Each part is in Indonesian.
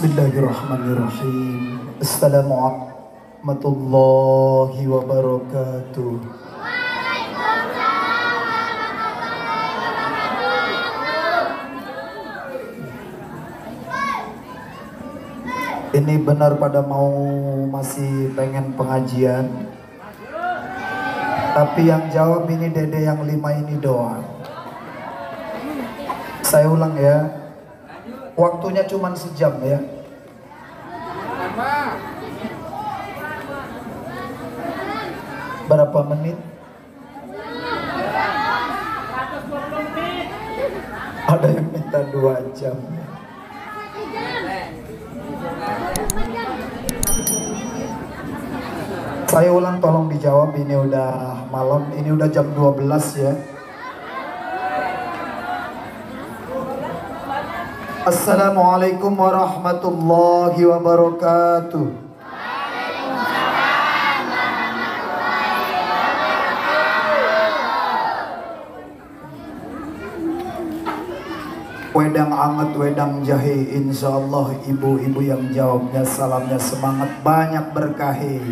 Bismillahirrahmanirrahim. Assalamualaikum warahmatullahi wabarakatuh. Ini benar pada mau masih pengen pengajian, tapi yang jawab ini dede yang 5 ini doang. Saya ulang ya, waktunya cuma sejam ya. Berapa menit? Ada yang minta 2 jam. Saya ulang, tolong dijawab. Ini udah malam, ini udah jam 12 ya. Assalamualaikum warahmatullahi wabarakatuh. Wedang anget, wedang jahe, insya Allah ibu-ibu yang jawabnya salamnya semangat banyak berkahi.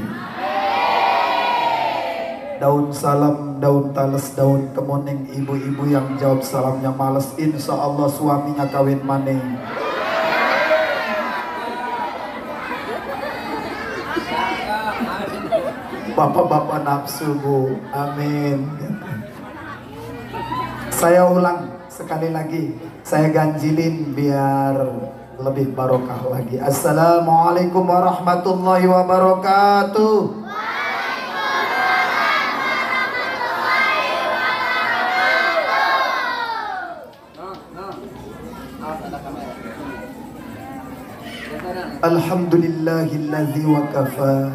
Daun salam, daun tales, daun kemuning, ibu-ibu yang jawab salamnya males, insya Allah suaminya kawin maning. Bapak-bapak nafsu bu, amin. Saya ulang sekali lagi, saya ganjilin biar lebih barokah lagi. Assalamualaikum warahmatullahi wabarakatuh. Alhamdulillahilladzi wa kafa.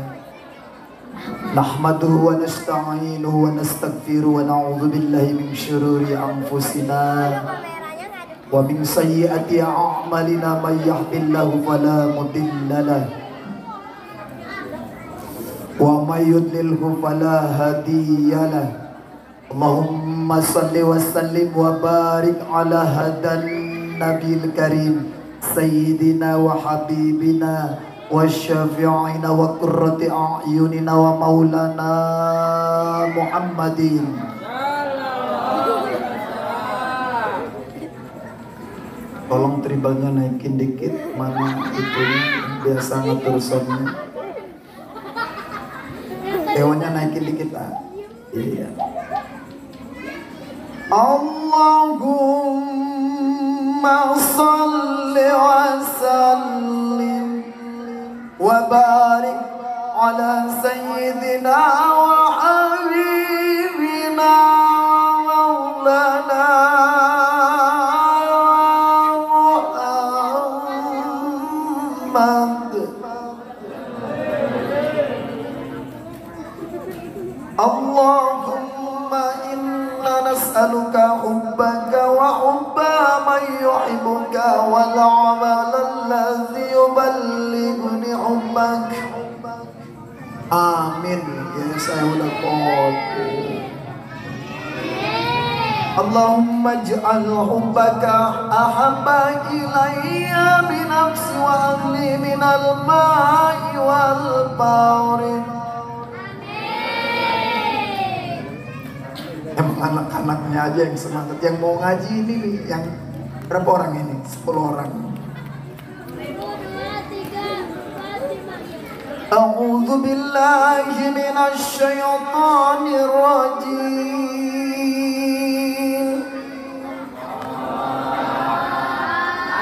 Nahmaduhu wa nasta'inuhu wa nastaghfiruhu wa na'udzu billahi min syururi anfusina wa min sayyiati a'malina may yahdihillahu fala mudilla lahu wa may yudlilhu fala hadiya lahu. Allahumma shalli wa sallim wa barik ala hadan nabiyil karim sayyidina wa habibina wa syafi'ina wa qurrati a'yunina wa maulana Muhammadin. Tolong tribalnya naikin dikit, mana itu biasa ngatur soundnya. Dewannya naikin dikit lah. Iya. Allahumma salli wa sallim wa barik ala sayyidina wa habibina maulana Muhammad. Allahumma inna nas'aluka hubbaka wa hubba man yuhibbuka wal amal alladhi yuballighuni hubbak. Amin. Ya saya udah kopi. Allahumma ij'al hubbaka ahabba ilayya min nafsi wa ahli minal ma'i wal barid. Emang anak-anaknya aja yang semangat, yang mau ngaji ini nih, yang berapa orang ini? 10 orang. A'udzu billahi minasy syaithanir rajim.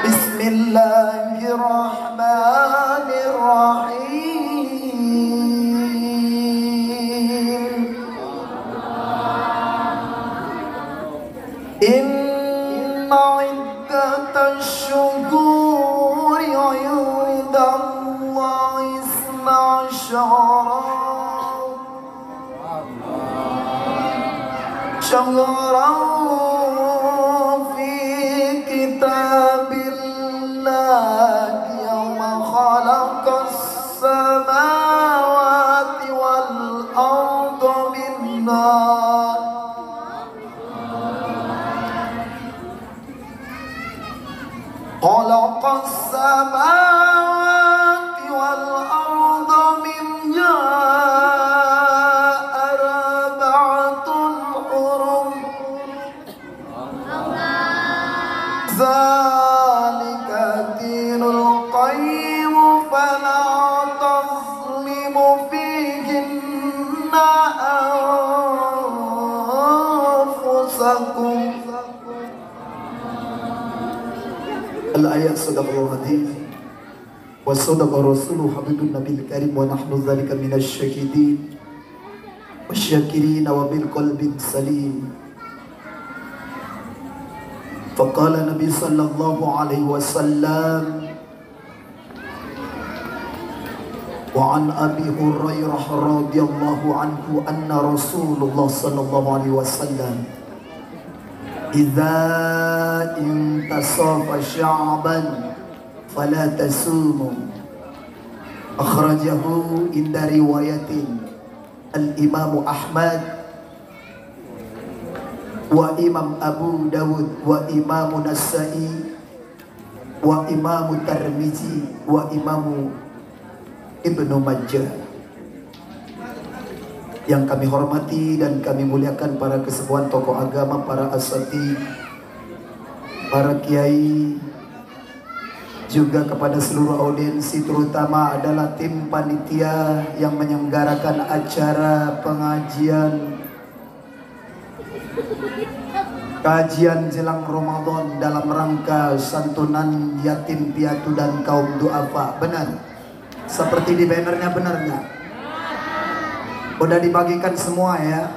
Bismillahirrahmanirrahim. Inna iddatash syuhuri 'indallahi isna syahran fi kitabillah yawma khalaqas samawati wal arda minna خلق السماوات anfusakum. Al-ayat sadaqallahu hadis wa sadaqa rasuluhu habibun nabil karim wa nahnu dzalika minasy syahidin wasyakirin wa bil qalbin salim. Faqala Nabi sallallahu alaihi wasallam wa an Abi Hurairah radhiyallahu anhu anna Rasulullah sallallahu alaihi wasallam idza intasafa sya'ban fala tasumu. Akhrajahu inda riwayatin al-Imam Ahmad wa Imam Abu Dawud wa Imam Nasa'i wa Imam Tirmizi wa Imam Ibnu Majah. Yang kami hormati dan kami muliakan para kesepuhan tokoh agama, para asatidz, para kiai, juga kepada seluruh audiensi, terutama adalah tim panitia yang menyelenggarakan acara pengajian kajian jelang Ramadan dalam rangka santunan yatim piatu dan kaum duafa. Benar? Seperti di bannernya, benar nggak? Udah dibagikan semua ya.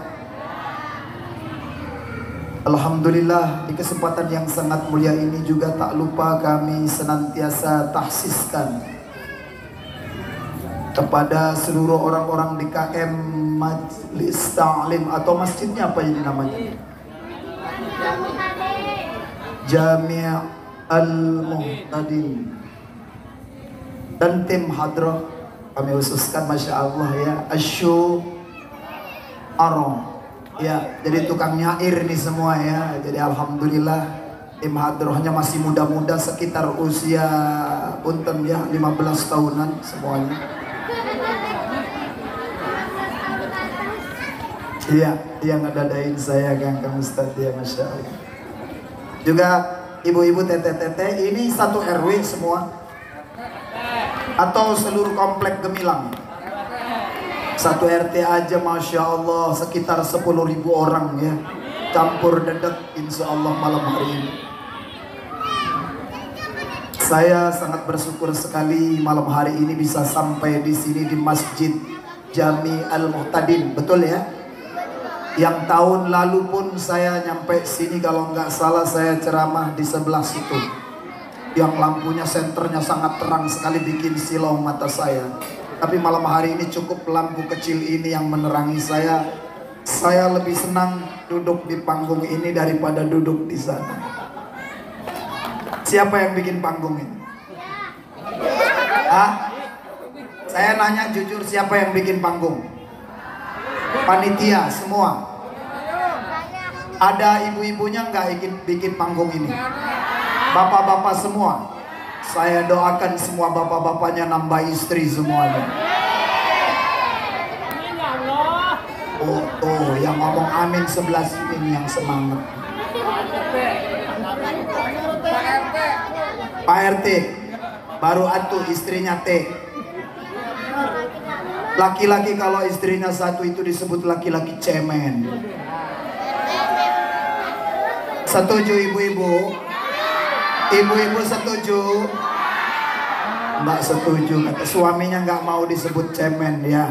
Alhamdulillah, di kesempatan yang sangat mulia ini juga tak lupa kami senantiasa tahsiskan kepada seluruh orang-orang di KM Majelis Ta'lim atau masjidnya apa ini namanya? Jami' Al-Muhtadin dan tim hadrah kami khususkan, Masya Allah ya, Asyu Arom ya, jadi tukang nyair nih semua ya. Jadi alhamdulillah tim hadrahnya masih muda-muda, sekitar usia punten ya 15 tahunan semuanya. Iya, yang ngedadain saya Kang Ustadz ya, Masya Allah. Juga ibu-ibu, tete-tete, ini satu RW semua atau seluruh komplek Gemilang? Satu RT aja Masya Allah sekitar 10.000 orang ya, campur dedek insya Allah malam hari ini. Saya sangat bersyukur sekali malam hari ini bisa sampai di sini di Masjid Jami' Al-Muhtadin, betul ya? Yang tahun lalu pun saya nyampe sini kalau nggak salah saya ceramah di sebelah situ, yang lampunya senternya sangat terang sekali bikin silau mata saya. Tapi malam hari ini cukup lampu kecil ini yang menerangi saya. Saya lebih senang duduk di panggung ini daripada duduk di sana. Siapa yang bikin panggung ini? Hah? Saya nanya jujur, siapa yang bikin panggung? Panitia semua. Ada ibu-ibunya nggak bikin panggung ini? Bapak-bapak semua. Saya doakan semua bapak-bapaknya nambah istri semuanya. Oh, yang ngomong amin sebelah sini yang semangat. Pak RT, baru atuh istrinya T. Laki-laki kalau istrinya satu itu disebut laki-laki cemen. Setuju ibu-ibu? Ibu-ibu setuju? Mbak setuju, kata suaminya nggak mau disebut cemen ya.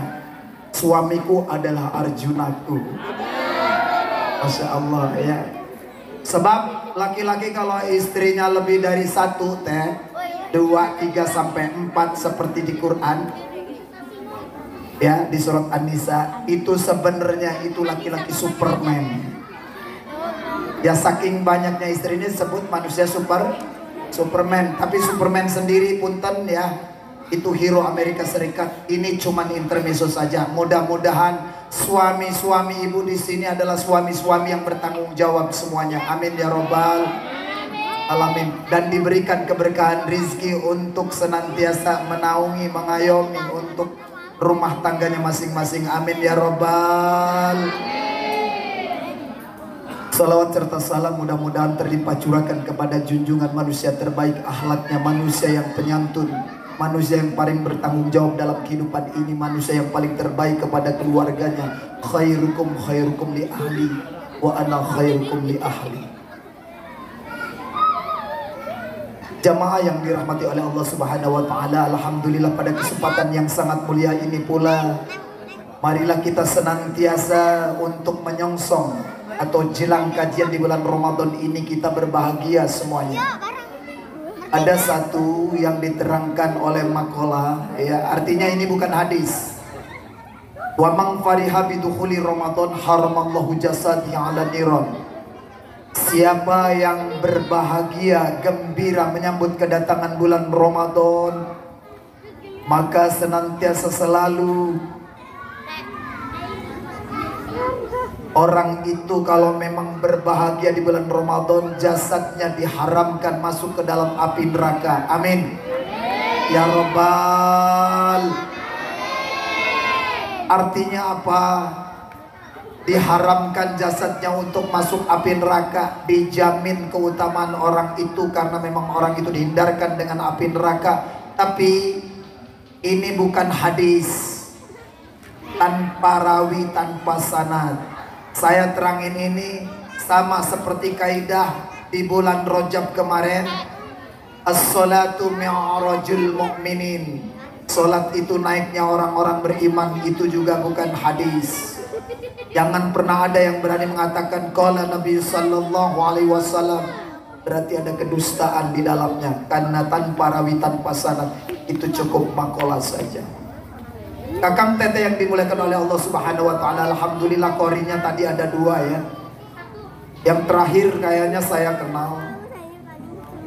Suamiku adalah Arjunaku. Masya Allah ya. Sebab laki-laki kalau istrinya lebih dari satu teh, 2, 3 sampai 4 seperti di Quran ya, di surat An-Nisa, itu sebenarnya itu laki-laki Superman. Ya saking banyaknya istrinya disebut manusia Superman. Tapi Superman sendiri punten ya, itu hero Amerika Serikat. Ini cuman intermezzo saja. Mudah-mudahan suami-suami ibu di sini adalah suami-suami yang bertanggung jawab semuanya. Amin ya robbal alamin. Dan diberikan keberkahan rizki untuk senantiasa menaungi, mengayomi untuk rumah tangganya masing-masing. Amin ya robbal. Salawat serta salam mudah-mudahan terlimpah curahkan kepada junjungan manusia terbaik, akhlaknya manusia yang penyantun, manusia yang paling bertanggung jawab dalam kehidupan ini, manusia yang paling terbaik kepada keluarganya. Khairukum khairukum li ahli wa ana khairukum li ahli. Jamaah yang dirahmati oleh Allah Subhanahu wa taala, alhamdulillah pada kesempatan yang sangat mulia ini pula marilah kita senantiasa untuk menyongsong atau jelang kajian di bulan Ramadan ini kita berbahagia semuanya. Ada satu yang diterangkan oleh makalah, ya, artinya ini bukan hadis. Wa man fariha bidukhuli Ramadan haramallahu jasadi 'ala niran. Siapa yang berbahagia, gembira menyambut kedatangan bulan Ramadan, maka senantiasa selalu orang itu kalau memang berbahagia di bulan Ramadan, jasadnya diharamkan masuk ke dalam api neraka. Amin. Ya Rabbal. Artinya apa? Diharamkan jasadnya untuk masuk api neraka, dijamin keutamaan orang itu karena memang orang itu dihindarkan dengan api neraka. Tapi ini bukan hadis, tanpa rawi, tanpa sanad. Saya terangin ini sama seperti kaidah di bulan Rajab kemarin, as-salatu mi'rajul mu'minin. Salat itu naiknya orang-orang beriman, itu juga bukan hadis. Jangan pernah ada yang berani mengatakan qala Nabi sallallahu alaihi wasallam, berarti ada kedustaan di dalamnya karena tanpa rawi, tanpa sanad. Itu cukup makalah saja. Kakang Tete yang dimuliakan oleh Allah Subhanahu wa taala, alhamdulillah korinya tadi ada 2 ya. Yang terakhir kayaknya saya kenal.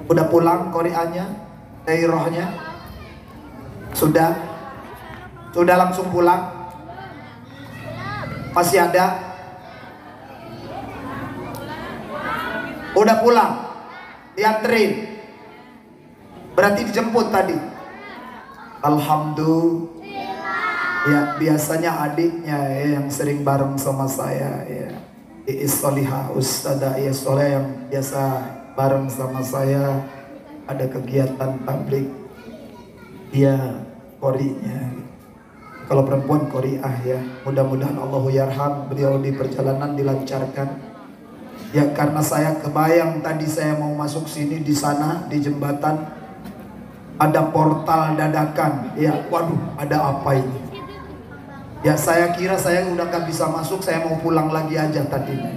Udah pulang koriannya, rohnya? Sudah langsung pulang? Masih ada? Udah pulang? Dianterin? Berarti dijemput tadi? Alhamdulillah. Ya, biasanya adiknya ya, yang sering bareng sama saya ya. Solihah, Ustadzah Soleh yang biasa bareng sama saya. Ada kegiatan tablik, dia korinya. Kalau perempuan koriah ya, mudah-mudahan Allahu yarham beliau di perjalanan dilancarkan. Ya karena saya kebayang tadi saya mau masuk sini, di sana di jembatan ada portal dadakan. Ya waduh, ada apa ini? Ya saya kira saya udah gak bisa masuk, saya mau pulang lagi aja tadinya.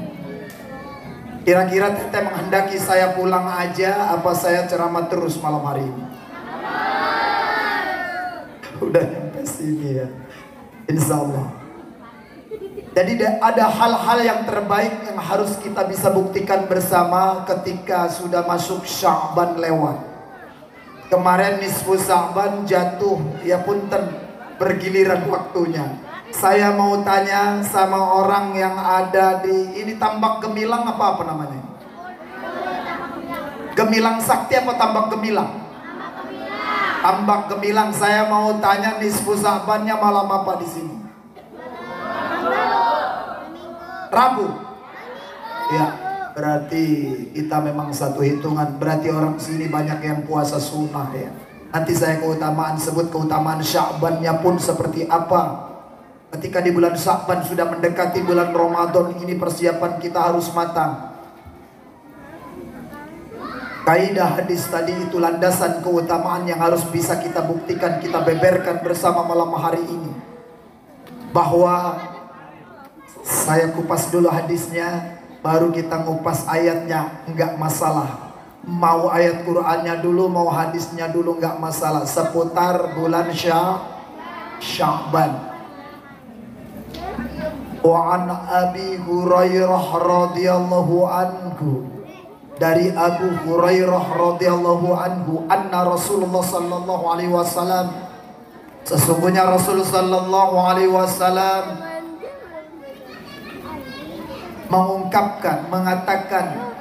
Kira-kira Tete menghendaki saya pulang aja apa saya ceramah terus malam hari ini? Udah nyampe sini ya, insya Allah. Jadi ada hal-hal yang terbaik yang harus kita bisa buktikan bersama ketika sudah masuk Sya'ban lewat. Kemarin nisfu Sya'ban jatuh, ya punten, bergiliran waktunya. Saya mau tanya sama orang yang ada di ini, Tambak Gemilang apa namanya? Gemilang Sakti apa Tambak Gemilang? Tambak Gemilang. Saya mau tanya nisfu Sya'bannya malam apa di sini? Rabu. Ya, berarti kita memang satu hitungan. Berarti orang sini banyak yang puasa sunnah ya. Nanti saya sebut keutamaan Sya'bannya pun seperti apa. Ketika di bulan Sya'ban sudah mendekati bulan Ramadan ini, persiapan kita harus matang. Kaidah hadis tadi itu landasan keutamaan yang harus bisa kita buktikan, kita beberkan bersama malam hari ini. Bahwa saya kupas dulu hadisnya, baru kita ngupas ayatnya, enggak masalah. Mau ayat Qur'annya dulu, mau hadisnya dulu, enggak masalah. Seputar bulan Sya'ban. Wa an Abi Hurairah radhiyallahu anhu, dari Abu Hurairah radhiyallahu anhu, anna Rasulullah sallallahu alaihi wasallam, sesungguhnya Rasul sallallahu alaihi wasallam mengatakan,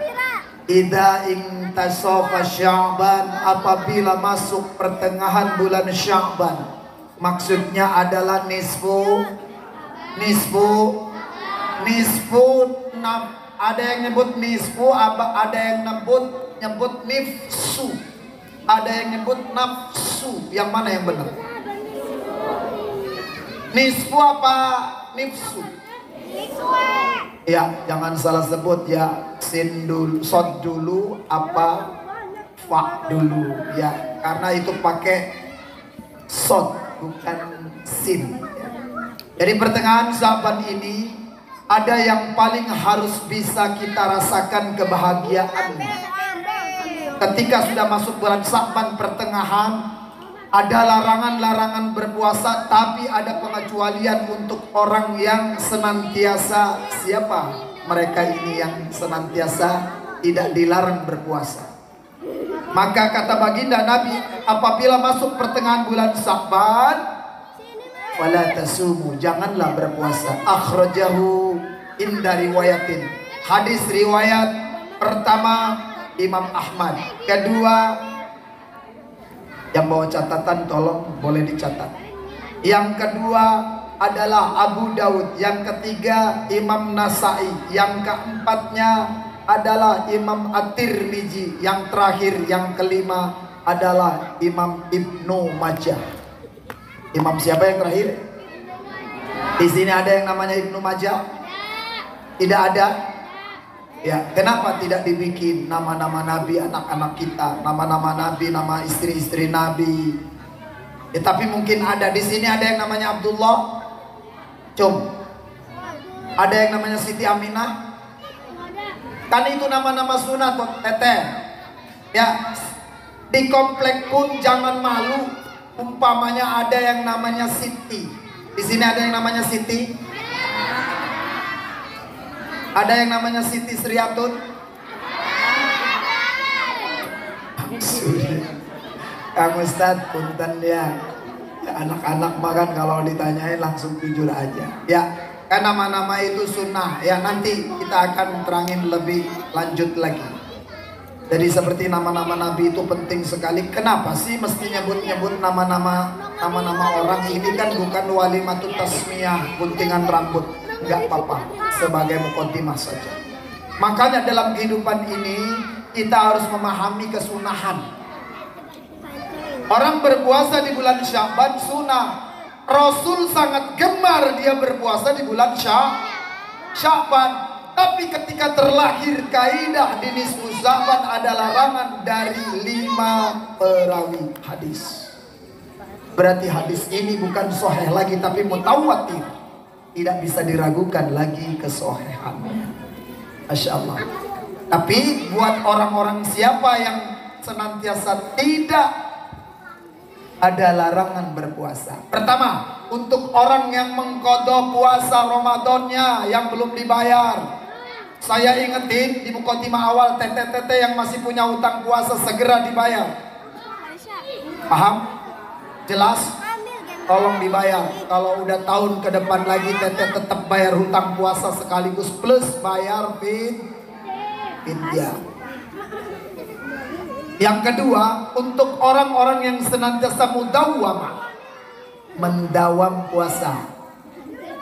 idza intasafa Sya'ban, apabila masuk pertengahan bulan Sya'ban, maksudnya adalah nisfu, ada yang nyebut nisfu, ada yang nyebut nifsu, ada yang nyebut nafsu. Yang mana yang benar? Nisfu apa nifsu? Ya, jangan salah sebut ya. Sin dulu, sod dulu, apa fa dulu ya. Karena itu pakai sod bukan sin. Jadi pertengahan Syaban ini ada yang paling harus bisa kita rasakan kebahagiaannya. Ketika sudah masuk bulan Syaban pertengahan, ada larangan-larangan berpuasa, tapi ada pengecualian untuk orang yang senantiasa. Siapa mereka ini yang senantiasa tidak dilarang berpuasa? Maka kata baginda Nabi, apabila masuk pertengahan bulan Syaban, wala tasumu, janganlah berpuasa. Akhrajahu inda riwayatin. Hadis riwayat pertama Imam Ahmad. Kedua, yang bawa catatan tolong boleh dicatat. Yang kedua adalah Abu Daud. Yang ketiga Imam Nasai. Yang keempatnya adalah Imam At-Tirmizi. Yang terakhir, yang kelima adalah Imam Ibnu Majah. Imam siapa yang terakhir? Di sini ada yang namanya Ibnu Majah? Tidak ada? Ya, kenapa tidak dibikin nama-nama Nabi anak-anak kita, nama-nama Nabi, nama istri-istri Nabi? Ya, tapi mungkin ada. Di sini ada yang namanya Abdullah, ada yang namanya Siti Aminah. Kan itu nama-nama sunat, teteh. Ya, di komplek pun jangan malu. Umpamanya ada yang namanya Siti. Di sini ada yang namanya Siti. Ada yang namanya Siti Sriatun. Kang Ustadz, punten ya. Anak-anak makan kalau ditanyain langsung jujur aja. Ya, kan nama-nama itu sunnah. Ya, nanti kita akan terangin lebih lanjut lagi. Jadi seperti nama-nama Nabi itu penting sekali. Kenapa sih mesti nyebut-nyebut nama-nama orang? Ini kan bukan walimatut tasmiyah, guntingan rambut. Enggak apa-apa, sebagai muqaddimah saja. Makanya dalam kehidupan ini kita harus memahami kesunahan. Orang berpuasa di bulan Syaban sunnah. Rasul sangat gemar dia berpuasa di bulan Syaban. Tapi ketika terlahir kaidah di nisfu Syaban ada larangan dari 5 perawi hadis. Berarti hadis ini bukan sahih lagi tapi mutawatir. Tidak bisa diragukan lagi kesohihannya. Masya Allah. Tapi buat orang-orang siapa yang senantiasa tidak ada larangan berpuasa. Pertama, untuk orang yang mengqadha puasa Ramadannya yang belum dibayar. Saya ingetin di muqaddimah awal, teteh-teteh yang masih punya utang puasa segera dibayar. Paham? Jelas? Tolong dibayar. Kalau udah tahun ke depan lagi teteh tetap bayar hutang puasa sekaligus plus bayar fidyah. Yang kedua, untuk orang-orang yang senantiasa mendawam puasa.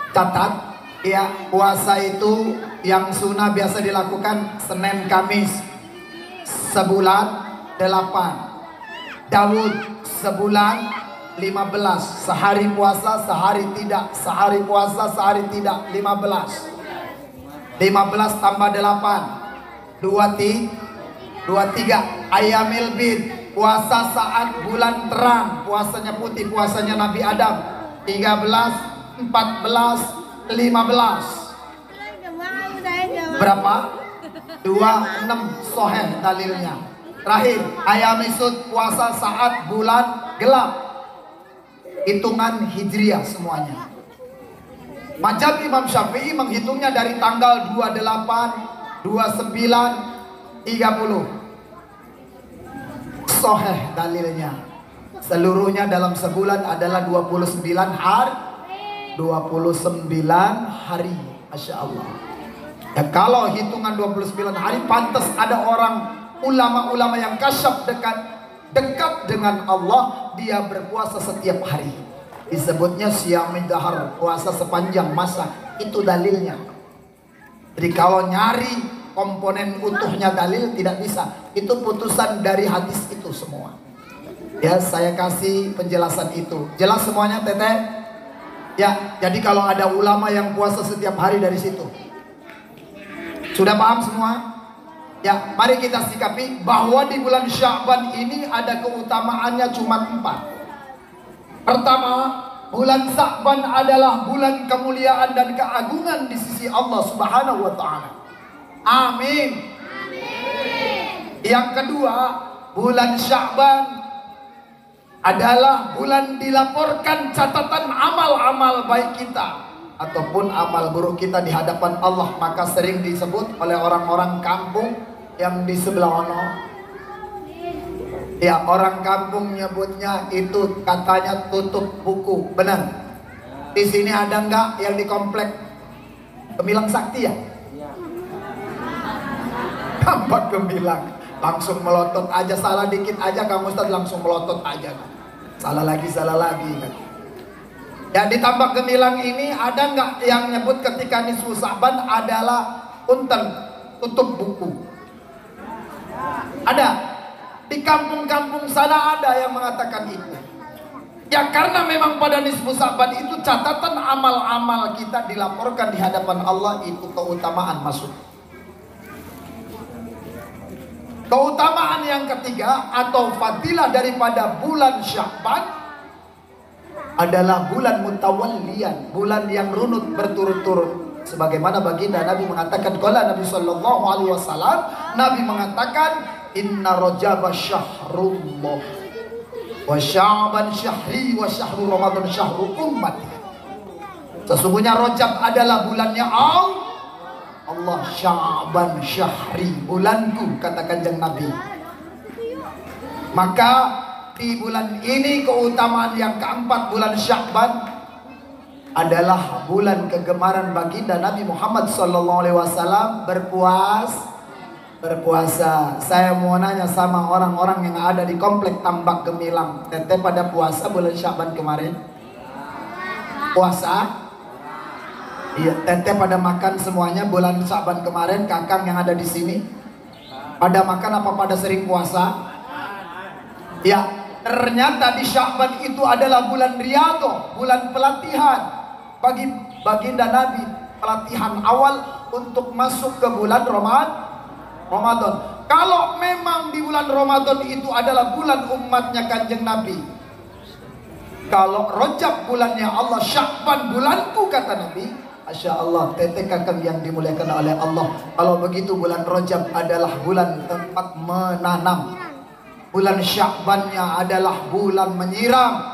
Catat ya, puasa itu yang sunnah biasa dilakukan Senin Kamis sebulan 8. Daud sebulan 15. Sehari puasa, sehari tidak. Sehari puasa, sehari tidak. 15 tambah 8 23. Ayamil bid, puasa saat bulan terang. Puasanya putih, puasanya Nabi Adam. 13, 14, 15. Berapa? 26 sahih dalilnya. Terakhir, ayamisud, puasa saat bulan gelap. Hitungan hijriah semuanya. Mazhab Imam Syafi'i menghitungnya dari tanggal 28, 29, 30. Sahih dalilnya. Seluruhnya dalam sebulan adalah 29 hari. Masya Allah. Ya, kalau hitungan 29 hari pantas ada orang ulama-ulama yang kasyaf dekat dengan Allah, dia berpuasa setiap hari. Disebutnya siyamid dahar, puasa sepanjang masa. Itu dalilnya. Jadi kalau nyari komponen utuhnya dalil tidak bisa. Itu putusan dari hadis itu semua. Ya, saya kasih penjelasan itu. Jelas semuanya, teteh? Ya, jadi kalau ada ulama yang puasa setiap hari dari situ. Sudah paham semua? Ya, mari kita sikapi bahwa di bulan Sya'ban ini ada keutamaannya cuma 4. Pertama, bulan Sya'ban adalah bulan kemuliaan dan keagungan di sisi Allah Subhanahu wa taala. Amin. Yang kedua, bulan Sya'ban adalah bulan dilaporkan catatan amal-amal baik kita ataupun amal buruk kita di hadapan Allah. Maka sering disebut oleh orang-orang kampung yang di sebelah ono. Ya, orang kampung nyebutnya itu katanya tutup buku. Benar. Di sini ada enggak yang di komplek Gemilang Sakti ya? Tampak Gemilang. Langsung melotot aja, salah dikit aja Kang Ustadz langsung melotot aja. Salah lagi kan. Ya, di Tambak Gemilang ini ada nggak yang nyebut ketika nisfu Sya'ban adalah punten, tutup buku? Ada. Di kampung-kampung sana ada yang mengatakan itu. Ya, karena memang pada nisfu Sya'ban itu catatan amal-amal kita dilaporkan di hadapan Allah, itu keutamaan masuk. Keutamaan yang ketiga atau fadilah daripada bulan Sya'ban adalah bulan mutawalliyan, bulan yang runut berturut-turut. Sebagaimana baginda Nabi mengatakan, qala Nabi sallallahu alaihi wasallam, Nabi mengatakan, inna Rajab syahrullah wa Sya'ban syahri wa syahru Ramadan syahru ummati. Sesungguhnya Rajab adalah bulannya Allah, Sya'ban syahri, bulanku, kata Kanjeng Nabi. Maka di bulan ini keutamaan yang keempat, bulan Sya'ban adalah bulan kegemaran baginda Nabi Muhammad SAW berpuasa. Saya mau nanya sama orang-orang yang ada di komplek Tambak Gemilang, teteh pada puasa bulan Sya'ban kemarin? Puasa? Iya, teteh pada makan semuanya bulan Sya'ban kemarin. Kakang yang ada di sini pada makan apa pada sering puasa? Ya, ternyata di Sya'ban itu adalah bulan riyadhah, bulan pelatihan bagi baginda Nabi, pelatihan awal untuk masuk ke bulan Ramadan. Kalau memang di bulan Ramadan itu adalah bulan umatnya Kanjeng Nabi, kalau Rajab bulannya Allah, Sya'ban bulanku, kata Nabi. Masya Allah, teteh kakang yang dimuliakan oleh Allah. Kalau begitu bulan Rajab adalah bulan tempat menanam, bulan Sya'bannya adalah bulan menyiram,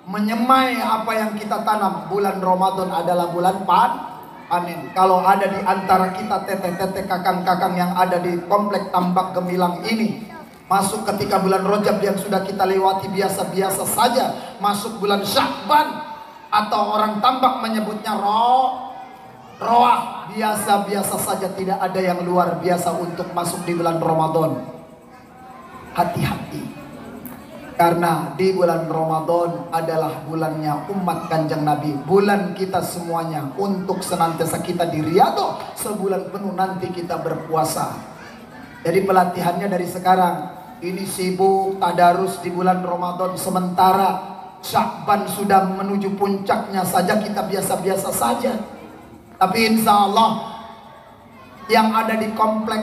menyemai apa yang kita tanam. Bulan Ramadan adalah bulan panen. Kalau ada di antara kita teteh-teteh kakang-kakang yang ada di komplek Tambak Gemilang ini masuk ketika bulan Rajab yang sudah kita lewati biasa-biasa saja, masuk bulan Sya'ban atau orang Tambak menyebutnya roah, biasa-biasa saja, tidak ada yang luar biasa untuk masuk di bulan Ramadan. Hati-hati, karena di bulan Ramadan adalah bulannya umat Kanjeng Nabi, bulan kita semuanya untuk senantiasa kita di riyadhah. Sebulan penuh nanti kita berpuasa. Jadi pelatihannya dari sekarang. Ini sibuk tadarus di bulan Ramadan, sementara Sya'ban sudah menuju puncaknya saja kita biasa-biasa saja. Tapi insya Allah yang ada di komplek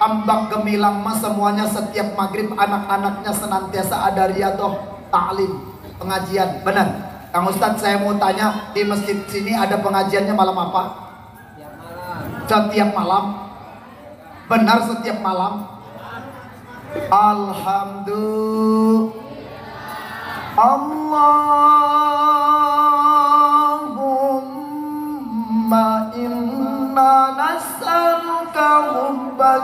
Tambak Gemilang mas semuanya setiap maghrib anak-anaknya senantiasa ada riyadhah, ta'lim, pengajian. Benar Kang Ustadz, saya mau tanya, di masjid sini ada pengajiannya malam apa? Setiap malam. Benar, setiap malam. Alhamdulillah. Allahumma inna nas'aluka hubbak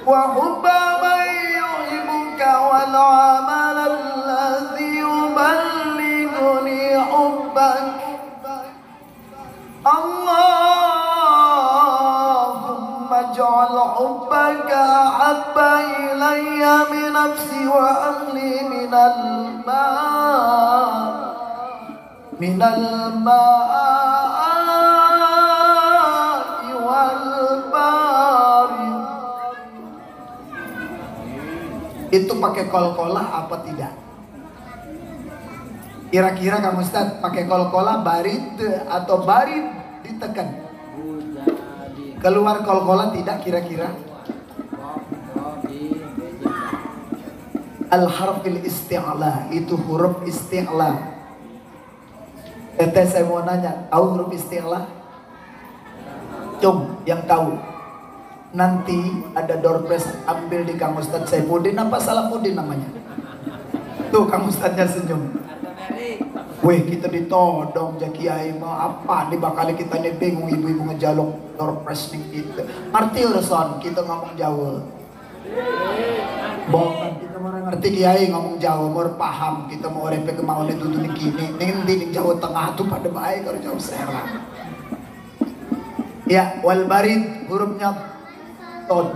wa hubba man yuhibbuka wal amal alladhi yuballighuni hubbak. Allahumma ij'al hubbaka ahabba ilayya min nafsi wa ahli minal ma'i wal bari. Itu pakai kol-kolah apa tidak? Kira-kira Kang Ustadz pakai kol-kola barid atau barid ditekan? Keluar kol-kola tidak kira-kira? Al-harfil isti'la, itu huruf isti'la. Teteh saya mau nanya, tahu huruf isti'la? Cung, yang tahu. Nanti ada door prize, ambil di Kang Ustadz Saifuddin apa Salafuddin namanya? Tuh Kang Ustadznya senyum. Weh, kita ditodong Kiai mah apa nih bakal kita nih bingung ibu-ibu ngejaluk door prize nih kita. Ngerti urusan kita ngomong Jawa. Bohong kita mau ngerti Kiai ngomong Jawa, mau paham kita mau repe kemauan itu tuh gini. Nanti di Jawa Tengah tuh pada baik kalau Jawa Serang. Ya, wal barid hurufnya ton.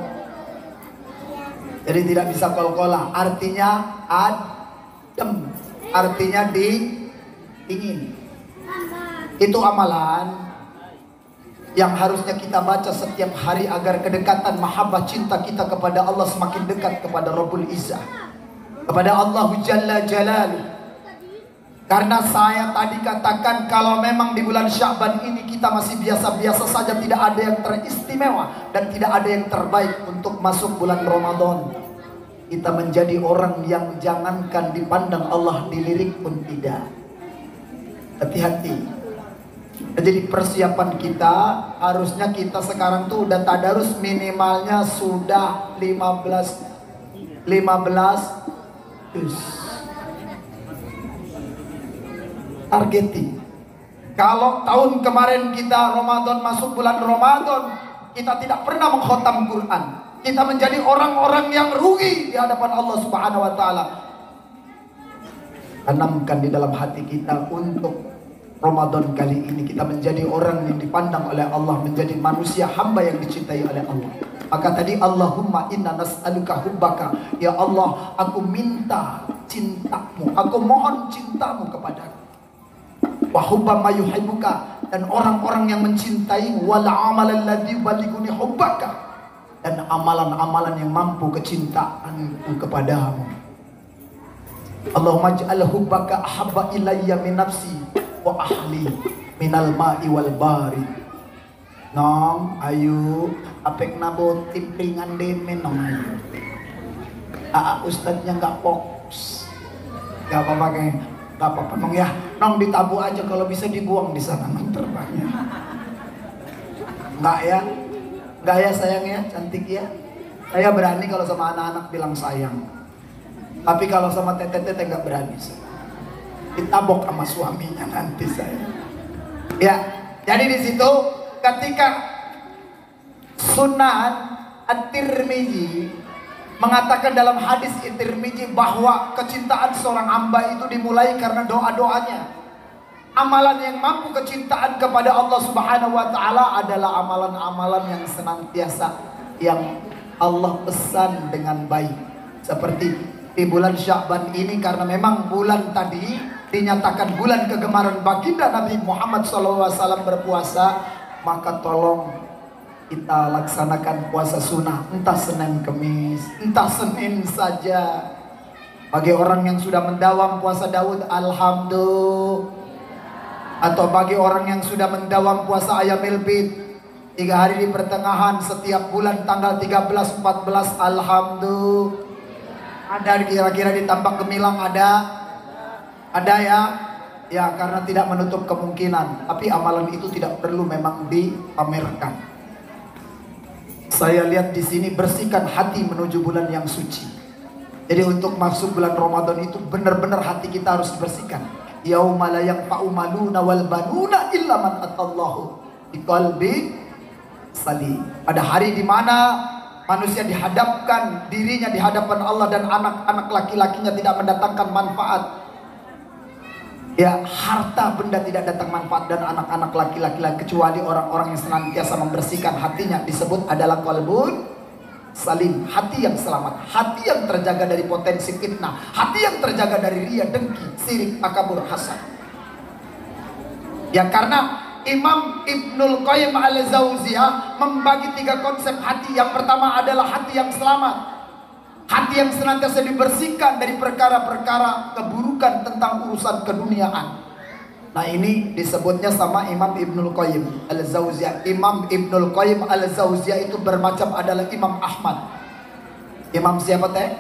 Jadi tidak bisa kol-kola. Artinya adem. Artinya dingin. Itu amalan yang harusnya kita baca setiap hari agar kedekatan mahabbah cinta kita kepada Allah semakin dekat kepada Rabbul Izzah, kepada Allah Jalla Jalaluh. Karena saya tadi katakan kalau memang di bulan Sya'ban ini kita masih biasa-biasa saja, tidak ada yang teristimewa dan tidak ada yang terbaik untuk masuk bulan Ramadan. Kita menjadi orang yang jangankan dipandang Allah, dilirik pun tidak. Hati-hati. Jadi persiapan kita harusnya kita sekarang tuh udah tadarus minimalnya sudah 15 juz. Targeting. Kalau tahun kemarin kita Ramadan masuk bulan Ramadan, kita tidak pernah mengkhatam Quran. Kita menjadi orang-orang yang rugi di hadapan Allah Subhanahu wa taala. Tanamkan di dalam hati kita untuk Ramadan kali ini kita menjadi orang yang dipandang oleh Allah, menjadi manusia hamba yang dicintai oleh Allah. Maka tadi Allahumma inna nas'aluka hubbaka, ya Allah aku minta cintamu, aku mohon cintamu kepadaku. Wa hubba ma yuhibbuka, dan orang-orang yang mencintai, wal amalan ladzi balighuni hubbaka, dan amalan-amalan yang mampu kecintaanku kepadamu. Allahumma ij'al hubbaka ahabba ilayya min nafsi wa ahli minal ma'i wal bari. Nong ayu apek nabo timpingan demen nong ayu. Ustadznya nggak fokus, nggak apa-apa kayak gak apa-apa nong ya, nong ditabu aja, kalau bisa dibuang di sana nong terbangnya. Enggak ya, enggak ya sayang ya, cantik ya. Saya berani kalau sama anak-anak bilang sayang, tapi kalau sama tete-tete nggak berani. Ditabok sama suaminya nanti saya. Ya, jadi di situ ketika Sunan At-Tirmizi mengatakan dalam hadis At-Tirmizi bahwa kecintaan seorang hamba itu dimulai karena doa-doanya. Amalan yang mampu kecintaan kepada Allah Subhanahu wa taala adalah amalan-amalan yang senantiasa yang Allah pesan dengan baik. Seperti di bulan Sya'ban ini, karena memang bulan tadi dinyatakan bulan kegemaran baginda Nabi Muhammad SAW berpuasa, maka tolong kita laksanakan puasa sunnah, entah Senin Kemis, entah Senin saja. Bagi orang yang sudah mendawam puasa Daud, alhamdulillah. Atau bagi orang yang sudah mendawam puasa Ayyamil Bid, 3 hari di pertengahan setiap bulan tanggal 13, 14, alhamdulillah. Ada kira-kira ditambah Gemilang ada ya. Ya, karena tidak menutup kemungkinan, tapi amalan itu tidak perlu memang dipamerkan. Saya lihat di sini, bersihkan hati menuju bulan yang suci. Jadi untuk masuk bulan Ramadan itu benar-benar hati kita harus dibersihkan. Yauma la yanfa'u maluna wal banuna illa man atallahu biqalbi salim. Pada hari di mana manusia dihadapkan dirinya di hadapan Allah dan anak-anak laki-lakinya tidak mendatangkan manfaat. Ya, harta benda tidak datang manfaat dan anak-anak laki-laki kecuali orang-orang yang senantiasa membersihkan hatinya, disebut adalah qalbun salim, hati yang selamat, hati yang terjaga dari potensi fitnah, hati yang terjaga dari riya, dengki, sirik, takabur, hasad. Ya, karena Imam Ibnul Qayyim al-Jauziyah membagi 3 konsep hati. Yang pertama adalah hati yang selamat. Hati yang senantiasa dibersihkan dari perkara-perkara keburukan tentang urusan keduniaan. Nah, ini disebutnya sama Imam Ibnul Qayyim Al-Jauziyah. Imam Ibnul Qayyim Al-Jauziyah itu bermacam adalah Imam Ahmad. Imam siapa teh?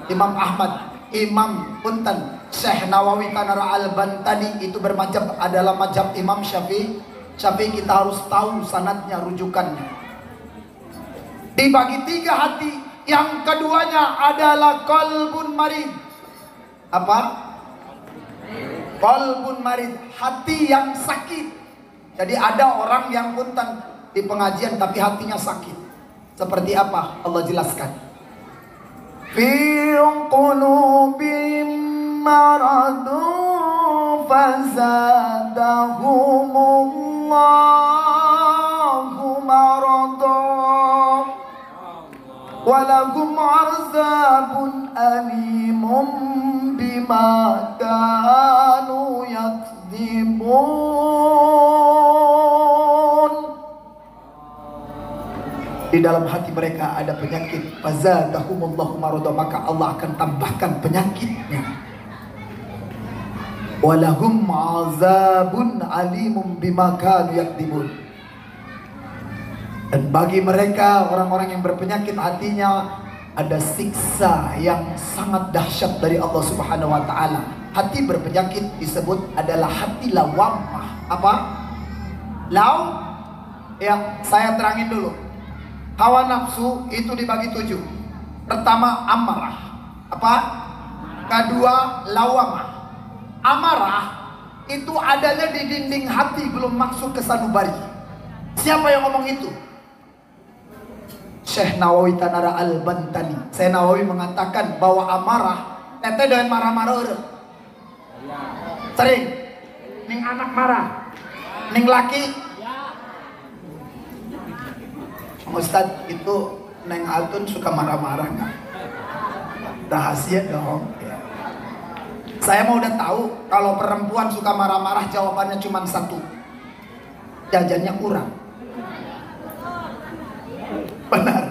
Imam Ahmad. Imam punten Syekh Nawawi Tanara Al-Bantani itu bermacam adalah macam Imam Syafi'i. Syafi'i kita harus tahu sanadnya, rujukannya. Dibagi 3 hati. Yang keduanya adalah qalbun marid. Apa? Qalbun marid, hati yang sakit. Jadi ada orang yang punten di pengajian tapi hatinya sakit. Seperti apa? Allah jelaskan. Fi qulubihim maradun fazadahumullahu maradan walahum azabun alimun bima kanu yakdzibun. Di dalam hati mereka ada penyakit. Fazadahumullahu marada, maka Allah akan tambahkan penyakitnya. Walahum azabun alimun bima kanu yakdzibun. Dan bagi mereka orang-orang yang berpenyakit hatinya ada siksa yang sangat dahsyat dari Allah Subhanahu wa taala. Hati berpenyakit disebut adalah hati lawamah. Apa? Ya, saya terangin dulu. Hawa nafsu itu dibagi 7. Pertama amarah. Apa? Kedua lawamah. Amarah itu adanya di dinding hati, belum masuk ke sanubari. Siapa yang ngomong itu? Syekh Nawawi Tanara Al-Bantani. Syekh Nawawi mengatakan bahwa amarah tete doyan marah-marah. Sering ning anak marah, ning laki. Ustadz, itu Neng Altun suka marah-marah nggak? Rahasia dong ya. Saya mau udah tahu kalau perempuan suka marah-marah, jawabannya cuma satu, jajannya kurang. Benar.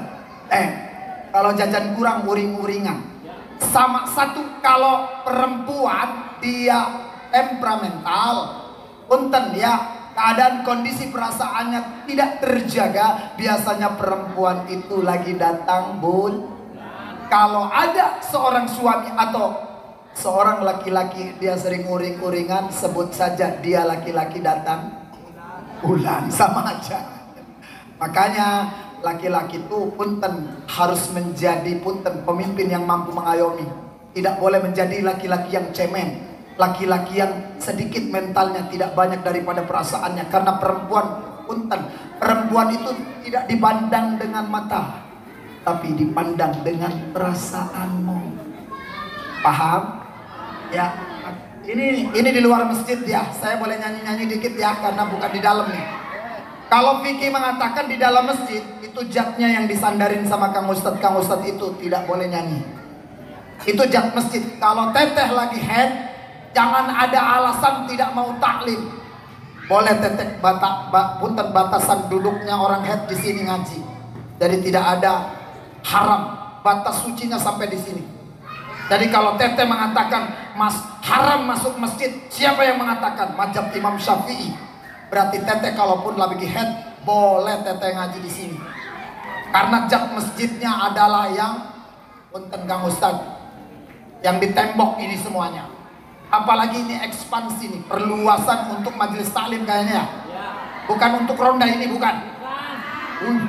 Kalau jajan kurang, uring-uringan. Sama satu, kalau perempuan dia temperamental, punten ya, keadaan kondisi perasaannya tidak terjaga, biasanya perempuan itu lagi datang bun. Kalau ada seorang suami atau seorang laki-laki dia sering uring-uringan, sebut saja dia laki-laki datang bulan, sama aja. Makanya laki-laki itu punten harus menjadi punten pemimpin yang mampu mengayomi. Tidak boleh menjadi laki-laki yang cemen, laki-laki yang sedikit mentalnya tidak banyak daripada perasaannya. Karena perempuan punten, perempuan itu tidak dipandang dengan mata, tapi dipandang dengan perasaanmu. Paham? Ya. Ini di luar masjid ya. Saya boleh nyanyi-nyanyi dikit ya, karena bukan di dalam nih. Kalau Vicky mengatakan di dalam masjid, itu jatnya yang disandarin sama Kang Ustadz itu tidak boleh nyanyi. Itu jat masjid. Kalau teteh lagi head, jangan ada alasan tidak mau taklim. Boleh teteh punten batasan duduknya orang head di sini ngaji. Jadi tidak ada haram, batas sucinya sampai di sini. Jadi kalau teteh mengatakan mas haram masuk masjid, siapa yang mengatakan? Mazhab Imam Syafi'i. Berarti teteh kalaupun lagi head, boleh teteh ngaji di sini. Karena jat masjidnya adalah yang punten Kang Ustadz, yang di tembok ini semuanya. Apalagi ini ekspansi nih, perluasan untuk majelis taklim kayaknya. Bukan untuk ronda ini, bukan.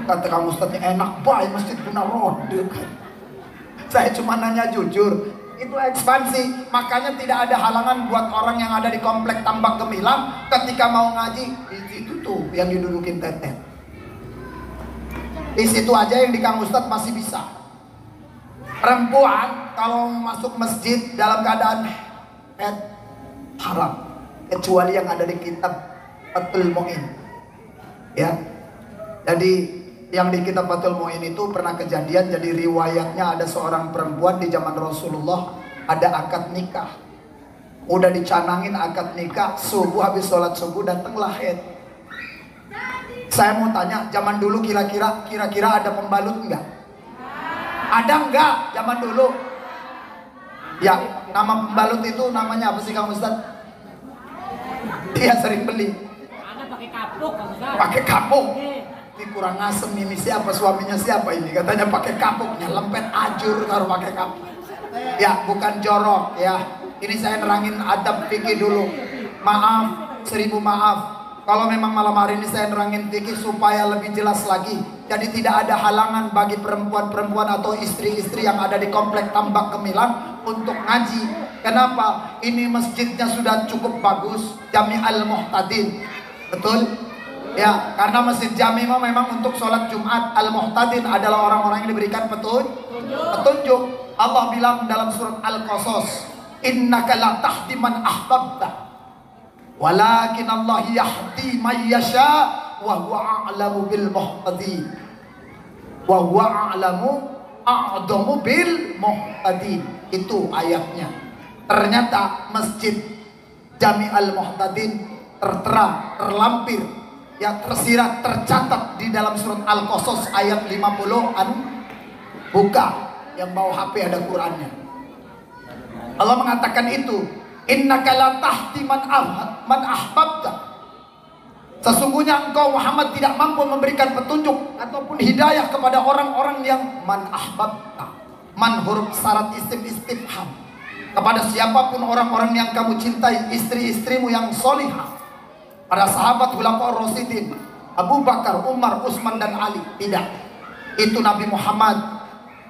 Kata Kang Ustadz, enak banget masjid punya ronda. Saya cuma nanya jujur, itu ekspansi. Makanya tidak ada halangan buat orang yang ada di komplek Tambak Gemilang ketika mau ngaji di situ tuh yang didudukin teteh. Di situ aja yang di Kang Ustadz masih bisa. Perempuan kalau masuk masjid dalam keadaan haram, kecuali yang ada di kitab Fathul Mu'in. Ya. Jadi yang di kitab Fathul Mu'in itu pernah kejadian. Jadi riwayatnya ada seorang perempuan di zaman Rasulullah ada akad nikah. Udah dicanangin akad nikah, subuh habis sholat subuh datanglah haid. Saya mau tanya, zaman dulu kira-kira ada pembalut enggak? Ada enggak zaman dulu? Ya, nama pembalut itu namanya apa sih Kang Ustaz? Dia sering beli. Ada pakai kapuk, Kang Ustaz. Pakai kapuk. Ini kurang asem ini, siapa suaminya siapa ini? Katanya pakai kapuknya, lempet ajur kalau pakai kapuk. Ya, bukan jorok ya. Ini saya nerangin adab fikih dulu. Maaf, 1000 maaf. Kalau memang malam hari ini saya nerangin fikih supaya lebih jelas lagi. Jadi tidak ada halangan bagi perempuan-perempuan atau istri-istri yang ada di komplek Tambak Gemilang untuk ngaji. Kenapa? Ini masjidnya sudah cukup bagus, Jami Al-Muhtadin. Betul? Ya, karena Masjid Jami memang untuk sholat Jumat. Al-Muhtadin adalah orang-orang yang diberikan petunjuk. Allah bilang dalam surat Al-Qasas, innaka la tahdi man ahbabta, walakin Allah yahdi man yasha, wa huwa a'lamu bil muhtadin. Wa huwa a'lamu a'damu bil muhtadin. Itu ayatnya. Ternyata Masjid Jami Al-Muhtadin tertera, terlampir, ya tersirat, tercatat di dalam surat Al-Qasas ayat 50-an. Buka, yang bawa HP ada Qurannya. Allah mengatakan itu, innaka la tahdi man ahbabta. Sesungguhnya engkau Muhammad tidak mampu memberikan petunjuk ataupun hidayah kepada orang-orang yang man ahbabta. Man huruf syarat istifham. Kepada siapapun orang-orang yang kamu cintai, istri-istrimu yang solihah. Para sahabat Khulafaur Rasyidin, Abu Bakar, Umar, Utsman dan Ali. Tidak. Itu Nabi Muhammad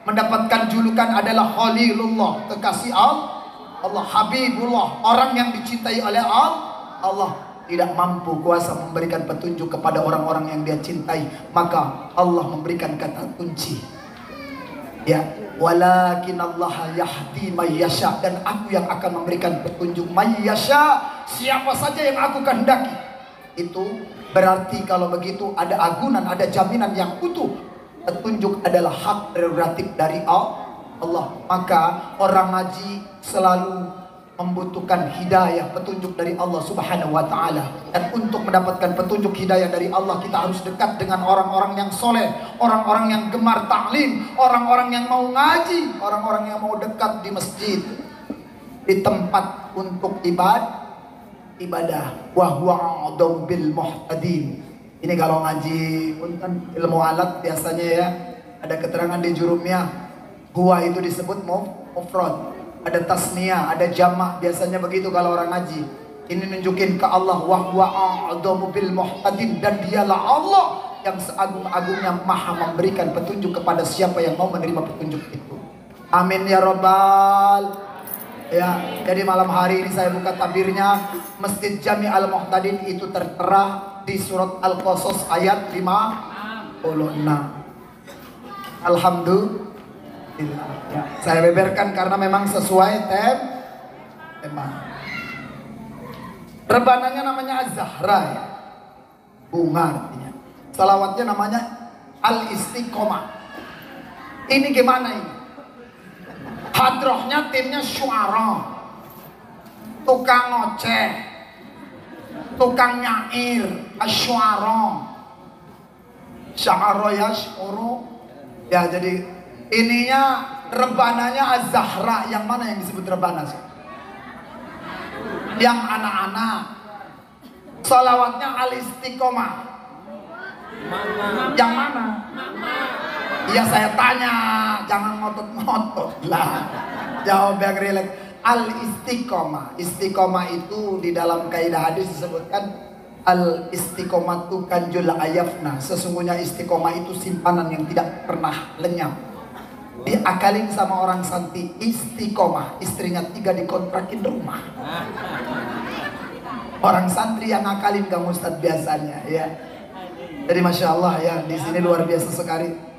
mendapatkan julukan adalah Khalilullah, kekasih Allah, Habibullah, orang yang dicintai oleh Allah. Tidak mampu kuasa memberikan petunjuk kepada orang-orang yang dia cintai, maka Allah memberikan kata kunci. Ya, walakin Allah yahdi may yasha, dan aku yang akan memberikan petunjuk may yasha, siapa saja yang aku kehendaki. Itu berarti kalau begitu ada agunan, ada jaminan yang utuh. Petunjuk adalah hak prerogatif dari Allah. Maka orang ngaji selalu membutuhkan hidayah, petunjuk dari Allah Subhanahu wa ta'ala. Dan untuk mendapatkan petunjuk hidayah dari Allah, kita harus dekat dengan orang-orang yang soleh, orang-orang yang gemar ta'lim, orang-orang yang mau ngaji, orang-orang yang mau dekat di masjid, di tempat untuk ibadah. Wa huwa a'damu bil muhtadin. Ini kalau ngaji punten ilmu alat biasanya ya, ada keterangan di jurumnya, huwa itu disebut mufrad, ada tasniyah, ada jamak, biasanya begitu kalau orang ngaji. Ini nunjukin ke Allah, wa huwa a'damu bil muhtadin, dan dialah Allah yang seagung-agungnya maha memberikan petunjuk kepada siapa yang mau menerima petunjuk itu. Amin ya rabbal. Ya, jadi malam hari ini saya buka tabirnya. Masjid Jami Al-Muhtadin itu tertera di surat Al-Qasas ayat 56. Alhamdulillah. Ya, saya beberkan karena memang sesuai tema. Rebananya namanya Az-Zahra ya. Bunga artinya. Salawatnya namanya Al-Istiqomah. Ini gimana ini? Hadrohnya timnya syuara, tukang ngoceh, tukang nyair, asyuara, sya'ara yash'uru. Ya, jadi ininya rebananya Az-Zahra. Yang mana yang disebut rebana sih? Yang anak-anak. Salawatnya Al-Istiqomah. Yang mana? Iya saya tanya, jangan ngotot-ngotot lah. Jawab yang rileks. Al-Istiqomah. Istiqomah itu di dalam kaidah hadis disebutkan al-istiqomah itu kanjul ayafna. Sesungguhnya istiqomah itu simpanan yang tidak pernah lenyap. Diakalin sama orang santi, istiqomah, istrinya 3 dikontrakin rumah. Orang santri yang ngakalin Kang Ustadz biasanya ya. Jadi masya Allah ya, di sini luar biasa sekali.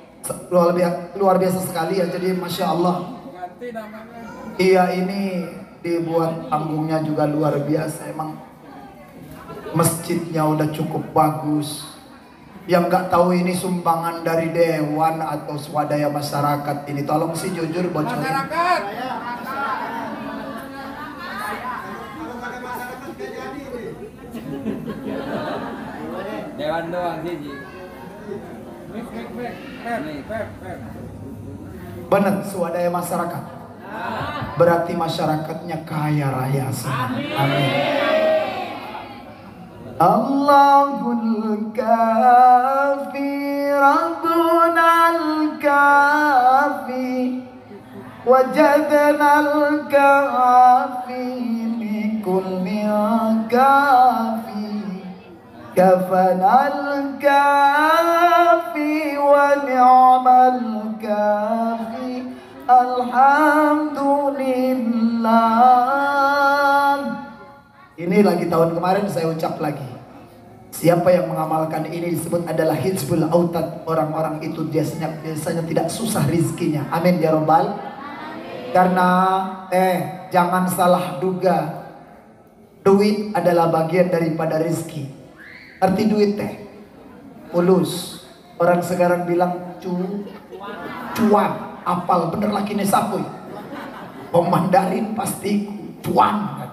Luar biasa sekali ya, jadi masya Allah. Iya, ini dibuat panggungnya juga luar biasa. Emang masjidnya udah cukup bagus. Yang nggak tahu ini sumbangan dari dewan atau swadaya masyarakat ini, tolong sih jujur bocorin. Masyarakat. Dewan doang sih. Benar, swadaya masyarakat. Berarti masyarakatnya kaya raya semua. Amin. Allahul kafi Rabbunal kafi wajadnal kafi likulli kafi kafanal kafi wa ni'mal kafi alhamdulillah. Ini lagi tahun kemarin saya ucap lagi. Siapa yang mengamalkan ini disebut adalah Hizbul Autad. Orang-orang itu biasanya tidak susah rizkinya. Amin ya Rabbal. Karena jangan salah duga, duit adalah bagian daripada rizki. Arti duit fulus. Orang sekarang bilang cuan. Apal bener lagi nih sapuy. Pemandarin pasti cuan.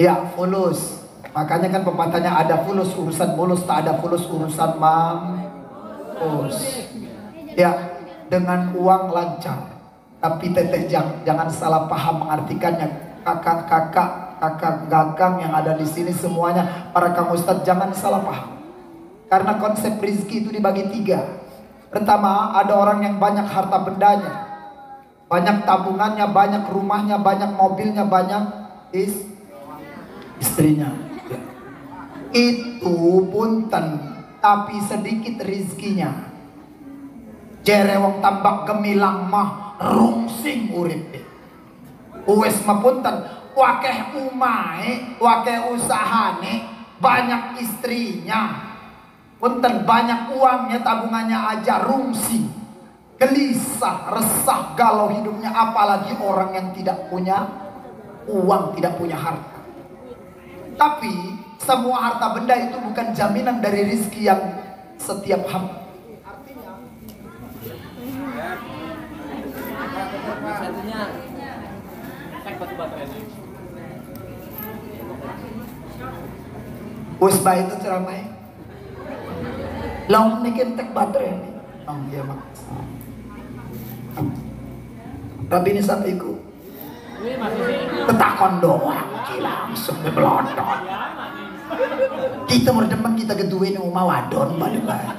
Ya fulus. Makanya kan pepatahnya ada fulus urusan mulus, tak ada fulus urusan mampus. Ya, dengan uang lancar. Tapi teteh jangan salah paham mengartikannya. Kakak-kakak, kakak-gakang yang ada di sini semuanya, para kang ustadz, jangan salah paham. Karena konsep rizki itu dibagi 3. Pertama, ada orang yang banyak harta bendanya, banyak tabungannya, banyak rumahnya, banyak mobilnya, banyak istrinya. Itu punten, tapi sedikit rizkinya. Jerewong tambak gemilang mah rungsing urip. Uwes mah punten, wakeh umahe, wakeh usahane, banyak istrinya. Punten, banyak uangnya, tabungannya aja rungsing. Gelisah, resah, galau hidupnya, apalagi orang yang tidak punya uang, tidak punya harta. Tapi semua harta benda itu bukan jaminan dari rizki yang setiap hamba. Usbah itu ceramah. Long nikin tek baterai ini. Long dia mak. Tapi ini sapiku. Ketakon doang, langsung belodot. Kita berdemen kita geduin rumah wadon balik-balik.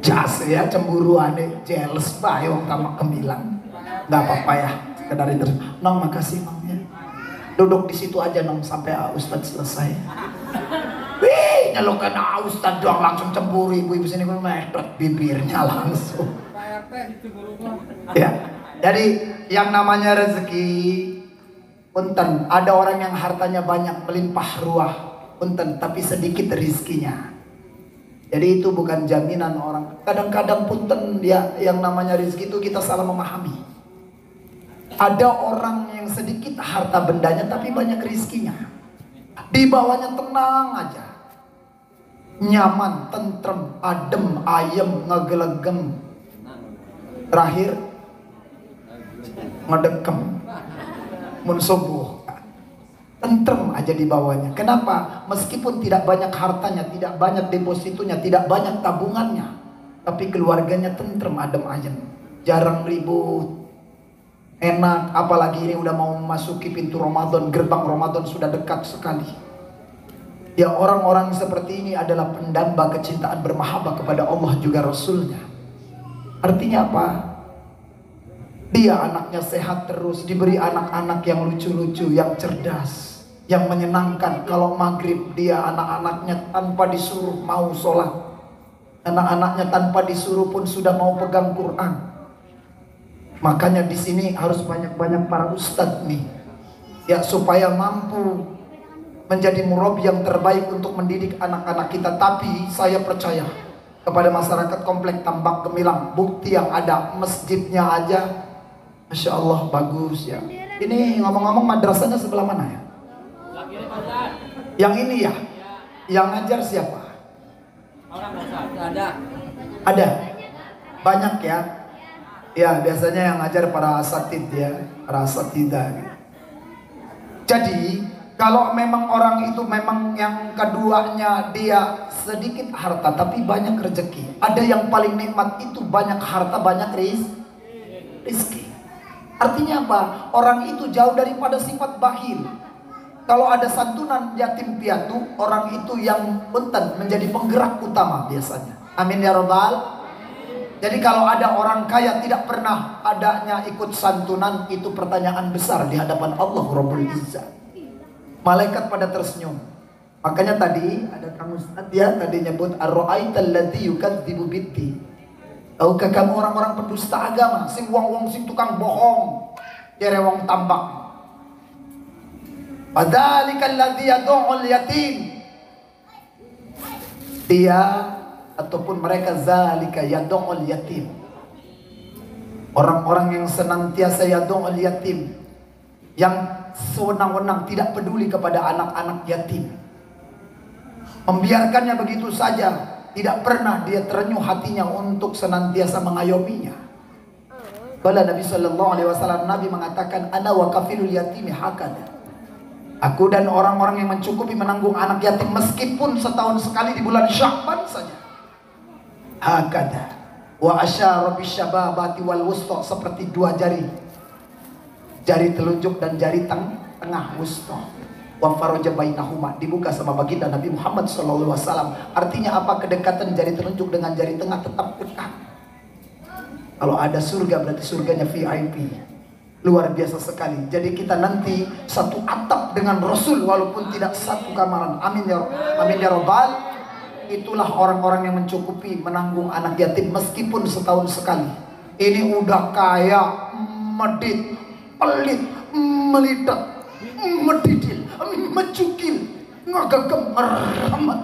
Jas ya cemburuane, jealous bae wong tamak kemilang. Enggak apa-apa ya, sekedar itu. Nong makasih Nong ya. Duduk di situ aja Nong sampai Ustadz selesai. Wih, nyelukan Ustadz doang langsung cemburu, ibu-ibu sini gue medot bibirnya langsung. Ya. Jadi yang namanya rezeki, punten, ada orang yang hartanya banyak melimpah ruah, punten, tapi sedikit rizkinya. Jadi itu bukan jaminan orang. Kadang-kadang punten dia yang namanya rezeki itu kita salah memahami. Ada orang yang sedikit harta bendanya tapi banyak rizkinya. Di bawahnya tenang aja, nyaman, tentrem, adem, ayem, ngegelegem. Terakhir ngedekem, mensubuh, tentrem aja di bawahnya. Kenapa? Meskipun tidak banyak hartanya, tidak banyak depositonya, tidak banyak tabungannya, tapi keluarganya tentrem, adem ayem, jarang ribut, enak. Apalagi ini udah mau memasuki pintu Ramadan, gerbang Ramadan sudah dekat sekali. Ya, orang-orang seperti ini adalah pendamba kecintaan bermahabbah kepada Allah juga Rasulnya. Artinya apa? Dia anaknya sehat terus, diberi anak-anak yang lucu-lucu, yang cerdas, yang menyenangkan. Kalau maghrib dia anak-anaknya tanpa disuruh mau sholat, anak-anaknya tanpa disuruh pun sudah mau pegang Quran. Makanya di sini harus banyak-banyak para ustadz nih, ya, supaya mampu menjadi murabi yang terbaik untuk mendidik anak-anak kita. Tapi saya percaya kepada masyarakat komplek Tambak Gemilang, bukti yang ada, masjidnya aja Masya Allah bagus ya. Ini ngomong-ngomong madrasahnya sebelah mana ya? Yang ini ya? Yang ngajar siapa? Ada. Banyak ya? Ya biasanya yang ngajar para asatid ya, para asatidah. Jadi Kalau memang orang itu memang yang keduanya dia sedikit harta tapi banyak rezeki. Ada yang paling nikmat itu banyak harta banyak rizki. Artinya apa? Orang itu jauh daripada sifat bakhil. Kalau ada santunan yatim piatu, orang itu yang punten menjadi penggerak utama biasanya. Amin ya robbal. Jadi kalau ada orang kaya tidak pernah adanya ikut santunan, itu pertanyaan besar di hadapan Allah Rabbul Izzah. Malaikat pada tersenyum. Makanya tadi ada Kang Ustaz ya tadi nyebut ar-ra'aital ladzi yukadzibu biddi. Tahukah kamu orang-orang pendusta agama, sing wong-wong sing tukang bohong, jere wong tambak. Padzalikal ladzi yad'ul yatim. Dia ataupun mereka zalika yad'ul yatim. Orang-orang yang senantiasa yad'ul yatim, yang sewenang-wenang tidak peduli kepada anak-anak yatim, membiarkannya begitu saja, tidak pernah dia terenyuh hatinya untuk senantiasa mengayominya. Kala Nabi sallallahu alaihi wasallam, Nabi mengatakan, ana wa kafilul yatimi hakada. Aku dan orang-orang yang mencukupi menanggung anak yatim meskipun setahun sekali di bulan Sya'ban saja. Hakada. Wa asyara bisyababati wal wusta, seperti dua jari. Jari telunjuk dan jari tengah wusta. Wa faraja bainahuma, dibuka sama baginda Nabi Muhammad sallallahu alaihi wasallam. Artinya apa? Kedekatan jari telunjuk dengan jari tengah tetap dekat. Kalau ada surga berarti surganya VIP. Luar biasa sekali. Jadi kita nanti satu atap dengan Rasul walaupun tidak satu kamaran. Amin ya robbal. Itulah orang-orang yang mencukupi menanggung anak yatim meskipun setahun sekali. Ini udah kaya, medit, pelit, melidat, medidil, mencukil, ngagagem, meramat,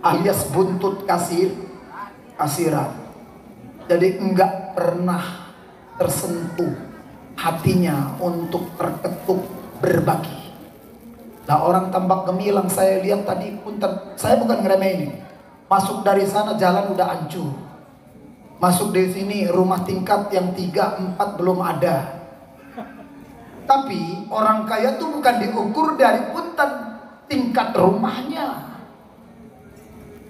alias buntut kasiran. Jadi enggak pernah tersentuh hatinya untuk terketuk berbagi. Nah, orang Tambak Gemilang saya lihat tadi, punten, saya bukan ngeremehin. Masuk dari sana jalan udah hancur. Masuk dari sini rumah tingkat yang 3, 4 belum ada. Tapi orang kaya tuh bukan diukur dari punten tingkat rumahnya.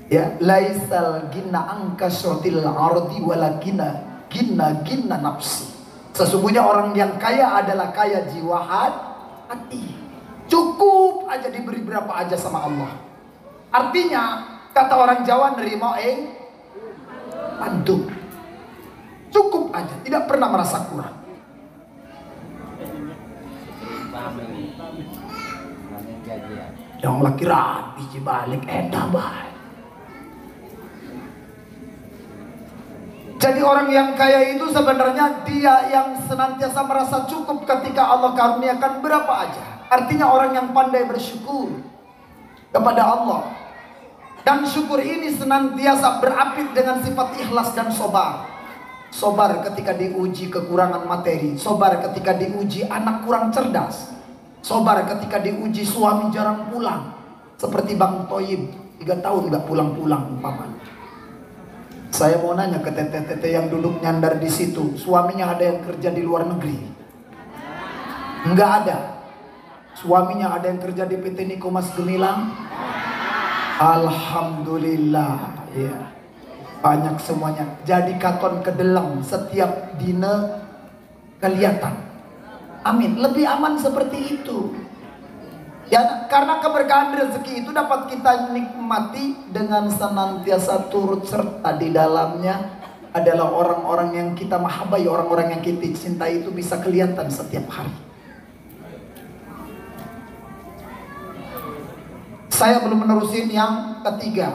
Ya, laisal gina angka syotil ardi walakina gina nafsi. Sesungguhnya orang yang kaya adalah kaya jiwa hati. Cukup aja diberi berapa aja sama Allah. Artinya kata orang Jawa nerima pantu. Cukup aja, tidak pernah merasa kurang. Yang laki rapi balik edah baik. Jadi orang yang kaya itu sebenarnya dia yang senantiasa merasa cukup ketika Allah karuniakan berapa aja. Artinya orang yang pandai bersyukur kepada Allah. Dan syukur ini senantiasa berapit dengan sifat ikhlas dan sobar. Sobar ketika diuji kekurangan materi. Sobar ketika diuji anak kurang cerdas. Sobar ketika diuji suami jarang pulang. Seperti Bang Toyib, 3 tahun gak pulang-pulang umpamanya. Saya mau nanya ke tete-tete yang duduk nyandar di situ, suaminya ada yang kerja di luar negeri? Enggak ada. Suaminya ada yang kerja di PT Niko Mas Gemilang? Alhamdulillah, ya. Banyak semuanya. Jadi katon kedelang setiap dina kelihatan. Amin. Lebih aman seperti itu. Ya, karena keberkahan rezeki itu dapat kita nikmati dengan senantiasa turut serta di dalamnya adalah orang-orang yang kita mahabbai, orang-orang yang kita cintai itu bisa kelihatan setiap hari. Saya belum menerusin yang ketiga.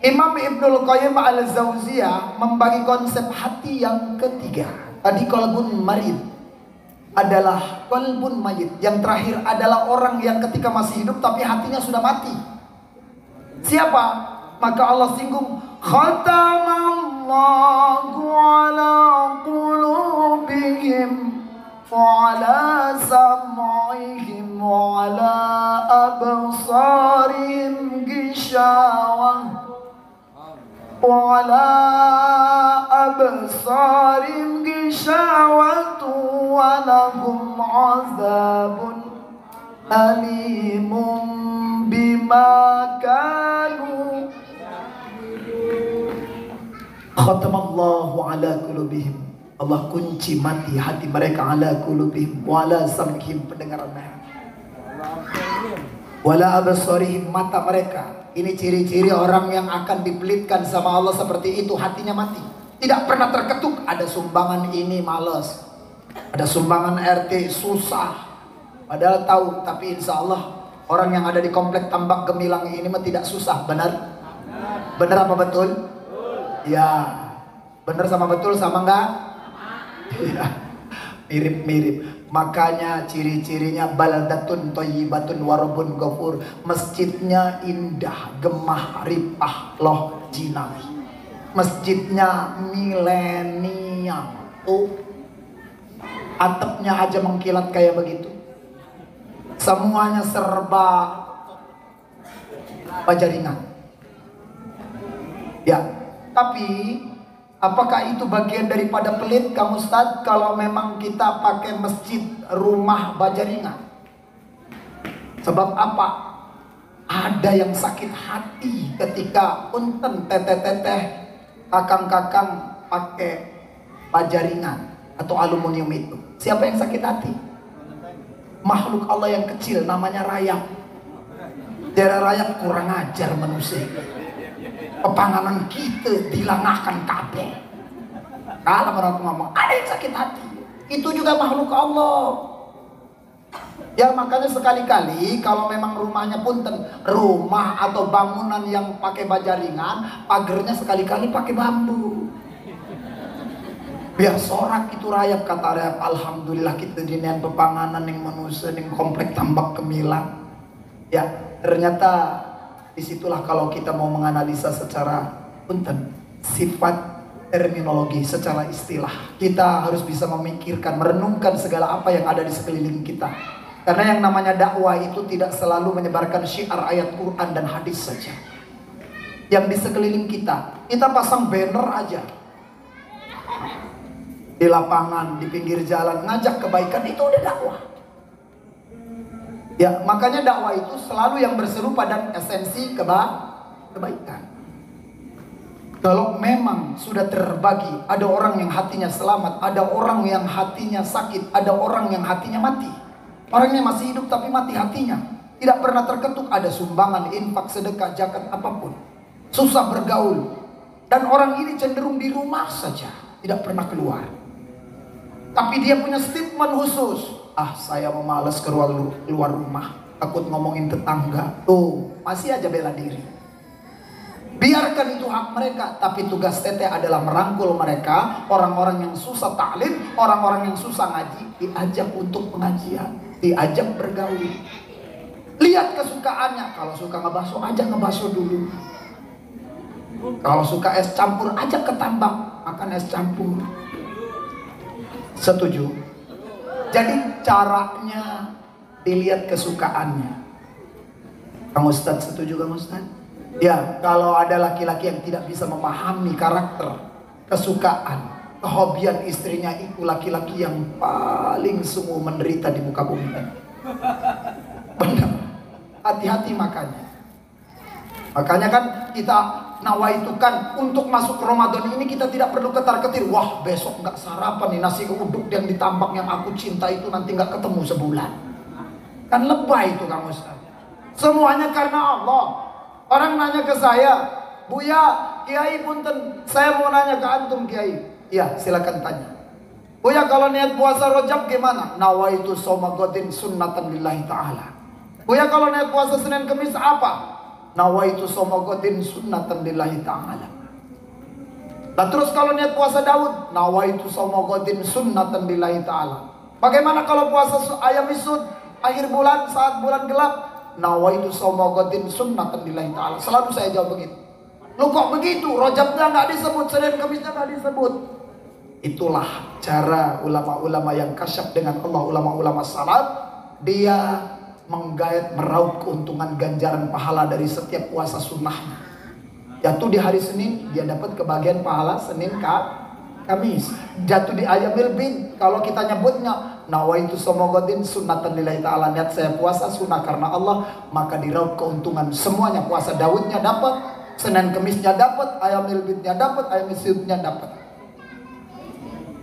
Imam Ibnul Qayyim al-Jauziyah membagi konsep hati yang ketiga. Tadi qalbun marid adalah qalbun mayit. Yang terakhir adalah orang yang ketika masih hidup tapi hatinya sudah mati. Siapa? Maka Allah singgung, khatamallahu ala qulubihim wa ala sam'ihim wa ala absarihim ghishawah wa ala absarihim ghishawah wa lahum azabun alimum bima kanu. Khatamallahu ala qulubihim. Allah kunci mati hati mereka, ala qulubihim wa ala sam'ihim, pendengaran mereka, wala absarihim, mata mereka. Ini ciri-ciri orang yang akan dipelitkan sama Allah seperti itu, hatinya mati, tidak pernah terketuk. Ada sumbangan ini males, ada sumbangan RT susah, padahal tahu. Tapi insya Allah orang yang ada di komplek Tambak Gemilang ini mah tidak susah. Benar? Benar apa betul? Ya, benar sama betul sama enggak? Ya, mirip-mirip. Makanya ciri-cirinya baldatun thayyibatun warabun ghafur. Masjidnya indah, gemah, ripah, loh jinawi. Masjidnya milenial. Oh, atapnya aja mengkilat kayak begitu. Semuanya serba bajaringan. Ya, tapi apakah itu bagian daripada pelit Kang Ustadz kalau memang kita pakai masjid rumah bajaringan? Sebab apa? Ada yang sakit hati ketika punten teteh-teteh kakang-kakang pakai bajaringan atau aluminium itu. Siapa yang sakit hati? Makhluk Allah yang kecil namanya rayap. Daerah rayap kurang ajar manusia. Pepanganan kita dilanakan kabel. Kalau orang ngomong ada yang sakit hati, itu juga makhluk Allah. Ya makanya sekali-kali kalau memang rumahnya punten, rumah atau bangunan yang pakai bajaringan, pagernya sekali-kali pakai bambu. Biar sorak itu rayap, kata rayap. Alhamdulillah kita dinian pepanganan yang manusia yang komplek Tambak Gemilang. Ya ternyata disitulah kalau kita mau menganalisa secara punten, sifat terminologi, secara istilah, kita harus bisa memikirkan, merenungkan segala apa yang ada di sekeliling kita. Karena yang namanya dakwah itu tidak selalu menyebarkan syiar ayat Quran dan hadis saja. Yang di sekeliling kita pasang banner aja di lapangan, di pinggir jalan, ngajak kebaikan, itu udah dakwah. Ya, makanya dakwah itu selalu yang berseru pada esensi kebaikan. Kalau memang sudah terbagi, ada orang yang hatinya selamat, ada orang yang hatinya sakit, ada orang yang hatinya mati. Orangnya masih hidup tapi mati hatinya, tidak pernah terketuk, ada sumbangan, infak, sedekah, zakat, apapun. Susah bergaul. Dan orang ini cenderung di rumah saja, tidak pernah keluar. Tapi dia punya statement khusus. Saya memalas keluar rumah, takut ngomongin tetangga. Tuh, masih aja bela diri. Biarkan itu hak mereka, tapi tugas teteh adalah merangkul mereka. Orang-orang yang susah taklim, orang-orang yang susah ngaji, diajak untuk pengajian, diajak bergaul. Lihat kesukaannya. Kalau suka ngebasuh, ajak ngebasuh dulu. Kalau suka es campur, ajak ke Tambak makan es campur. Setuju? Jadi caranya dilihat kesukaannya. Kang Ustadz setuju Kang Ustadz? Ya, kalau ada laki-laki yang tidak bisa memahami karakter, kesukaan, kehobian istrinya, itu laki-laki yang paling sungguh menderita di muka bumi. Benar. Hati-hati makanya. Makanya kan kita nawaitukan untuk masuk Ramadan ini kita tidak perlu ketar-ketir. Wah, besok nggak sarapan nih, nasi uduk yang di Tambak yang aku cinta itu nanti nggak ketemu sebulan. Kan lebay itu Kang Ustaz. Semuanya karena Allah. Orang nanya ke saya, Buya, Kiai punten, saya mau nanya ke antum Kiai. Iya, silakan tanya. Buya, kalau niat puasa Rajab gimana? Nawaitu shauma ghadin sunnatan lillahi ta'ala. Buya, kalau niat puasa Senin Kamis apa? Nawaitu shauma ghadin sunnatan lillahi ta'ala. Dan terus kalau niat puasa Daud, nawaitu shauma ghadin sunnatan lillahi ta'ala. Bagaimana kalau puasa ayam isud akhir bulan saat bulan gelap? Nawaitu shauma ghadin sunnatan lillahi ta'ala. Selalu saya jawab begitu. Lu kok begitu? Rajabnya nggak disebut, Senin Kamisnya nggak disebut. Itulah cara ulama-ulama yang kasyaf dengan Allah, ulama-ulama salaf. Dia menggait meraup keuntungan ganjaran pahala dari setiap puasa sunnahnya. Jatuh di hari Senin, dia dapat kebagian pahala Senin Kamis jatuh di ayamil bid. Kalau kita nyebutnya nawaitu somogodin sunnatan lillahi ta'ala, niat saya puasa sunnah karena Allah, maka diraup keuntungan semuanya. Puasa Daudnya dapat, Senin Kemisnya dapat, ayamil bidnya dapat, ayamil sibnya dapat.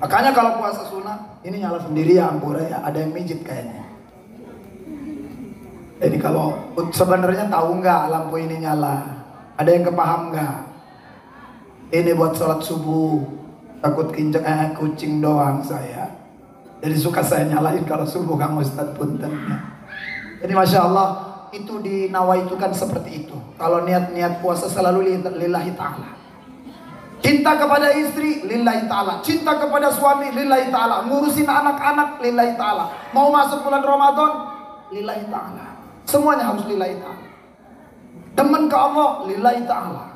Makanya kalau puasa sunnah ini nyala sendiri ya Ampura ya, ada yang mijit kayaknya. Jadi kalau sebenarnya tahu nggak lampu ini nyala, ada yang kepaham nggak? Ini buat sholat subuh. Takut kinjek kucing doang saya. Jadi suka saya nyalain kalau subuh Kang Ustadz puntennya. Jadi Masya Allah, itu di nawaitukan seperti itu. Kalau niat-niat puasa selalu lillahi ta'ala. Cinta kepada istri lillahi ta'ala, cinta kepada suami lillahi ta'ala, ngurusin anak-anak lillahi ta'ala. Mau masuk bulan Ramadan lillahi ta'ala. Semuanya harus lillahi ta'ala. Demen ke Allah lillahi ta'ala.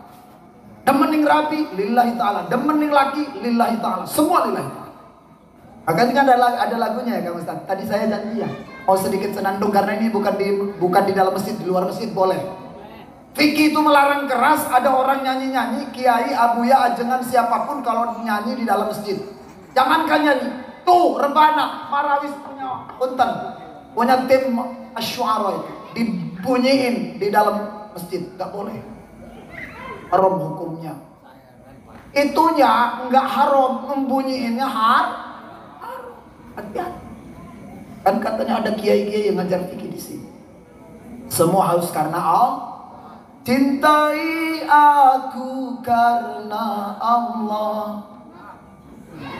Demen yang rapi lillahi ta'ala, demen yang laki lillahi ta'ala, semua lillahi ta'ala. Makanya kan ada lagunya ya Kang Ustaz. Tadi saya janji ya mau sedikit senandung, karena ini bukan di dalam masjid, di luar masjid boleh. Fikih itu melarang keras, ada orang nyanyi-nyanyi, kiai, abuya, ajengan, siapapun kalau nyanyi di dalam masjid. Jangankan nyanyi, tuh rebana, marawis punya tim asy'ara itu dibunyiin di dalam masjid, gak boleh. Haram hukumnya. Itunya nggak haram, membunyiinnya haram. Hati-hati. Kan katanya ada kiai-kiai yang ngajar fikih di sini. Semua harus karena Allah. Cintai aku karena Allah,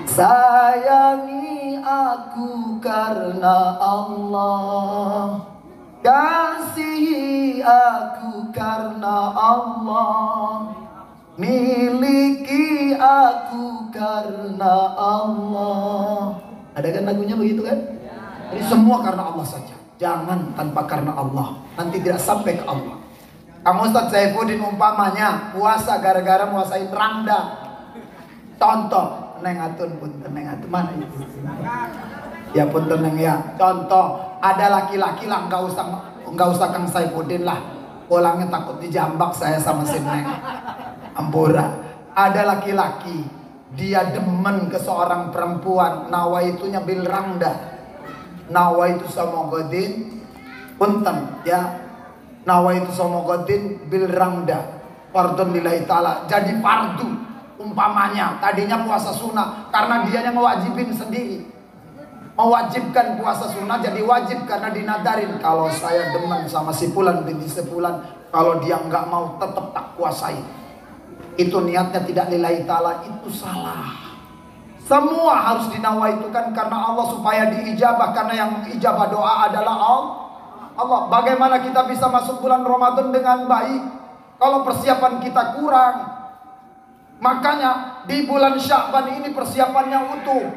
sayangi aku karena Allah, kasihi aku karena Allah, miliki aku karena Allah. Ada kan lagunya begitu kan? Jadi semua karena Allah saja. Jangan tanpa karena Allah, nanti tidak sampai ke Allah. Kang Ustadz Saifuddin umpamanya puasa gara-gara muasain rangda. Contoh, Neng Atun punten, Neng Atun mana itu? Ya punten Neng ya. Contoh, ada laki-laki lah, nggak usah Kang Saifuddin lah. Pulangnya takut dijambak saya sama si Neng Ampura. Ada laki-laki, dia demen ke seorang perempuan, nawaitunya bil rangda. Nawaitu somogodin punten ya. Nawaitu somogodin bil rangda, fardun lillahi ta'ala. Jadi fardu umpamanya. Tadinya puasa sunnah, karena dia yang mewajibin sendiri, mewajibkan puasa sunnah jadi wajib karena dinadarin. Kalau saya demen sama si Fulan binti sepulan, kalau dia nggak mau tetap tak kuasai. Itu niatnya tidak lillahi ta'ala, itu salah. Semua harus dinawaitukan karena Allah supaya diijabah, karena yang ijabah doa adalah Allah. Bagaimana kita bisa masuk bulan Ramadan dengan baik kalau persiapan kita kurang? Makanya di bulan Sya'ban ini persiapannya utuh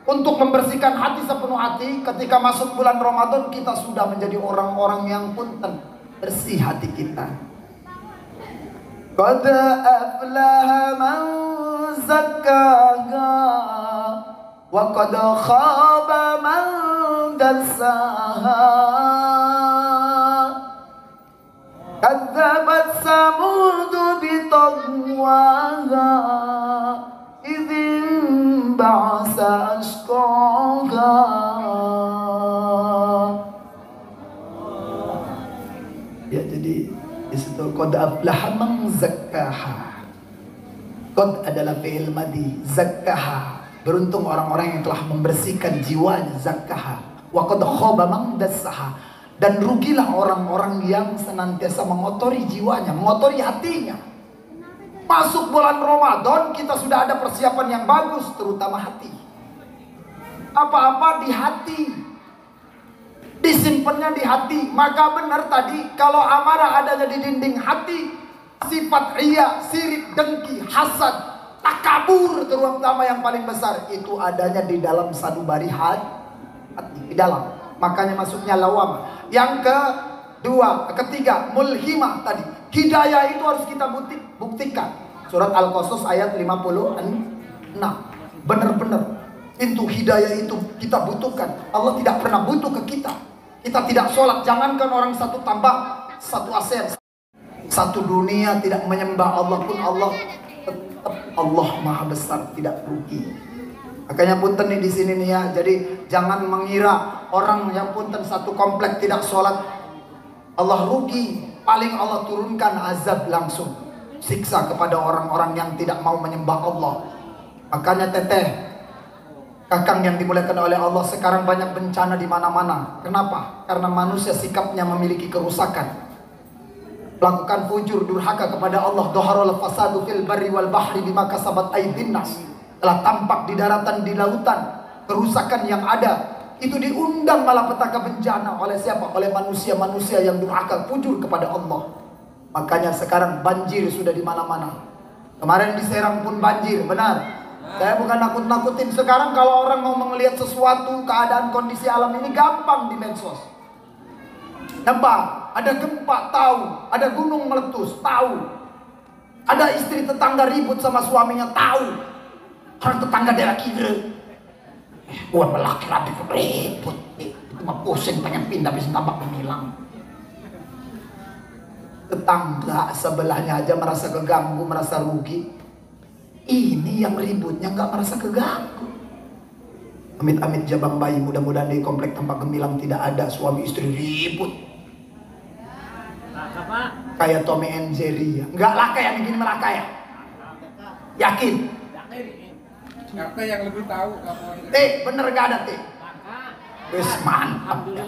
untuk membersihkan hati sepenuh hati. Ketika masuk bulan Ramadan kita sudah menjadi orang-orang yang punten, bersih hati kita. Qad aflaha man zakkaha wa qad khaba man dassaha. Kadzabat Samud bitagwaha idzin ba'asa ashqaha. Ya, jadi di situ qad aflaha man zakkaha. Qad adalah fi'il madhi, zakkaha beruntung orang-orang yang telah membersihkan jiwanya, zakkaha. Wa qad khaba man dassaha, dan rugilah orang-orang yang senantiasa mengotori jiwanya, mengotori hatinya. Masuk bulan Ramadan kita sudah ada persiapan yang bagus, terutama hati. Apa-apa di hati, disimpannya di hati. Maka benar tadi, kalau amarah adanya di dinding hati, sifat ria, sirik, dengki, hasad, takabur terutama yang paling besar, itu adanya di dalam sanubari hati, di dalam. Makanya masuknya lawamah. Yang ketiga mulhimah tadi. Hidayah itu harus kita buktikan. Surat Al-Qasas ayat 56. Benar-benar pintu hidayah itu kita butuhkan. Allah tidak pernah butuh ke kita. Kita tidak sholat, jangankan orang satu tambah, satu ASEAN, satu dunia tidak menyembah Allah pun Allah tetap Allah Maha Besar, tidak rugi. Makanya punten nih di sini nih ya. Jadi jangan mengira orang yang punten satu komplek tidak sholat Allah rugi. Paling Allah turunkan azab langsung, siksa kepada orang-orang yang tidak mau menyembah Allah. Makanya teteh, kakang yang dimuliakan oleh Allah, sekarang banyak bencana di mana-mana. Kenapa? Karena manusia sikapnya memiliki kerusakan. Lakukan fujur, durhaka kepada Allah. Dhaharul fasadu fil barri wal bahri bima kasabat aydin nas. Telah tampak di daratan, di lautan kerusakan yang ada. Itu diundang malapetaka bencana oleh siapa? Oleh manusia-manusia yang durhaka, fujur kepada Allah. Makanya sekarang banjir sudah di mana-mana. Kemarin di Serang pun banjir, benar. Saya bukan nakut-nakutin. Sekarang kalau orang mau melihat sesuatu, keadaan kondisi alam ini gampang di medsos. Nampak, ada gempa tahu, ada gunung meletus tahu, ada istri tetangga ribut sama suaminya tahu, orang tetangga daerah kira, buat laki-laki ribut, itu mah pusing pengen pindah bisa tambah menghilang. Tetangga sebelahnya aja merasa keganggu, merasa rugi. Ini yang ributnya nggak merasa keganggu. Amit-amit jabang bayi, mudah-mudahan di komplek Tambak Gemilang tidak ada suami istri ribut. Kayak Tommy and Jerry ya. Enggak laka ya, bikin melaka ya. Yakin? Siapa yang lebih tahu? Bener gak ada wis mantap ya.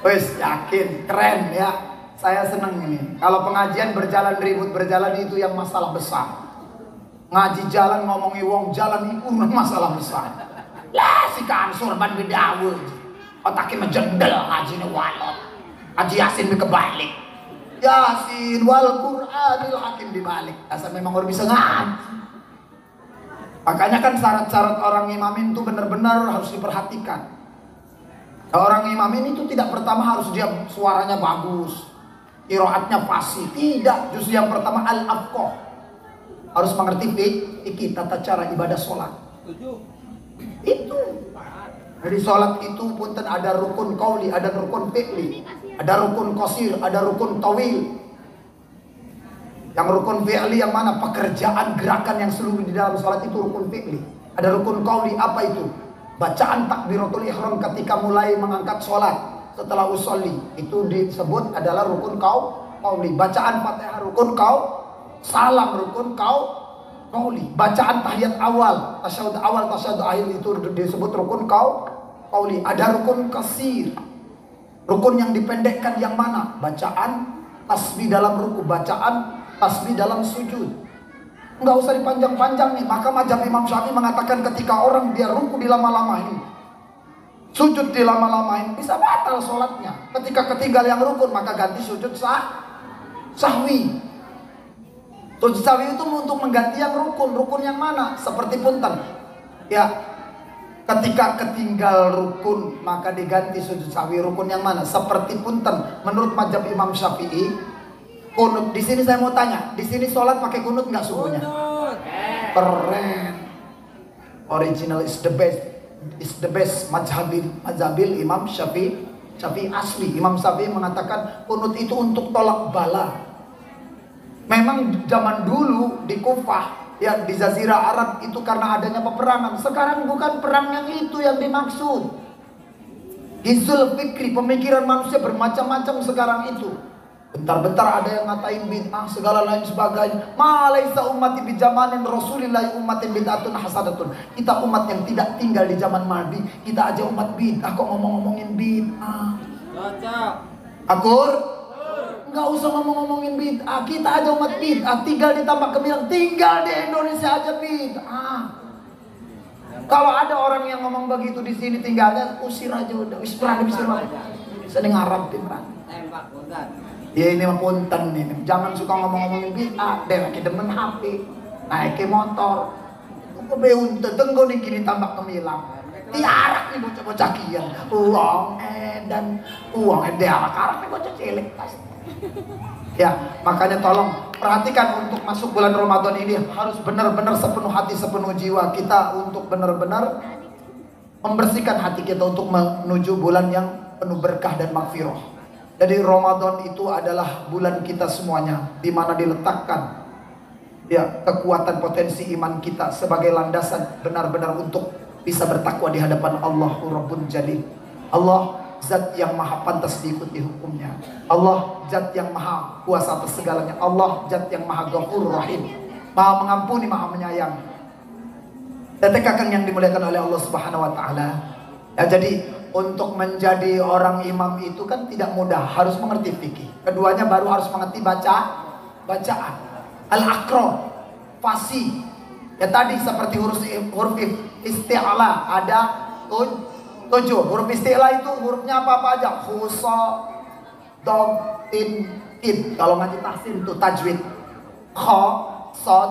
Wis yakin, keren ya. Saya seneng ini. Kalau pengajian berjalan ribut berjalan itu yang masalah besar. Ngaji jalan ngomongi wong jalan itu masalah besar. Lah si kan surban bedawe. Otaknya menjendel ngajine walot. Haji Yasin kebalik. Yasin wal Qur'anil Hakim dibalik. Asal memang orang bisa ngaji. Makanya kan syarat-syarat orang imamin itu benar-benar harus diperhatikan. Orang imamin itu tidak pertama harus dia suaranya bagus, qiraatnya fasih. Tidak, justru yang pertama al-afqah. Harus mengerti fikih tata cara ibadah sholat. Itu. Jadi sholat itu punten ada rukun qauli, ada rukun fi'li, ada rukun qasir, ada rukun tawil. Yang rukun fi'li yang mana? Pekerjaan gerakan yang seluruh di dalam sholat itu rukun fi'li. Ada rukun qauli, apa itu? Bacaan takbiratul ihram ketika mulai mengangkat sholat setelah usolli, itu disebut adalah rukun qauli. Bacaan Fatihah rukun salam rukun qauli. Bacaan tahiyat awal, tasyahud awal, tasyahud akhir itu disebut rukun qauli. Ada rukun qasir. Rukun yang dipendekkan yang mana? Bacaan tasbih dalam ruku, bacaan tasbih dalam sujud. Enggak usah dipanjang-panjang nih. Maka mazhab Imam Syafi'i mengatakan ketika orang dia ruku dilama-lamain, sujud dilama-lamain, bisa batal sholatnya. Ketika ketinggal yang rukun maka ganti sujud sahwi. Sujud sahwi itu untuk mengganti yang rukun. Rukun yang mana? Seperti punten. Ya, ketika ketinggal rukun maka diganti sujud sahwi. Rukun yang mana? Seperti punten. Menurut mazhab Imam Syafi'i, kunut. Di sini saya mau tanya, di sini sholat pakai kunut nggak subuhnya? Keren. Original is the best. Is the best. Mazhabil Imam Syafi'i asli. Imam Syafi'i mengatakan kunut itu untuk tolak bala. Memang zaman dulu di Kufah, ya di Jazirah Arab itu karena adanya peperangan. Sekarang bukan perang yang itu yang dimaksud. Hizul fikri, pemikiran manusia bermacam-macam sekarang itu. Bentar-bentar ada yang ngatain bid'ah segala lain sebagainya. Ma laisa ummati bi zamanin Rasulillahi ummatin bid'atun hasadatun. Kita umat yang tidak tinggal di zaman Nabi, kita aja umat bid'ah kok ngomong-ngomongin bid'ah. Cocok. Akur? Enggak usah ngomong-ngomongin bid'ah. Kita aja umat bid'ah, tinggal di Tambak Gemilang, tinggal di Indonesia aja bid'ah. Kalau ada orang yang ngomong begitu di sini tinggalnya, usir aja udah. Wis berani bisa sedang Arab timran. Tembak punten. Ya ini mah punten ini. Jangan suka ngomong-ngomongin bid'ah. Dewek demen HP, naik ke motor. Kok beunte tenggo nih kini Tambak Gemilang. Diarak nih bocah-bocah kian. Uang diarak-arak nih bocah cilik pasti. Ya, makanya tolong perhatikan untuk masuk bulan Ramadan ini harus benar-benar sepenuh hati, sepenuh jiwa kita untuk benar-benar membersihkan hati kita untuk menuju bulan yang penuh berkah dan magfirah. Jadi Ramadan itu adalah bulan kita semuanya, di mana diletakkan ya kekuatan potensi iman kita sebagai landasan benar-benar untuk bisa bertakwa di hadapan Allah Rabbun Jalil. Allah zat yang maha pantas diikuti hukumnya. Allah zat yang maha kuasa atas segalanya. Allah zat yang maha ghafur rahim, maha mengampuni, maha menyayang. Tetek kakang yang dimuliakan oleh Allah Subhanahu wa taala. Ya, jadi untuk menjadi orang imam itu kan tidak mudah, harus mengerti fikih. Keduanya baru harus mengerti bacaan. Al-aqra, fasih. Ya tadi seperti huruf isti'la ada 7. Huruf isti'la itu hurufnya apa aja? Khusa, dom, tin. Kalau ngaji tahsin itu tajwid. Kha, sad,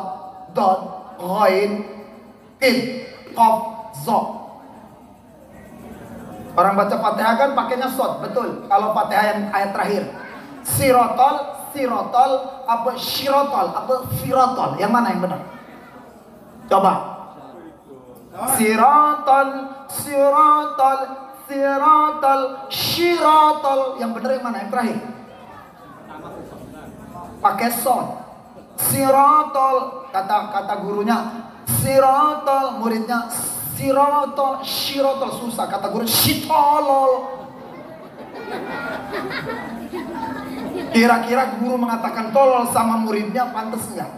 dad, ghain, tin, qaf, za. Orang baca Fatihah kan pakainya shod, betul. Kalau Fatihah yang ayat terakhir. Sirotol, apa syirotol, apa firotol. Yang mana yang benar? Coba. Sirotol, syirotol. Yang benar yang mana? Yang terakhir. Pakai shod. Sirotol, kata gurunya. Sirotol, muridnya. Sirotol, syirotol, susah. Kata guru syitolol. Kira-kira guru mengatakan tolol sama muridnya pantas enggak?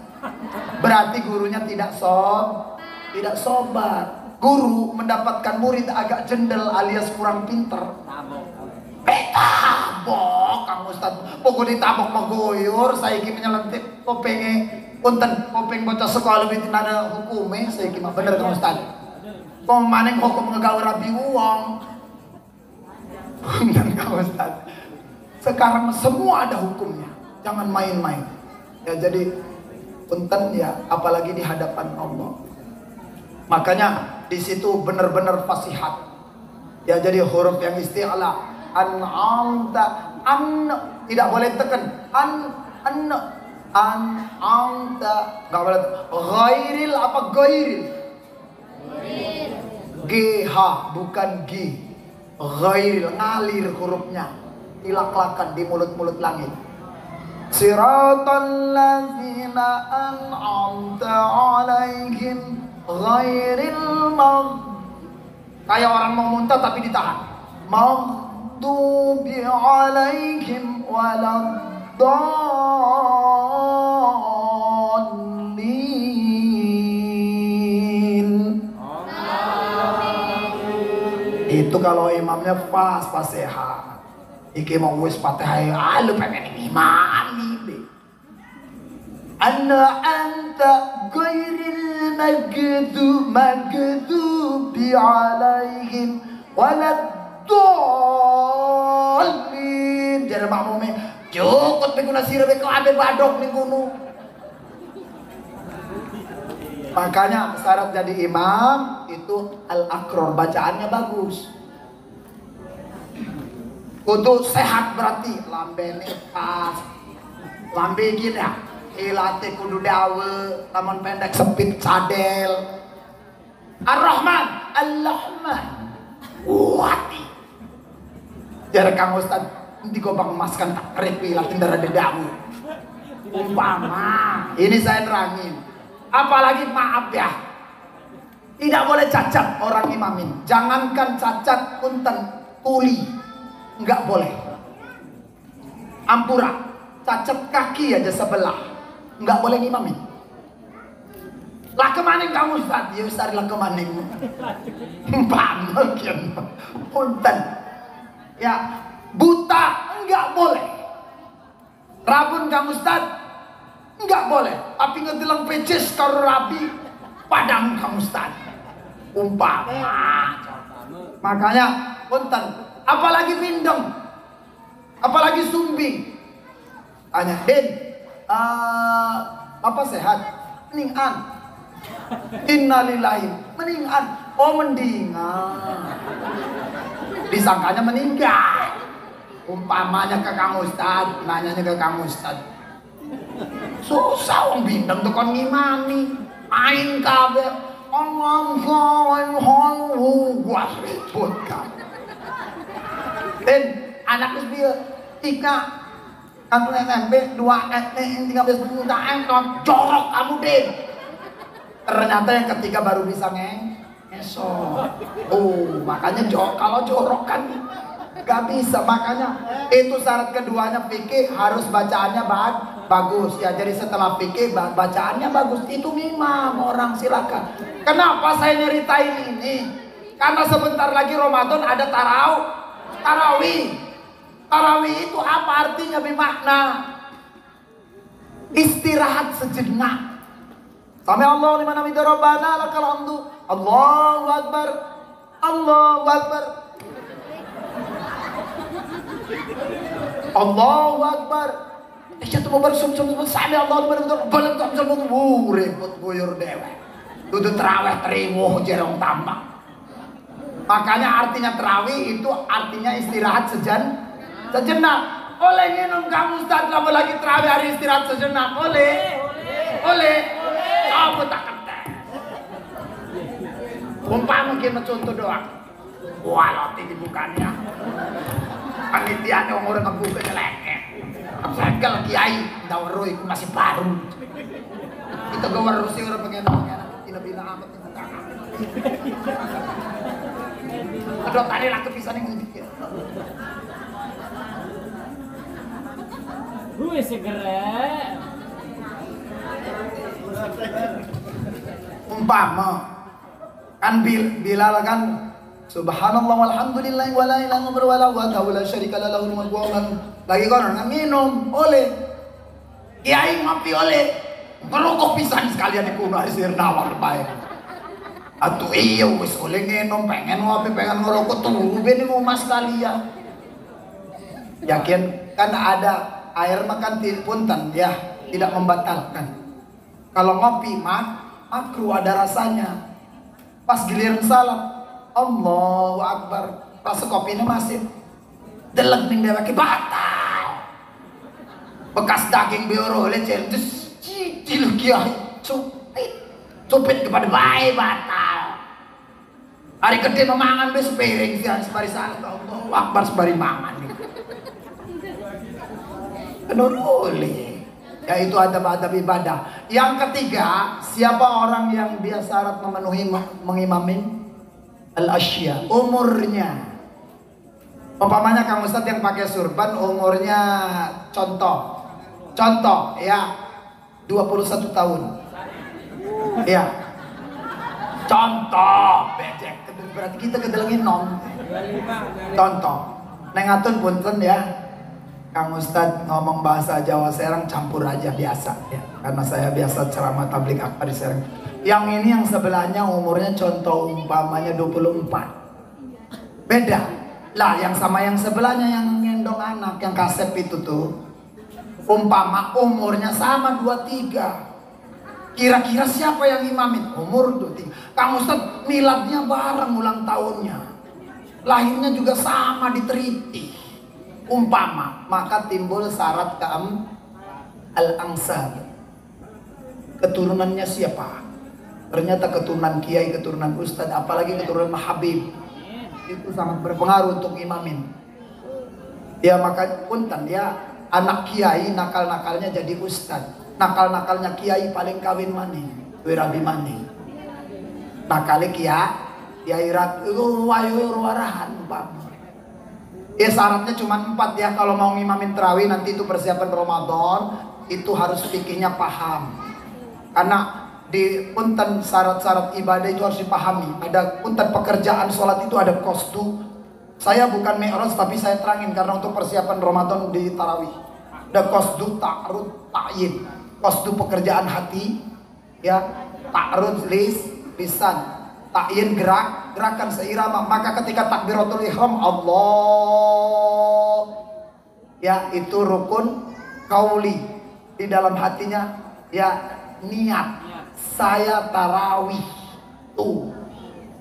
Berarti gurunya tidak sobat. Guru mendapatkan murid agak jendel alias kurang pinter. Tabok Kang Ustad. Pokoknya ditabok magoyor. Saya ini menyelentik. Kopeng bocah sekolah lebih tinana hukumnya. Saya ini bener Kang Ustad. Pemaneng hukum ngegawe rabi uang. Dan Kang Ustad, sekarang semua ada hukumnya, jangan main-main. Ya jadi punten ya, apalagi di hadapan Allah. Makanya di situ benar-benar fasihat. Ya jadi huruf yang isti'la, tidak boleh tekan. Nggak boleh. Ghairil apa ghairil? GH bukan G. Ghairil, ngalir hurufnya, dilak-lakan di mulut-mulut langit. Siratal ladzina an'amta 'alaihim ghairil kayak orang mau muntah tapi ditahan. Maghdubi 'alaihim waladdallin. Itu kalau imamnya pas sehat. Iki mau wis Fatihah, lu pengen imam nih. Anta ghairil maghdubi alaihim waladdallin. Jare makmume cukup minggu nasir be kabeh badok ning kono. Makanya syarat jadi imam itu al-aqrar, bacaannya bagus. Kudu sehat berarti lambene pas. Lambe gini ya, ilate kudu dawe, lamun pendek sempit cadel. Ar-Rahman, Al-Rahman. Wati. Jar Kang Ustad, nanti gobang emaskan tak kerip ilatin darah dedamu. Umpama, ini saya terangin. Apalagi maaf ya, tidak boleh cacat orang imamin. Jangankan cacat punten, tuli, nggak boleh. Ampura, cacat kaki aja sebelah, nggak boleh imamin. Lah kemaning kamu Ustaz, ya Ustaz lah kemaning. Banget ya, punten. Ya, buta nggak boleh. Rabun kamu Ustaz, nggak boleh. Tapi ngedelang peces karo rabi, padang kamu Ustaz. Umpama. Makanya punten, apalagi pindeng, apalagi sumbing. Tanya, Den, apa sehat? Mendingan. Innalillahi, mendingan. Oh mendingan. Disangkanya meninggal. Umpamanya ke kamu Ustaz, nanyanya ke kamu Ustaz. Susah wong bintang tuh kon ngimani, main kabeh. Gua ribut kan. Dan anak wis piye? Tika Aku SMP 2 13 jorok kamu deh. Ternyata yang ketiga baru bisa ngesot. Makanya kalau jorok kan gak bisa. Makanya itu syarat keduanya fikih harus bacaannya bagus ya. Jadi setelah fikih bacaannya bagus itu ngimam orang, silakan. Kenapa saya nyeritain ini? Karena sebentar lagi Ramadan ada tarawih. Tarawih itu apa artinya bermakna? Istirahat sejenak. Sami Allah liman hamidah Rabbana lakal hamdu. Allahu Akbar. Allahu Akbar. Allahu Akbar. Jatuh bersum sami Allah liman hamidah Rabbana. Repot guyur dewe. Dudu terawih terimuh jerong tambah. Makanya artinya terawih itu artinya istirahat sejenak. Oleh minum kamu Ustaz, lama lagi terawih hari istirahat sejenak. Oleh. Kamu tak ketek. Umpama kita contoh doang. Walau dibukannya. Panitianya orang ngebuka nyeleket. Segel kiai, dawaru itu masih baru. Kita gawar rusi orang pengen-pengen. Bina amat dibuka. Aduh tadi lah kepisan yang ngidip ya. Gue segera. Umpama kan Bilal kan subhanallah walhamdulillah wala ilaha illallah wa la syarika lahu lagi konon minum oleh kiai ngopi oleh ngerokok pisan sekalian dikuno hari sirnawar bae. Atuh iya wis oleh ngenom pengen ngopi pengen ngerokok turu ben rumah sekalian. Yakin kan ada air makan punten ya tidak membatalkan. Kalau ngopi makruh ada rasanya. Pas giliran salam Allahu Akbar pas kopinya masih delek ning dheweke batal. Bekas daging bioro lecel cicil kiai cupit kepada bae batal. Hari gede memangan wis piring sih sebari salat Allahu Akbar sebari mangan. Kenuruli. Ya itu adab-adab ibadah. Yang ketiga, siapa orang yang dia syarat memenuhi mengimamin al-asya, umurnya. Umpamanya Kang Ustadz yang pakai surban umurnya contoh ya 21 tahun. Ya. Contoh, becek berarti kita kedelengin non. Contoh. Nengatun punten ya. Kang Ustadz ngomong bahasa Jawa Serang campur aja biasa ya. Karena saya biasa ceramah tabligh akbar di Serang. Yang ini yang sebelahnya umurnya contoh umpamanya 24. Beda. Lah yang sama yang sebelahnya yang ngendong anak yang kasep itu tuh. Umpama umurnya sama 23. Kira-kira siapa yang imamin? Umur 23. Kang Ustadz miladnya bareng ulang tahunnya. Lahirnya juga sama di Triti. Umpama maka timbul syarat al-ansab. Keturunannya siapa? Ternyata keturunan kiai, keturunan ustadz, apalagi keturunan Habib. Itu sangat berpengaruh untuk imamin. Ya maka punten ya anak kiai nakal-nakalnya jadi ustadz. Nakal-nakalnya kiai paling kawin mani, wirabi mani. Nakale kiai rat wayu warahan umpama. Ya syaratnya cuma 4 ya. Kalau mau ngimamin terawih nanti itu persiapan Ramadan, itu harus fikihnya paham. Karena di punten syarat-syarat ibadah itu harus dipahami. Ada punten pekerjaan sholat itu ada kosdu. Saya bukan mi'raj tapi saya terangin karena untuk persiapan Ramadan di tarawih. Ada kosdu, ta'rud, ta'yin. Kosdu pekerjaan hati, ya, ta'rud lisan. Ta'yin gerakan seirama. Maka ketika takbiratul ihram Allah, ya itu rukun qauli. Di dalam hatinya ya niat saya tarawih tuh.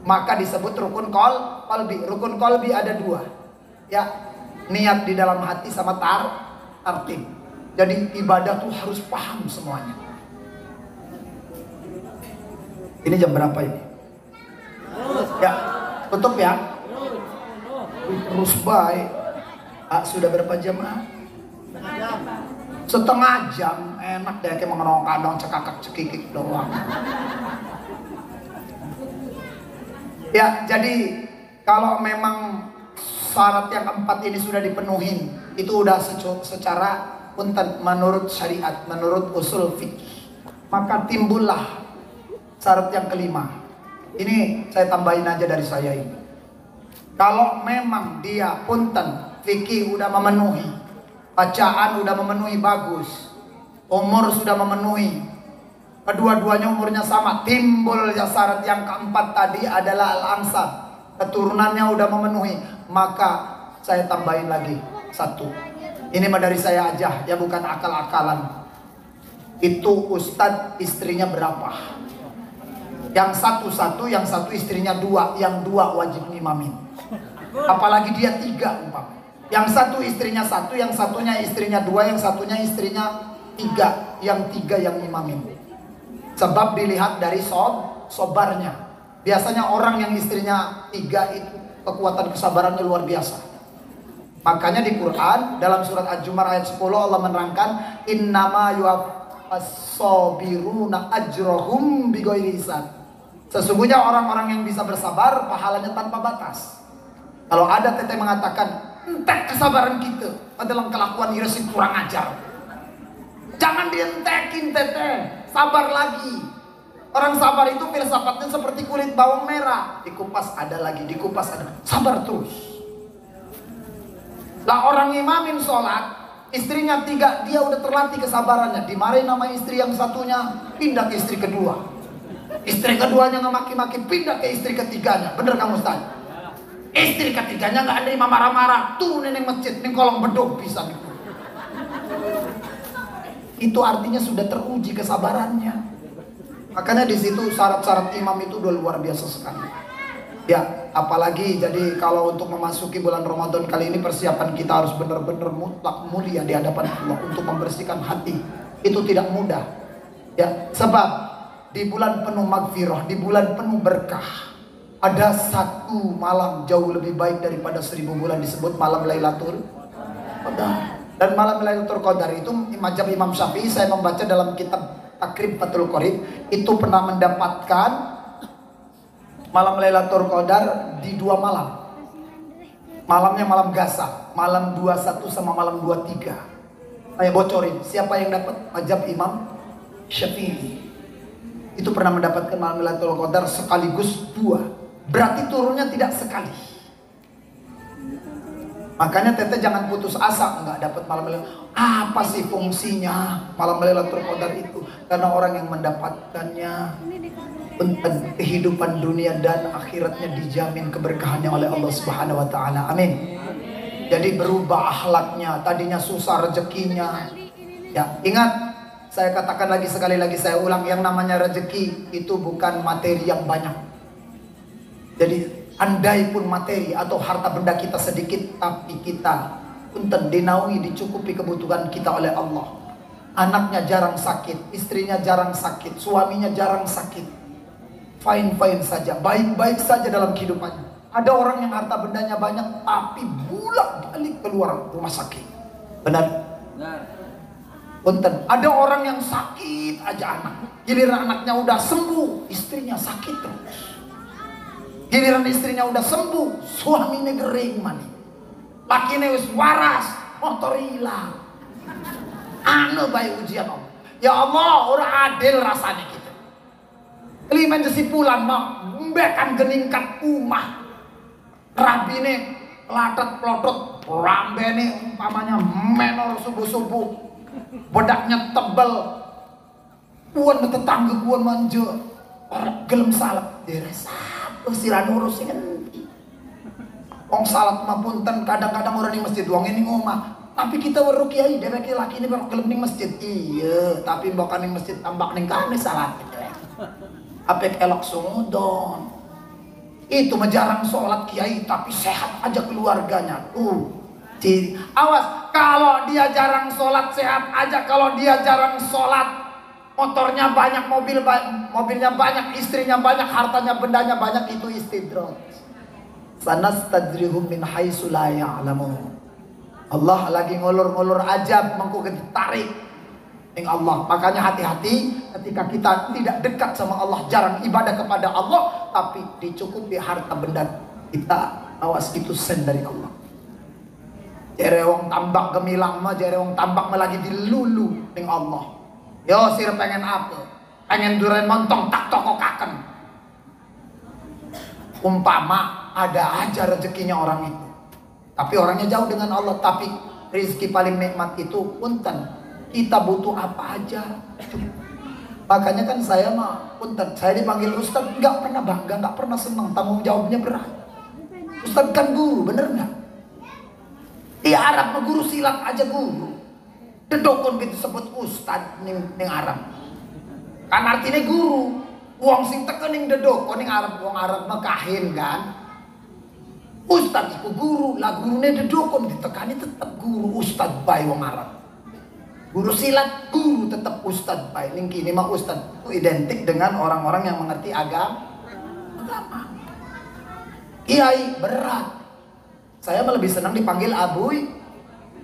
Maka disebut rukun qalbi. Rukun qalbi ada 2. Ya, niat di dalam hati sama tartib. Jadi ibadah tuh harus paham semuanya. Ini jam berapa ini? Ya, tutup ya. Terus baik. Sudah berapa jam? setengah jam enak deh kayak mengenong kadang cekakak cekikik doang. Ya, jadi kalau memang syarat yang keempat ini sudah dipenuhi, itu udah secara punten menurut syariat, menurut usul fikih, maka timbullah syarat yang kelima. Ini saya tambahin aja dari saya ini. Kalau memang dia punten fikih udah memenuhi, bacaan udah memenuhi bagus, umur sudah memenuhi, kedua-duanya umurnya sama, timbul ya syarat yang keempat tadi adalah al-ansab, keturunannya udah memenuhi, maka saya tambahin lagi satu. Ini mah dari saya aja, ya bukan akal-akalan. Itu ustadz istrinya berapa? Yang satu, yang satu istrinya dua, yang dua wajib ngimamin. Apalagi dia tiga umpam. Yang satu istrinya satu, yang satunya istrinya dua, yang satunya istrinya tiga, yang tiga yang ngimamin. Sebab dilihat dari sobarnya. Biasanya orang yang istrinya tiga itu kekuatan kesabarannya luar biasa. Makanya di Quran dalam surat Al-Jumar ayat 10 Allah menerangkan innama yuwaffas-sabiruna ajrohum bighairi hisab. Sesungguhnya orang-orang yang bisa bersabar pahalanya tanpa batas. Kalau ada teteh mengatakan entek kesabaran kita dalam kelakuan irasin kurang ajar, jangan dientekin teteh, sabar lagi. Orang sabar itu filsafatnya seperti kulit bawang merah, dikupas ada lagi, dikupas ada, sabar terus. Lah orang imamin sholat, istrinya tiga, dia udah terlatih kesabarannya. Dimarahin nama istri yang satunya, pindah ke istri kedua. Istri keduanya ngemaki-maki, pindah ke istri ketiganya. Bener kamu Ustaz? Istri ketiganya nggak ada yang marah-marah, tuh neneng masjid, neng kolong beduk bisa nih. Itu artinya sudah teruji kesabarannya. Makanya di situ syarat-syarat imam itu udah luar biasa sekali. Ya, apalagi jadi kalau untuk memasuki bulan Ramadan kali ini persiapan kita harus benar-benar mutlak mulia di hadapan Allah untuk membersihkan hati. Itu tidak mudah. Ya, sebab di bulan penuh magfirah, di bulan penuh berkah, ada satu malam jauh lebih baik daripada 1000 bulan disebut malam Lailatul Qadar. Dan malam Lailatul Qadar itu mazhab Imam Syafi'i, saya membaca dalam kitab Takrib Fathul Qorib, itu pernah mendapatkan malam Lailatul Qadar di 2 malam. Malamnya malam Gasa, malam 21 sama malam 23. Saya bocorin, siapa yang dapat? Mazhab Imam Syafi'i. Itu pernah mendapatkan malam Lailatul Qadar sekaligus 2. Berarti turunnya tidak sekali. Makanya teteh jangan putus asa nggak dapat malam Lailatul. Apa sih fungsinya malam Lailatul Qadar itu? Karena orang yang mendapatkannya kehidupan dunia dan akhiratnya dijamin keberkahannya oleh Allah Subhanahu wa taala. Amin. Jadi berubah akhlaknya, tadinya susah rezekinya. Ya, ingat, saya katakan lagi sekali lagi, saya ulang, yang namanya rezeki itu bukan materi yang banyak. Jadi andai pun materi atau harta benda kita sedikit, tapi kita punten dinaungi, dicukupi kebutuhan kita oleh Allah. Anaknya jarang sakit, istrinya jarang sakit, suaminya jarang sakit, fine-fine saja, baik-baik saja dalam kehidupannya. Ada orang yang harta bendanya banyak tapi bolak-balik keluar rumah sakit. Benar? Benar. Punten, ada orang yang sakit aja anak, giliran anaknya udah sembuh, istrinya sakit terus. Giliran istrinya udah sembuh, suaminya gering mani. Lakinya wis waras, motor hilang. Anu baik ujian Allah. Ya Allah, orang adil rasanya kita. Kelimen jesipulan mah, mbekan geningkat umah. Rabine latat plotot, rambene umpamanya menor subuh-subuh. Bedaknya tebel. Puan tetangga puan manja. Orang gelem salep deres. Usiran urus ini. Wong salat mah punten kadang-kadang orang di masjid wong ini ngomah. Tapi kita weruh kiai dheweke laki ini baru gelem ning masjid. Iya, tapi mbok ning masjid tambak ning kane salat. Apik elok sumudon. Itu mah jarang sholat kiai tapi sehat aja keluarganya. Awas, kalau dia jarang sholat sehat aja, kalau dia jarang sholat motornya banyak, mobilnya banyak, istrinya banyak, hartanya bendanya banyak, itu istidraj. Sanastadrihum min haitsu la ya'lamun. Allah lagi ngulur-ngulur ajab mengko ditarik ning Allah. Makanya hati-hati ketika kita tidak dekat sama Allah, jarang ibadah kepada Allah, tapi dicukupi harta benda kita, awas itu sen dari Allah. Jere wong tambak gemilang mah, jere wong tambak mah lagi dilulu ning Allah. Yo sir pengen apa? Pengen duren montong tak tokokaken. Umpama ada aja rezekinya orang itu, tapi orangnya jauh dengan Allah. Tapi rezeki paling nikmat itu punten, kita butuh apa aja. Makanya kan saya mah punten, saya dipanggil Ustaz nggak pernah bangga, nggak pernah senang, tanggung jawabnya berat. Ustaz kan guru, bener nggak? Di Arab mah guru silat aja guru. Dedokon gitu sebut Ustaz ning Arab. Kan artinya guru. Wong sing teken ning dedokon ning Arab, wong Arab mah kahin kan. Ustaz itu guru, lah gurune dedokon ditekani tetap guru Ustaz bae wong Arab. Guru silat guru tetap Ustaz bae. Ning kini mah Ustaz itu identik dengan orang-orang yang mengerti agama. Kiai berat. Saya lebih senang dipanggil Abuy.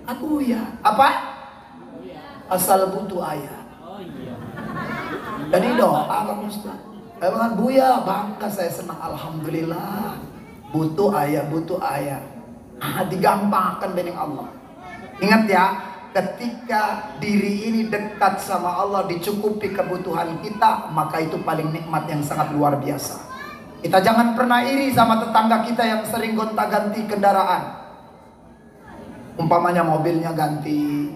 Abuya. Apa? Asal butuh ayah. Jadi doa Kang Ustaz. Saya bilang Buya, bangga saya senang, alhamdulillah. Butuh ayah, butuh ayah. Digampangkan bening Allah. Ingat ya, ketika diri ini dekat sama Allah, dicukupi kebutuhan kita, maka itu paling nikmat yang sangat luar biasa. Kita jangan pernah iri sama tetangga kita yang sering gonta-ganti kendaraan. Umpamanya mobilnya ganti,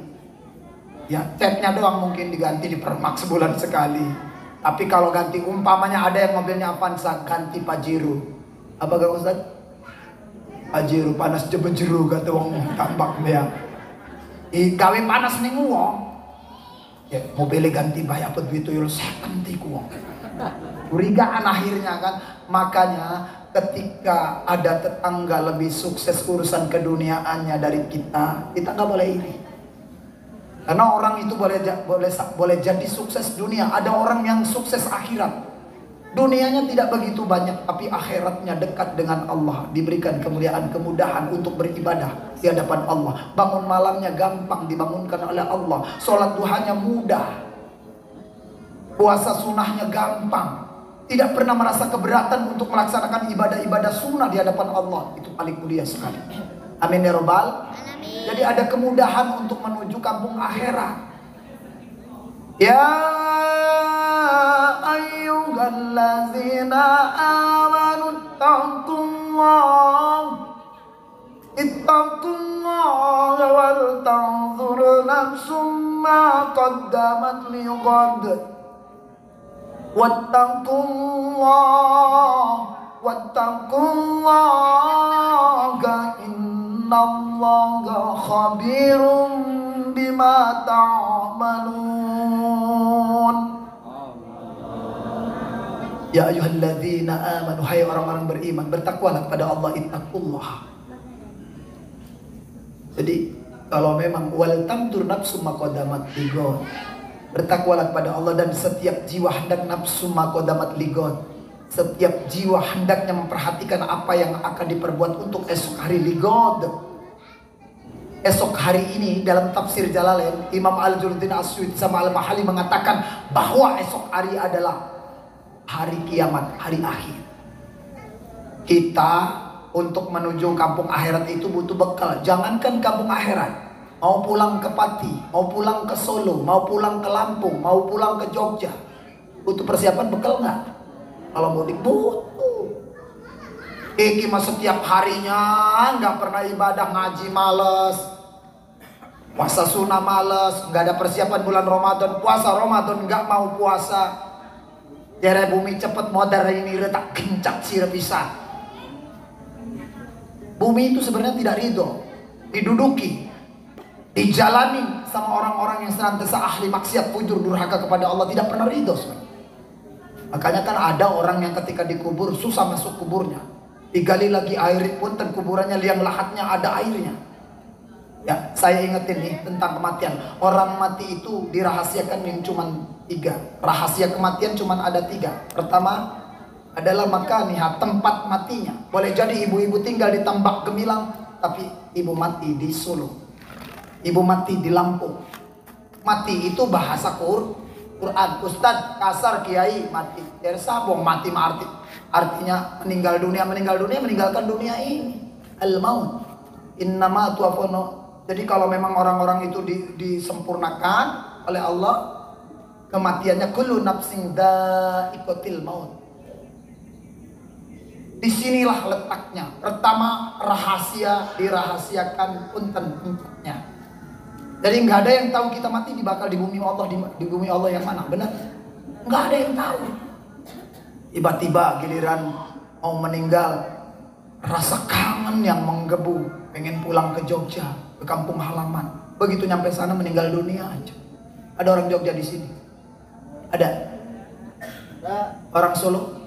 ya catnya doang mungkin diganti di permak sebulan sekali. Tapi kalau ganti, umpamanya ada yang mobilnya Avanza, ganti Pajero. Apa gak Ustaz? Pajero panas jebenjeru kata wong tambak dia. Gawe panas nih wong. Ya mobilnya ganti bayar apa duit tuyul second tiku wong. Curigaan akhirnya kan. Makanya ketika ada tetangga lebih sukses urusan keduniaannya dari kita nggak boleh iri. Karena orang itu boleh jadi sukses dunia. Ada orang yang sukses akhirat. Dunianya tidak begitu banyak, tapi akhiratnya dekat dengan Allah. Diberikan kemuliaan, kemudahan untuk beribadah di hadapan Allah. Bangun malamnya gampang dibangunkan oleh Allah. Sholat duhanya mudah. Puasa sunnahnya gampang. Tidak pernah merasa keberatan untuk melaksanakan ibadah-ibadah sunnah di hadapan Allah. Itu paling mulia sekali. Amin ya Rabbal. Jadi ada kemudahan untuk menuju kampung akhirat. Ya ayyuhallazina amanu ittaqullaha wal tanzur nafsum ma qaddamat lighad. Wattaqullaha innallaha khabirum bima ta'malun. Ya ayyuhalladzina amanu, hai orang-orang beriman, bertakwalah kepada Allah, ittaqullah. Jadi kalau memang wal tamtur nafsu maqaddamat lighad, bertakwalah kepada Allah, dan setiap jiwa hendak nafsu maqaddamat lighad. Setiap jiwa hendaknya memperhatikan apa yang akan diperbuat untuk esok hari lighad. Esok hari ini dalam tafsir Jalalain, Imam Al-Juluddin As-Suyuti sama Al-Mahali mengatakan bahwa esok hari adalah hari kiamat, hari akhir. Kita untuk menuju kampung akhirat itu butuh bekal. Jangankan kampung akhirat, mau pulang ke Pati, mau pulang ke Solo, mau pulang ke Lampung, mau pulang ke Jogja, butuh persiapan bekal nggak? Kalau mudik butuh. Iki mah setiap harinya nggak pernah ibadah, ngaji males, puasa sunnah males, nggak ada persiapan bulan Ramadan, puasa Ramadan nggak mau puasa. Jere bumi cepet modar ini retak kencak sih bisa. Bumi itu sebenarnya tidak ridho diduduki, dijalani sama orang-orang yang senantiasa ahli maksiat, fujur, durhaka kepada Allah, tidak pernah ridho sebenarnya. Makanya kan ada orang yang ketika dikubur susah masuk kuburnya, digali lagi air pun dan kuburannya liang lahatnya ada airnya. Ya, saya ingetin nih tentang kematian. Orang mati itu dirahasiakan yang cuma 3. Rahasia kematian cuma ada 3. Pertama adalah makaniha, tempat matinya. Boleh jadi ibu-ibu tinggal di Tambak Gemilang, tapi ibu mati di Solo. Ibu mati di Lampung. Mati itu bahasa Quran. Ustadz kasar kiai mati. Sabong mati artinya meninggal dunia, meninggalkan dunia ini. Al-maut. Innama tuwafono. Jadi kalau memang orang-orang itu disempurnakan oleh Allah, kematiannya kullu nafsin dha'iqatul maut. Disinilah letaknya. Pertama, rahasia dirahasiakan punten-puntennya. Jadi nggak ada yang tahu kita mati bakal di bumi Allah, di bumi Allah yang mana, benar? Nggak ada yang tahu. Tiba-tiba giliran mau meninggal, rasa kangen yang menggebu, pengen pulang ke Jogja, ke kampung halaman. Begitu nyampe sana meninggal dunia aja. Ada orang Jogja di sini? Ada? Orang Solo?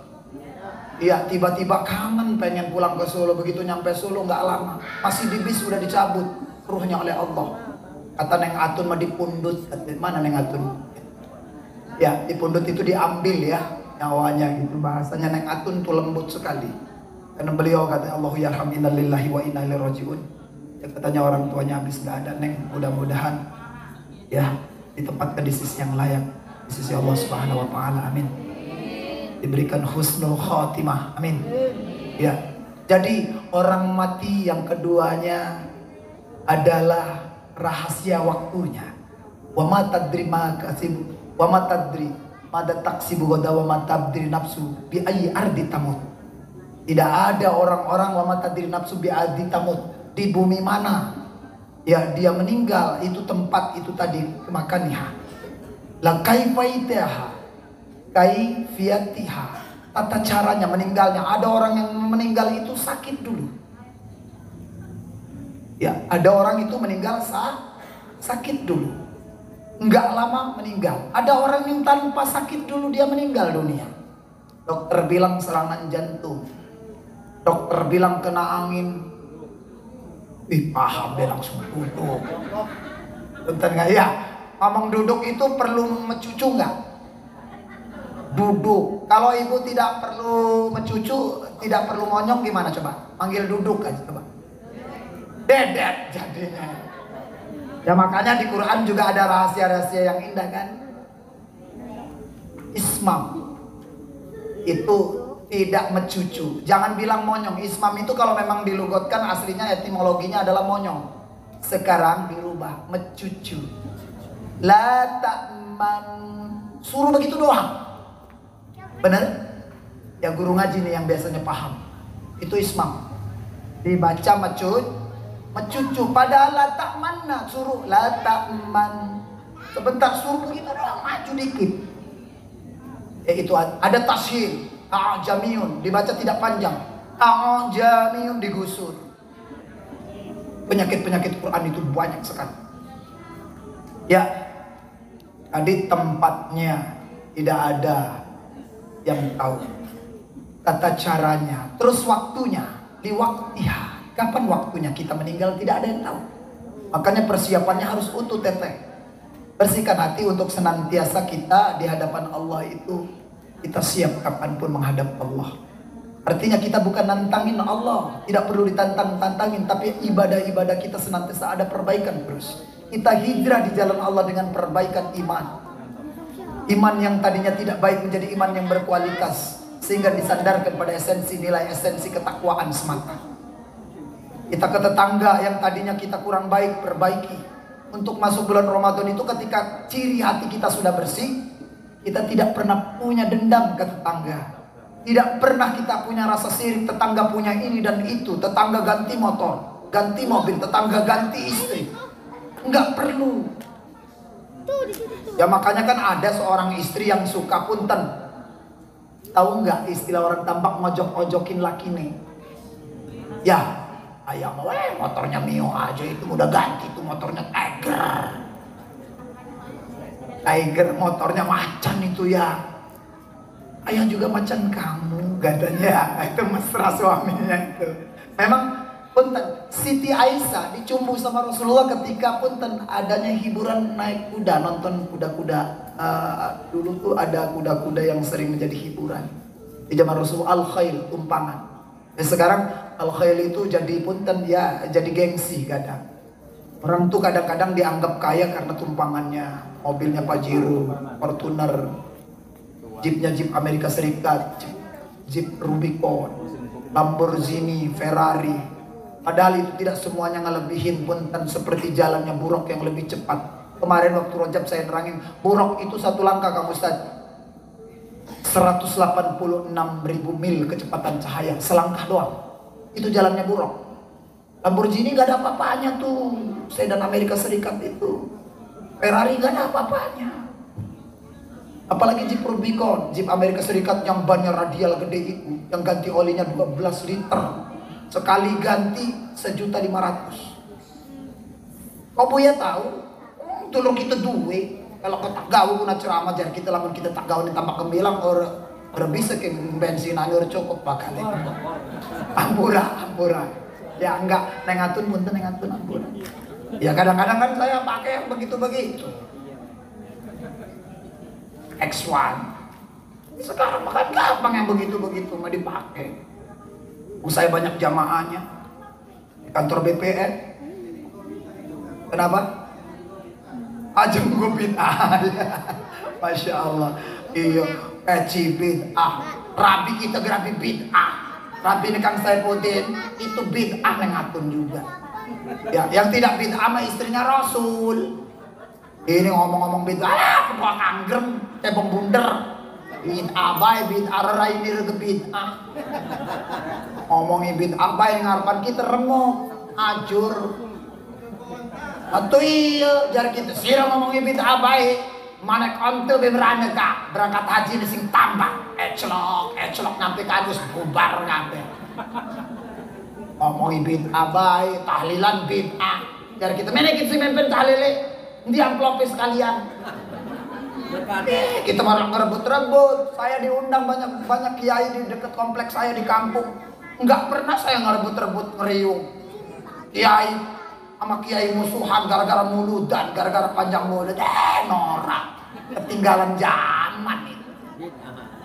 Iya, tiba-tiba kangen pengen pulang ke Solo. Begitu nyampe Solo nggak lama, masih di bis udah dicabut ruhnya oleh Allah. Kata Neng Atun mah dipundut. Mana Neng Atun? Ya, dipundut itu diambil ya nyawanya gitu. Bahasanya Neng Atun tuh lembut sekali. Karena beliau kata Allahu yarham inna lillahi wa inna ilaihi rajiun. Ya, katanya orang tuanya habis nggak ada Neng. Mudah-mudahan ya ditempatkan di sisi yang layak, di sisi Allah Subhanahu wa taala. Amin. Diberikan husnul khatimah. Amin. Ya. Jadi orang mati yang keduanya adalah rahasia waktunya. Wa ma tadri ma kasib wa ma tadri mada taksibu wa ma tadri nafsu bi ayyi ardi tamut. Tidak ada orang-orang wa ma tadri nafsu bi ardi tamut. Di bumi mana ya dia meninggal, itu tempat itu tadi makaniha. La kaifaitaha kaifiyatiha, tata caranya meninggalnya. Ada orang yang meninggal itu sakit dulu. Ya, ada orang itu meninggal sakit dulu. Enggak lama meninggal. Ada orang yang tanpa sakit dulu dia meninggal dunia. Dokter bilang serangan jantung. Dokter bilang kena angin. Paham dia langsung duduk. Bentar nggak ya? Ngomong duduk itu perlu mencucu nggak? Duduk. Kalau ibu tidak perlu mencucu, tidak perlu monyong gimana coba? Panggil duduk aja coba. Dedet jadinya. Ya makanya di Quran juga ada rahasia-rahasia yang indah kan. Ismam itu tidak mencucu. Jangan bilang monyong. Ismam itu kalau memang dilugotkan aslinya etimologinya adalah monyong. Sekarang dirubah mencucu. La ta'man. Suruh begitu doang. Bener? Ya guru ngaji nih yang biasanya paham. Itu ismam. Dibaca mencucu. Padahal la ta'manna. Suruh la ta'man. Sebentar suruh begitu doang. Maju dikit. Ya itu ada tashil. A'jamiyun. Dibaca tidak panjang. A'jamiyun digusur. Penyakit-penyakit Quran itu banyak sekali. Ya. Tadi tempatnya tidak ada yang tahu tata caranya, terus waktunya, di waktiha, kapan waktunya kita meninggal tidak ada yang tahu. Makanya persiapannya harus utuh teteh. Bersihkan hati untuk senantiasa kita di hadapan Allah itu kita siap kapanpun menghadap Allah. Artinya kita bukan nantangin Allah, tidak perlu ditantangin, tapi ibadah-ibadah kita senantiasa ada perbaikan terus. Kita hijrah di jalan Allah dengan perbaikan iman. Iman yang tadinya tidak baik menjadi iman yang berkualitas, sehingga disandarkan pada esensi nilai esensi ketakwaan semata. Kita ke tetangga yang tadinya kita kurang baik, perbaiki. Untuk masuk bulan Ramadan itu ketika ciri hati kita sudah bersih, kita tidak pernah punya dendam ke tetangga. Tidak pernah kita punya rasa sirik, tetangga punya ini dan itu, tetangga ganti motor, ganti mobil, tetangga ganti istri. Enggak perlu. Ya makanya kan ada seorang istri yang suka punten. Tahu nggak istilah orang Tambak ngojok-ojokin laki nih? Ya, ayam motornya Mio aja itu udah ganti tuh motornya Tiger. Tiger motornya macan itu ya. Ayah juga macan kamu katanya. Itu mesra suaminya itu. Memang punten, Siti Aisyah dicumbu sama Rasulullah ketika punten adanya hiburan naik kuda, nonton kuda-kuda. Dulu tuh ada kuda-kuda yang sering menjadi hiburan di zaman Rasulullah, al-khail, tumpangan. Dan sekarang al-khail itu jadi punten ya, jadi gengsi kadang. Orang tuh kadang-kadang dianggap kaya karena tumpangannya, mobilnya Pajero, Fortuner, jeepnya Jeep Amerika Serikat, Jeep Rubicon, Lamborghini, Ferrari. Padahal itu tidak semuanya ngelebihin punten seperti jalannya buruk yang lebih cepat. Kemarin waktu Rojab saya nerangin, buruk itu satu langkah Kang Ustaz, 186.000 mil kecepatan cahaya, selangkah doang. Itu jalannya buruk. Lamborghini gak ada apa-apanya tuh, sedan Amerika Serikat itu. Ferrari gak ada apa-apanya. Apalagi Jeep Rubicon, Jeep Amerika Serikat yang bannya radial gede itu, yang ganti olinya 12 liter. Sekali ganti 1.500.000. Kau Buya tahu? Tolong kita duwe. Kalau kau tak gawe guna ceramah jar kita lamun kita tak gawe tambah kembilang or bisa ke bensin anggur cukup bakal itu. Ampura. Ya enggak nengatun punten nengatun ampura. Ya kadang-kadang kan saya pakai yang begitu-begitu. X1. Sekarang makan gampang yang begitu-begitu mah dipakai. Saya banyak jamaahnya di kantor BPN. Kenapa? Ajeng gue bid'ah. Masya Allah. Iya, peci bid'ah. Rabi kita gerapi bid'ah. Rabi ini Kang Saifuddin itu bid'ah nengatun juga. Ya, yang tidak bid'ah mah istrinya Rasul. Ini ngomong-ngomong bid'ah, kepala kangrem, tebong bunder. Bid'ah bae, bid'ah rainir ke bid'ah. Ngomongin bid'ah bae ngarepan kita remuk, ajur. Atau iya, jar kita sira ngomongin bid'ah bae. Mana kontel beberane kak berangkat haji di sing tambah, eclok nyampe kagus bubar kabeh. Ngomongin bid'ah bae, tahlilan bid'ah. Jar kita mana kita memimpin tahlile di amplop sekalian. Kita malah ngerebut-rebut. Saya diundang banyak kiai di dekat kompleks saya di kampung. Enggak pernah saya ngerebut-rebut ngeriung. Kiai sama kiai musuhan gara-gara muludan, gara-gara panjang mulut. Norak. Ketinggalan zaman itu.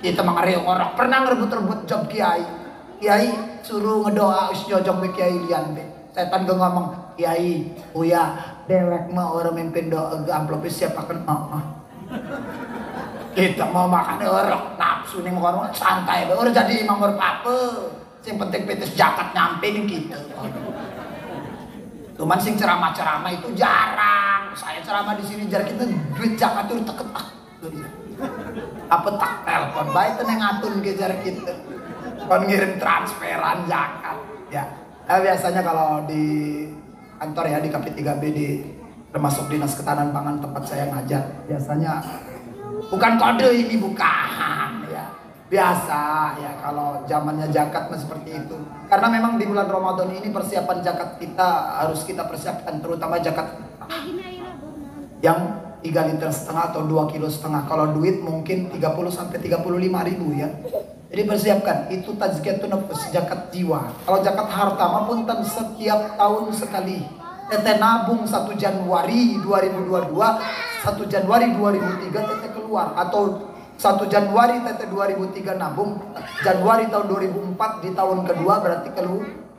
Kita ngeriung orang. Pernah ngerebut-rebut job kiai. Kiai suruh ngedoa usjojong be kiai lian be. Setan gue ngomong, kiai, uya, dewek mah orang mimpin doa ke amplop siapa kan kita mau makan orang nafsu nih orang santai baru jadi imam berpapa sing penting petis jakat nyampe nih kita. Cuman sing ceramah itu jarang. Saya ceramah di sini jar kita duit jakat itu teket apa tak telepon baik tenang atun kejar kita kon ngirim transferan zakat ya. Biasanya kalau di kantor ya di KP3B di termasuk Dinas Ketahanan Pangan tempat saya ngajar, biasanya bukan kode ini bukan ya. Biasa ya kalau zamannya zakat seperti itu. Karena memang di bulan Ramadan ini persiapan zakat kita harus kita persiapkan, terutama zakat yang 3,5 liter atau 2,5 kilo. Kalau duit mungkin 30 sampai 35 ribu ya. Jadi persiapkan itu tazkiyatun nafs, zakat jiwa. Kalau zakat harta mah punten setiap tahun sekali. Tete nabung 1 Januari 2022, 1 Januari 2003 tete keluar, atau 1 Januari tete 2003 nabung, Januari tahun 2004 di tahun kedua berarti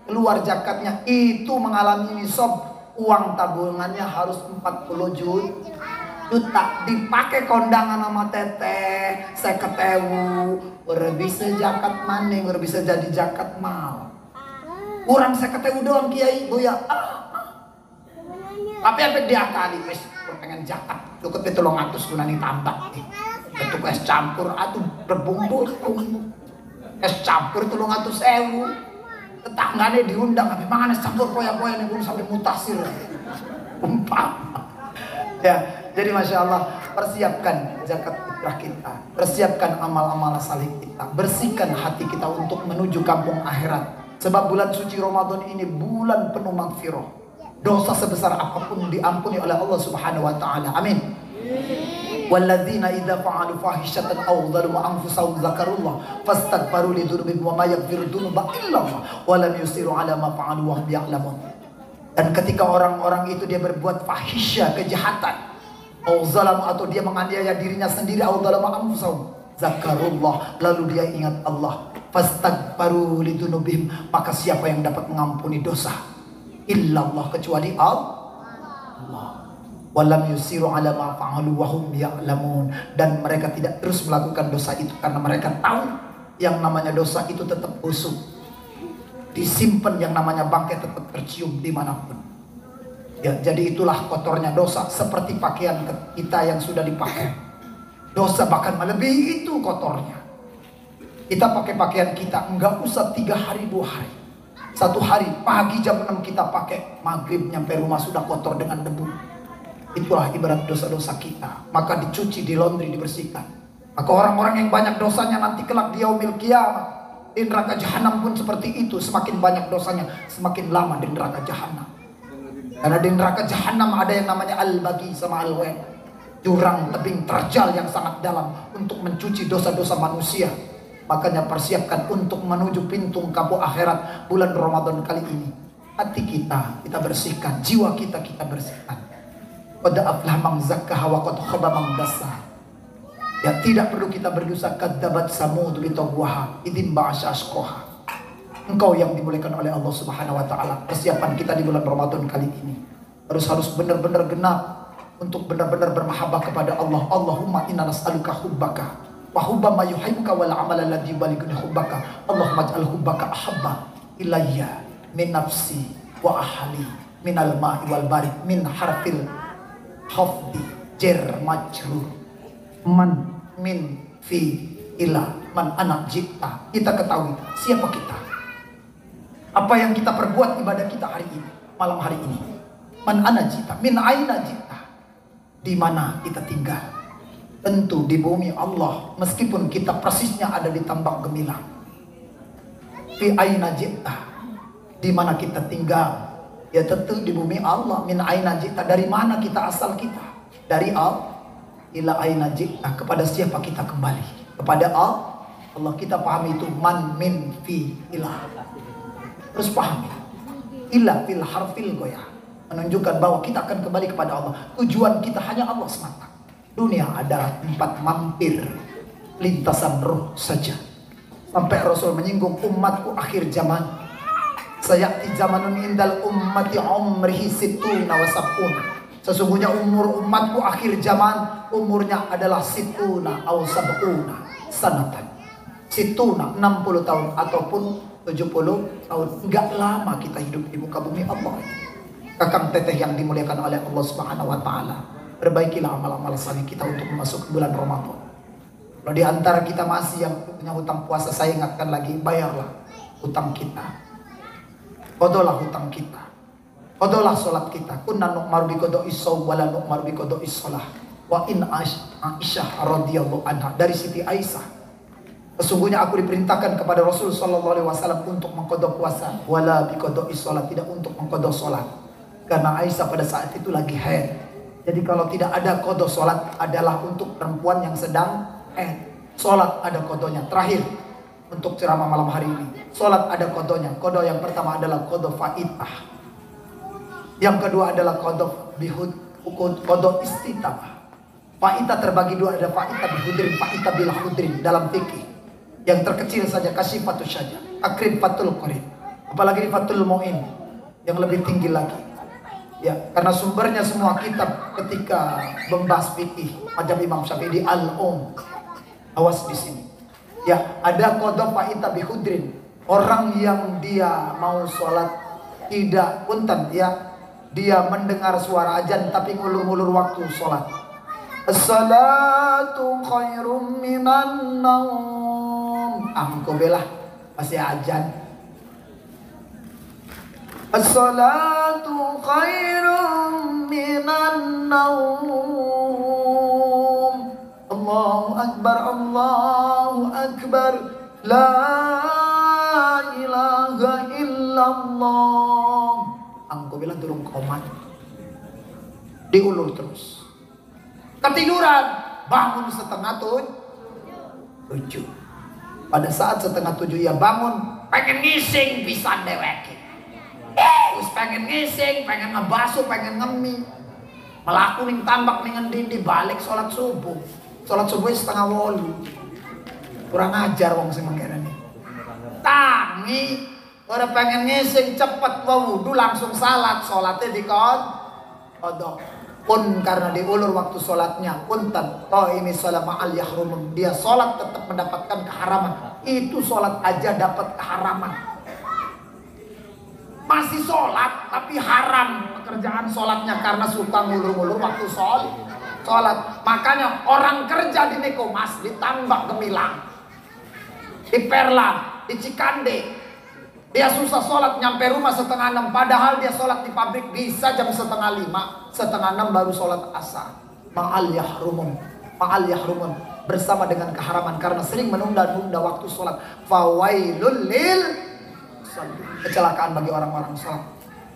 keluar zakatnya. Itu mengalami nisab, uang tabungannya harus 40 juta dipakai kondangan sama teteh 50.000 udah bisa zakat maning, udah bisa jadi zakat mal. Kurang 50.000 doang kiai boya. Tapi apa dia kali wis pengen zakat cukup itu 300 gunani tambah. Itu es campur atuh berbumbu es campur 300.000. Tetanggane diundang tapi mangan es campur poya-poya nih sampai mutasir. Umpama. Ya, jadi Masya Allah, persiapkan zakat fitrah kita, persiapkan amal-amal salih kita, bersihkan hati kita untuk menuju kampung akhirat. Sebab bulan suci Ramadan ini bulan penuh maghfirah. Dosa sebesar apapun diampuni oleh Allah Subhanahu wa taala. Amin. Walladzina idza fa'alu fahishatan aw dzalamu anfusahum dzakarullah fastaghfiru li dzunubihim wa ma yaghfiru dzunuba illa Allah wa lam yusiru ala ma fa'alu wa hum ya'lamun. Dan ketika orang-orang itu dia berbuat fahisya, kejahatan, atau dia menganiaya dirinya sendiri, zakarullah, lalu dia ingat Allah, fastaghfiru lidzunubihim, maka siapa yang dapat mengampuni dosa? Illallah, kecuali Allah. Allah. Walam yusiru ala ma fa'alu wa hum ya'lamun. Dan mereka tidak terus melakukan dosa itu karena mereka tahu yang namanya dosa itu tetap busuk. Disimpan yang namanya bangkai tetap tercium dimanapun. Ya, jadi itulah kotornya dosa, seperti pakaian kita yang sudah dipakai. Dosa bahkan melebihi itu kotornya. Kita pakai pakaian kita enggak usah 3 hari 2 hari. 1 hari pagi jam 6 kita pakai, maghrib nyampe rumah sudah kotor dengan debu. Itulah ibarat dosa-dosa kita. Maka dicuci, di laundry, dibersihkan. Maka orang-orang yang banyak dosanya nanti kelak di yaumil qiyamah, di neraka jahanam pun seperti itu. Semakin banyak dosanya, semakin lama di neraka jahanam. Karena di neraka jahanam ada yang namanya al-bagi sama al-wen, jurang tebing terjal yang sangat dalam untuk mencuci dosa-dosa manusia. Makanya persiapkan untuk menuju pintu kapuk akhirat bulan Ramadan kali ini. Hati kita bersihkan, jiwa kita bersihkan. Qad aflaha man zakkaha wa qad khaba man dassaha. Ya, tidak perlu kita berdosa. Kadzabat Samud bi tagwaha idzin ba'asha ashqaha. Engkau yang dimuliakan oleh Allah Subhanahu wa taala. Persiapan kita di bulan Ramadan kali ini harus benar-benar genap untuk benar-benar bermahabbah kepada Allah. Allahumma inna nas'aluka hubbaka wa hubba ma yuhibbuka wal amal alladhi yuballighuni hubbaka. Allahumma ij'al hubbaka ahabba ilayya min nafsi wa ahli minal ma'i wal barid min harfil khafdi jer majrur man min fi ila man anak jita. Kita ketahui siapa kita, apa yang kita perbuat ibadah kita hari ini, malam hari ini. Man anak jita, min aina jita, di mana kita tinggal. Tentu di bumi Allah, meskipun kita persisnya ada di tambak gemilang. Fi aina jita, di mana kita tinggal. Ya tentu di bumi Allah. Min aina jita, dari mana kita asal kita? Dari Allah. Ila aina jita, kepada siapa kita kembali? Kepada Allah. Allah kita pahami itu man min fi ilah. Terus pahami. Ila fil harfil goyah, menunjukkan bahwa kita akan kembali kepada Allah. Tujuan kita hanya Allah semata. Dunia adalah tempat mampir, lintasan roh saja. Sampai Rasul menyinggung umatku akhir zaman. Sayati zamanun indal ummati umrihi situna wa sab'una. Sesungguhnya umur umatku akhir zaman umurnya adalah situna aw sab'una sanatan. Situna 60 tahun ataupun 70 tahun. Enggak lama kita hidup di muka bumi Allah. Kakang teteh yang dimuliakan oleh Allah Subhanahu wa taala, perbaikilah amal-amal saleh kita untuk masuk bulan Ramadan. Kalau di antara kita masih yang punya hutang puasa, saya ingatkan lagi, bayarlah hutang kita. Kodolah hutang kita, kodolah sholat kita. Kunna nu'mar bi qada'i shaum wa la nu'mar bi qada'i shalah. Wa in Aisyah radhiyallahu anha, dari Siti Aisyah, sesungguhnya aku diperintahkan kepada Rasul sallallahu alaihi wasallam untuk mengqada puasa, wala bi qada'i shalah, tidak untuk mengqada salat. Karena Aisyah pada saat itu lagi haid. Jadi kalau tidak ada qada salat adalah untuk perempuan yang sedang haid. Salat ada qadanya. Terakhir untuk ceramah malam hari ini, sholat ada kodonya. Kodo yang pertama adalah kodo fa'idah, yang kedua adalah kodo bihud, kodo istitabah. Fa'idah terbagi dua, ada fa'idah bihudrin, fa'idah bilah hudrin dalam fikih. Yang terkecil saja kasyifatus saja, akrib fatul qorib, apalagi fatul mu'in yang lebih tinggi lagi. Ya, karena sumbernya semua kitab ketika membahas fikih macam Imam Syafi'i di awas di sini. Ya, ada qada fa'ita bihudrin, orang yang dia mau sholat tidak punten, ya, dia mendengar suara azan tapi ngulur-ngulur waktu sholat. As-salatu khairum minan naum. Engkau belah masih azan. As-salatu khairum minan naum. Allahu Akbar, Allahu Akbar, la ilaha illallah. Engkau bilang turun komat, diulur terus. Ketiduran, bangun setengah 7. Pada saat setengah 7 ia bangun, pengen ngising bisa dewek. Terus pengen ngising, pengen ngebasuh, pengen ngemi, melaku ning tambak ning endi balik sholat subuh. Sholat subuh setengah 8. Kurang ajar wong sing mengkene. Tangi, ora pengen ngising cepet wudu langsung salat, sholatnya qada. Pun karena diulur waktu sholatnya, punten, oh ini sholat ma'al yahrum, dia sholat tetap mendapatkan keharaman. Itu sholat aja dapat keharaman. Masih sholat tapi haram pekerjaan sholatnya karena suka ngulur-ngulur waktu sholat. Makanya orang kerja di Nekomas, di Tambak Gemilang, di Perlan, di Cikande, dia susah sholat nyampe rumah 5:30, padahal dia sholat di pabrik bisa jam 4:30, 5:30 baru sholat asar. Ma'al yahrumun bersama dengan keharaman karena sering menunda-nunda waktu sholat. Fawailul lil kecelakaan bagi orang-orang sholat.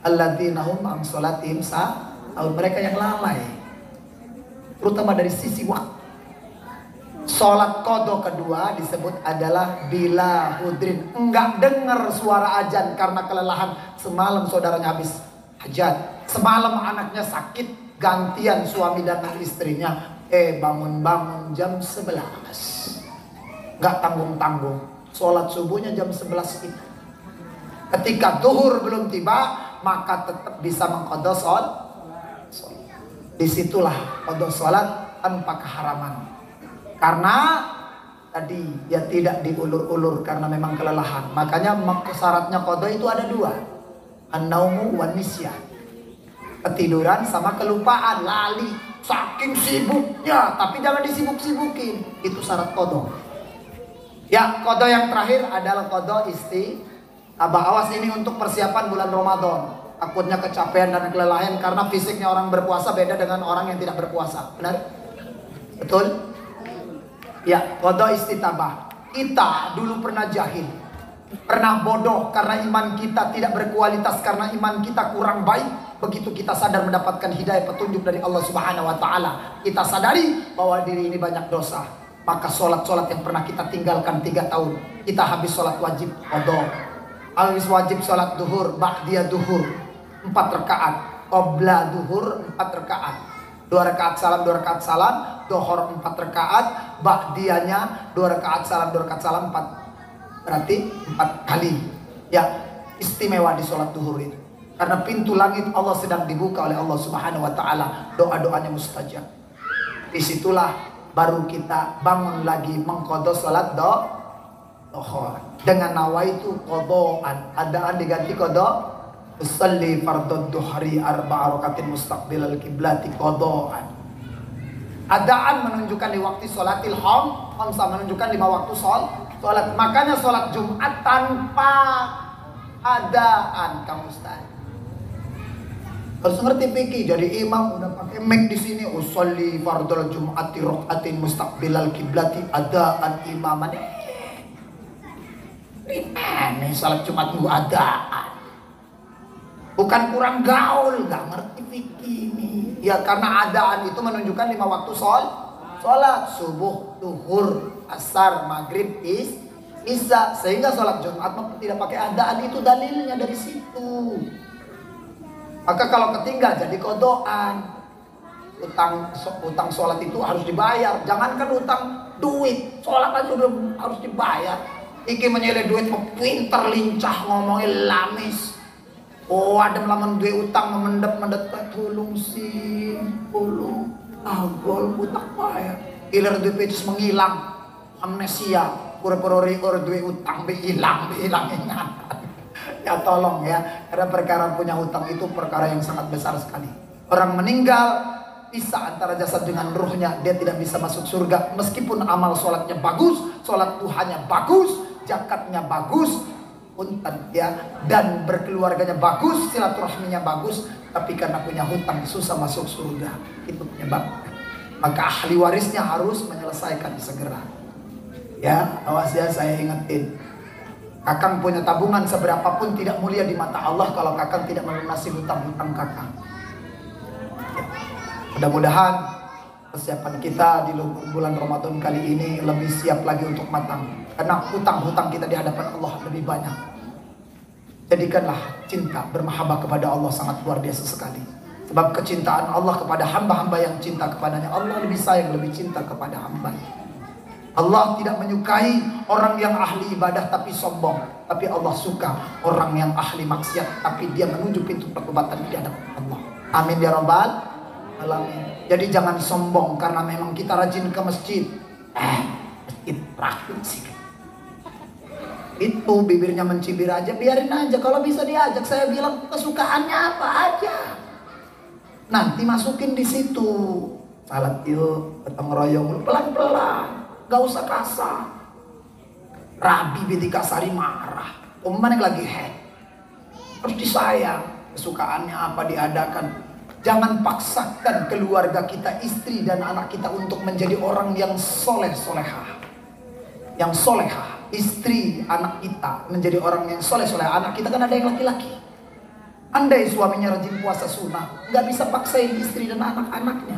Alladzina hum an sholatihim sahun, mereka yang lalai terutama dari sisi waktu. Sholat qada kedua disebut adalah bila hudrin, enggak dengar suara azan karena kelelahan. Semalam saudaranya habis hajat, semalam anaknya sakit, gantian suami dan istrinya. Bangun-bangun jam 11, enggak tanggung-tanggung, sholat subuhnya jam 11 itu. Ketika zuhur belum tiba, maka tetap bisa mengqada sholat. Disitulah qada sholat tanpa keharaman. Karena tadi ya tidak diulur-ulur karena memang kelelahan. Makanya syaratnya qada itu ada 2. An-naumu wan nisyan. Ketiduran sama kelupaan, lali, saking sibuknya, tapi jangan disibuk-sibukin. Itu syarat qada. Ya, qada yang terakhir adalah qada awas ini untuk persiapan bulan Ramadan. Takutnya kecapean dan kelelahan karena fisiknya orang berpuasa beda dengan orang yang tidak berpuasa. Benar? Betul? Ya, qada istitabah. Kita dulu pernah jahil, pernah bodoh karena iman kita tidak berkualitas, karena iman kita kurang baik. Begitu kita sadar mendapatkan hidayah petunjuk dari Allah Subhanahu wa taala, kita sadari bahwa diri ini banyak dosa. Maka sholat-sholat yang pernah kita tinggalkan 3 tahun, kita habis sholat wajib qada. Habis wajib sholat duhur, ba'diyah duhur 4 rakaat, qabla duhur 4 rakaat. 2 rakaat salam, 2 rakaat salam, dohor 4 rakaat, ba'diyahnya 2 rakaat salam, 2 rakaat salam 4. Berarti 4 kali. Ya, istimewa di sholat duhur itu. Karena pintu langit Allah sedang dibuka oleh Allah Subhanahu wa taala, doa-doanya mustajab. Disitulah baru kita bangun lagi mengqada sholat dohor. Dengan nawaitu qadaan, adaan diganti qada. Usalli fardhu duhri 4 rakaatin mustaqbilal kiblati qadaan. Adaan menunjukkan di waktu sholatil khamsa, menunjukkan 5 waktu sholat. Makanya sholat Jumat tanpa adaan, kamu Ustaz. Harus ngerti fikih, jadi imam udah pakai mic di sini. Usolli fardhul jum'ati rakaatin mustaqbilal kiblati adaan imaman. Ini salat Jumat gua adaan. Bukan kurang gaul, nggak ngerti fikih ini. Ya karena adaan itu menunjukkan 5 waktu sholat subuh, duhur, asar, maghrib, isya. Sehingga sholat Jumat tidak pakai adaan, itu dalilnya dari situ. Maka kalau ketinggal jadi qadaan. Utang sholat itu harus dibayar. Jangankan utang duit, sholat aja udah harus dibayar. Iki menyele duit pinter lincah ngomongin lamis. Oh ada lamun duit utang memendep tulung sin puluh agol utang bayar. Iler duit pecis menghilang, amnesia, pura-pura duit utang hilang ingatan. Ya tolong ya, karena perkara punya hutang itu perkara yang sangat besar sekali. Orang meninggal pisah antara jasad dengan ruhnya, dia tidak bisa masuk surga meskipun amal sholatnya bagus, sholat duhanya bagus, zakatnya bagus, punten ya, dan berkeluarganya bagus, silaturahminya bagus, tapi karena punya hutang susah masuk surga. Itu penyebabnya. Maka ahli warisnya harus menyelesaikan segera. Ya, awas ya, saya ingetin. Kakang punya tabungan seberapapun tidak mulia di mata Allah kalau kakang tidak melunasi hutang-hutang kakang. Mudah-mudahan persiapan kita di bulan Ramadan kali ini lebih siap lagi untuk matang. Karena hutang-hutang kita di hadapan Allah lebih banyak. Jadikanlah cinta bermahabbah kepada Allah sangat luar biasa sekali. Sebab kecintaan Allah kepada hamba-hamba yang cinta kepadanya, Allah lebih sayang, lebih cinta kepada hamba. Allah tidak menyukai orang yang ahli ibadah tapi sombong. Tapi Allah suka orang yang ahli maksiat tapi dia menuju pintu pertobatan di hadapan Allah. Amin ya rabbal alamin. Jadi jangan sombong karena memang kita rajin ke masjid. Masjid praktik sih. Itu bibirnya mencibir aja, biarin aja. Kalau bisa diajak, saya bilang kesukaannya apa aja. Nanti masukin di situ. Salat yuk, ketemu royong pelan-pelan, gak usah kasar. Rabi binti Kasari marah, yang lagi head. Harus disayang, kesukaannya apa diadakan. Jangan paksakan keluarga kita, istri dan anak kita untuk menjadi orang yang soleh-solehah. Yang solehah, istri, anak kita menjadi orang yang soleh-solehah. Anak kita kan ada yang laki-laki. Andai suaminya rajin puasa sunnah, gak bisa paksain istri dan anak-anaknya.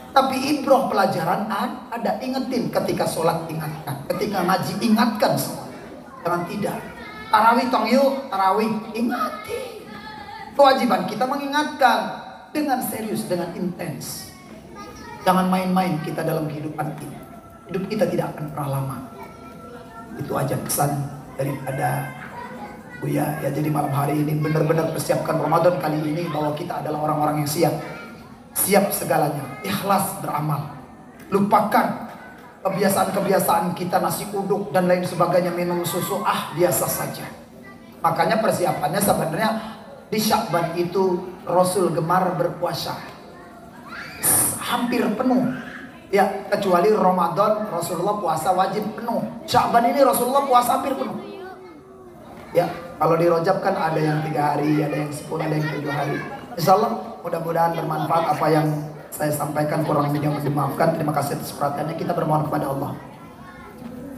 Tapi ibroh pelajaran ada, ingetin ketika sholat ingatkan, ketika ngaji ingatkan semua. Jangan tidak. Tarawih tong yuk, tarawih ingati. Kewajiban kita mengingatkan dengan serius, dengan intens. Jangan main-main kita dalam kehidupan ini. Hidup kita tidak akan pernah lama. Itu aja pesan daripada Buya ya. Jadi malam hari ini benar-benar persiapkan Ramadan kali ini bahwa kita adalah orang-orang yang siap segalanya, ikhlas beramal. Lupakan kebiasaan-kebiasaan kita nasi uduk dan lain sebagainya, minum susu, biasa saja. Makanya persiapannya sebenarnya di Sya'ban itu Rasul gemar berpuasa. Hampir penuh. Ya, kecuali Ramadan Rasulullah puasa wajib penuh. Sya'ban ini Rasulullah puasa hampir penuh. Ya, kalau di Rajab kan ada yang 3 hari, ada yang 10, ada yang 7 hari. Insyaallah mudah-mudahan bermanfaat apa yang saya sampaikan, kurang lebihnya mohon dimaafkan. Terima kasih atas perhatiannya. Kita bermohon kepada Allah.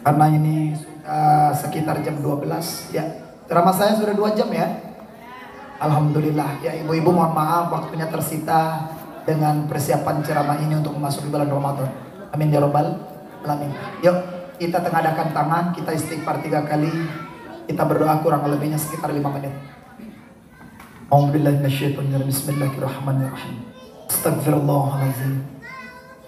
Karena ini sudah sekitar jam 12 ya. Ceramah saya sudah 2 jam ya. Alhamdulillah. Ya ibu-ibu mohon maaf waktunya tersita dengan persiapan ceramah ini untuk memasuki bulan Ramadan. Amin ya rabbal alamin. Yuk kita tengadakan tangan, kita istighfar 3 kali. Kita berdoa kurang lebihnya sekitar 5 menit. A'udzubillahi minasyaitonir rajim. Bismillahirrahmanirrahim. Astaghfirullahalazim.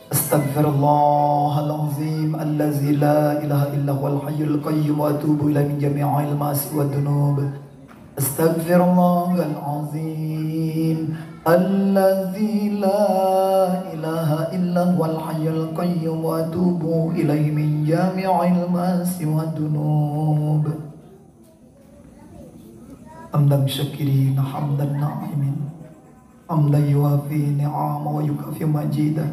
Astaghfirullahalazim allazi la ilaha illa huwal hayyul qayyum wa atubu ilaihi min jami'il ma'asi wad dunub. Astaghfirullahalazim allazi la ilaha illa huwal hayyul qayyum wa atubu ilaihi min jami'il ma'asi wad dunub. Hamdan syakirin, hamdan na'imin, hamdan yuafi ni'ama wa yukafi majidah.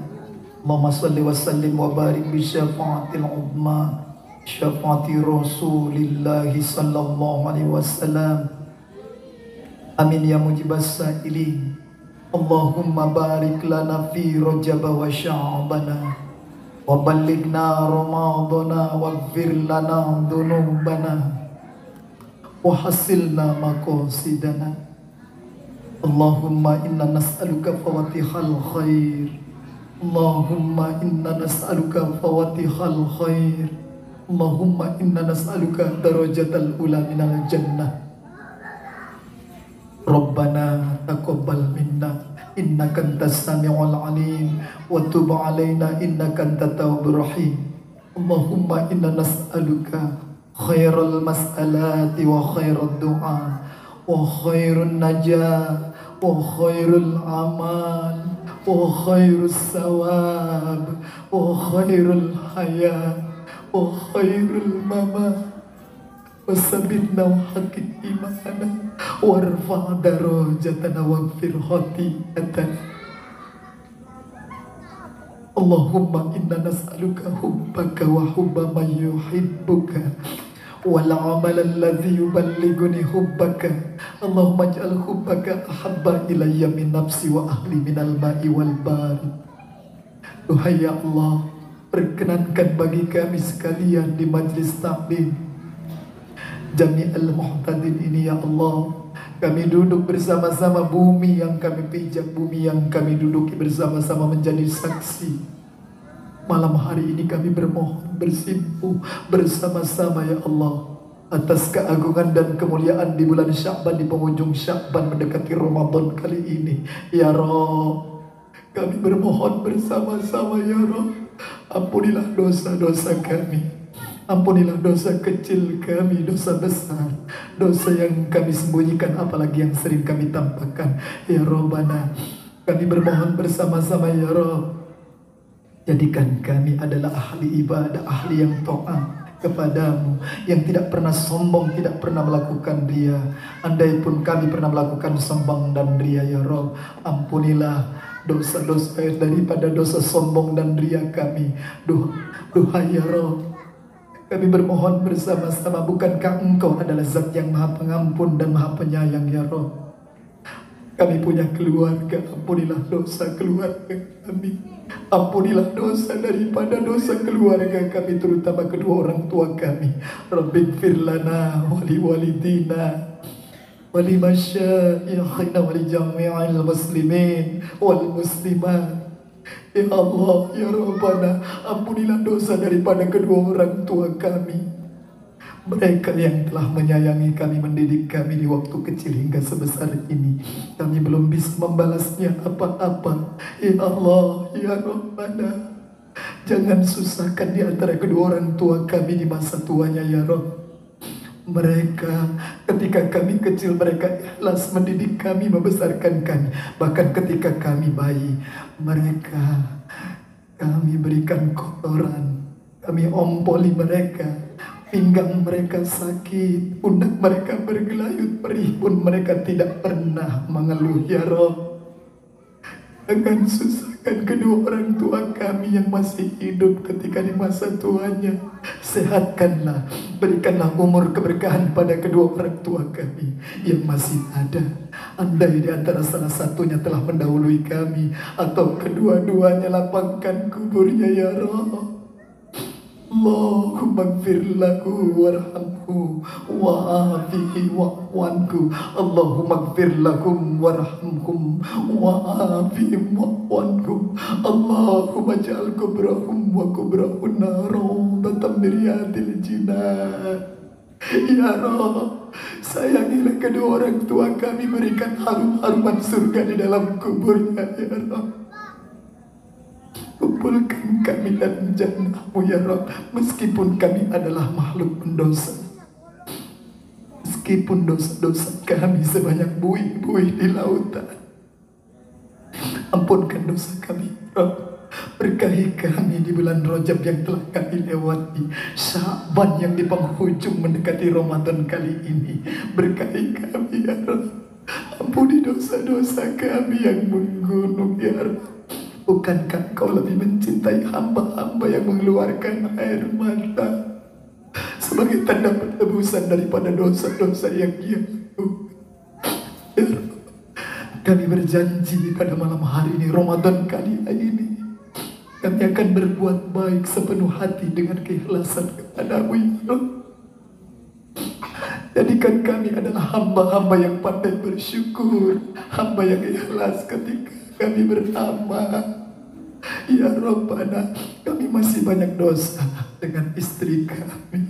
Allahumma salli wa sallim wa barik bi syafa'atil uzma, syafa'ati Rasulillahi sallallahu alaihi wasallam. Amin ya mujibas sa'ilin. Allahumma barik lana fi Rajab wa Sya'bana wa ballighna Ramadana waghfir lana dhunubana wa hasilna maqasidana. Allahumma inna nas'aluka fawatihal khair. Allahumma inna nas'aluka fawatihal khair. Allahumma inna nas'aluka darajatal ula minal jannah. Rabbana taqabbal minna innaka antas samiul alim wa tub alaina innaka antat tawwabur rahim. Allahumma inna nas'aluka khairal mas'alati wa khairad du'a wa khairun najah wa khairul amal wa khairus sawab wa khairul hayat wa khairul mamat wa sabitna wa hakik imana warfa' darajatana waghfir khati'atana. Allahumma inna nas'aluka hubbaka wa hubba man yuhibbuka wal amal alladhi yuballighuni hubbaka. Allahumma ij'al hubbaka ahabba ilayya min nafsi wa ahli minal ma'i wal bari. Duhai ya Allah, perkenankan bagi kami sekalian di majlis taklim Jami'al Muhtadin ini ya Allah. Kami duduk bersama-sama, bumi yang kami pijak, bumi yang kami duduki bersama-sama menjadi saksi. Malam hari ini kami bermohon bersimpuh bersama-sama ya Allah atas keagungan dan kemuliaan di bulan Sya'ban, di penghujung Sya'ban mendekati Ramadan kali ini. Ya Rabb, kami bermohon bersama-sama ya Rabb, ampunilah dosa-dosa kami. Ampunilah dosa kecil kami, dosa besar, dosa yang kami sembunyikan apalagi yang sering kami tampakkan. Ya Rabbana, Kami bermohon bersama-sama ya Rabb, jadikan kami adalah ahli ibadah, ahli yang taat kepadamu, yang tidak pernah sombong, tidak pernah melakukan ria. Andai pun kami pernah melakukan sombong dan ria ya Rabb, ampunilah dosa-dosa daripada dosa sombong dan ria kami. Duhai ya Rabb, kami bermohon bersama-sama, bukankah Engkau adalah Zat yang Maha Pengampun dan Maha Penyayang ya Rabb? Kami punya keluarga, ampunilah dosa keluarga kami. Ampunilah dosa daripada dosa keluarga kami, terutama kedua orang tua kami. Rabbighfir lana wa li walidina wa li masyayikhina wa li jami'il muslimin wal muslimat. Ya Allah, ya Rabbana, ampunilah dosa daripada kedua orang tua kami. Mereka yang telah menyayangi kami, mendidik kami di waktu kecil hingga sebesar ini. Kami belum bisa membalasnya apa-apa. Ya Allah, ya Rabbana, jangan susahkan di antara kedua orang tua kami di masa tuanya ya Rabb. Mereka ketika kami kecil, mereka ikhlas mendidik kami, membesarkan kami. Bahkan ketika kami bayi, mereka kami berikan kotoran, kami ompoli mereka. Pinggang mereka sakit, pundak mereka bergelayut perih, pun mereka tidak pernah mengeluh ya Rabb. Jangan susahkan kedua orang tua kami yang masih hidup ketika di masa tuanya. Sehatkanlah, berikanlah umur keberkahan pada kedua orang tua kami yang masih ada. Andai di antara salah satunya telah mendahului kami, atau kedua-duanya, lapangkan kuburnya ya Rabb. Allahumma gfir lahu warhamhu wa'afihi wa'wanku. Allahumma gfir lahum warhamhum wa'afihim wa'wanku. Allahumma ja'al kubrahum wa kubrahuna rawdatan min riyadil jinan. Ya Rabb, sayangilah kedua orang tua kami, berikan harum-haruman surga di dalam kuburnya ya Rabb. Kumpulkan kami dalam jannah-Mu ya Rabb, meskipun kami adalah makhluk pendosa, meskipun dosa-dosa kami sebanyak buih-buih di lautan. Ampunkan dosa kami Rabb, berkahi kami di bulan Rajab yang telah kami lewati, Sya'ban yang di penghujung mendekati Ramadan kali ini. Berkahi kami ya Rabb, ampuni dosa-dosa kami yang menggunung ya Rabb. Bukankah Kau lebih mencintai hamba-hamba yang mengeluarkan air mata sebagai tanda penebusan daripada dosa-dosa yang ia lakukan? Ya Rabb, kami berjanji pada malam hari ini, Ramadan kali ini, kami akan berbuat baik sepenuh hati dengan keikhlasan kepada-Mu ya Rabb. Jadikan kami adalah hamba-hamba yang pandai bersyukur, hamba yang ikhlas ketika kami beramal. Ya Rabbana, kami masih banyak dosa dengan istri kami,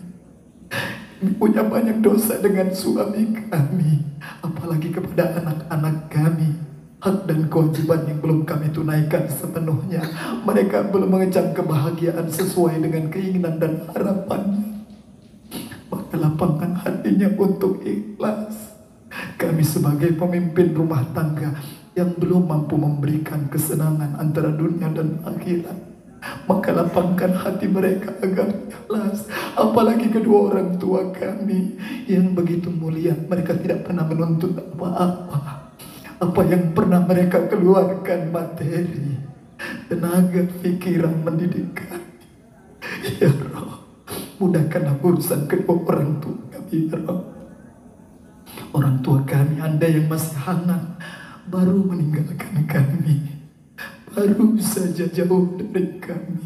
kami punya banyak dosa dengan suami kami, apalagi kepada anak-anak kami. Hak dan kewajiban yang belum kami tunaikan sepenuhnya. Mereka belum mengecam kebahagiaan sesuai dengan keinginan dan harapannya. Maka lapangkan hatinya untuk ikhlas. Kami sebagai pemimpin rumah tangga yang belum mampu memberikan kesenangan antara dunia dan akhirat, maka lapangkan hati mereka agar ikhlas. Apalagi kedua orang tua kami yang begitu mulia, mereka tidak pernah menuntut apa-apa. Apa yang pernah mereka keluarkan, materi, tenaga, pikiran, mendidik kami. Ya Rabb, mudahkanlah urusan kedua orang tua kami ya Rabb. Orang tua kami, Anda yang masih hangat, baru meninggalkan kami, baru saja jauh dari kami.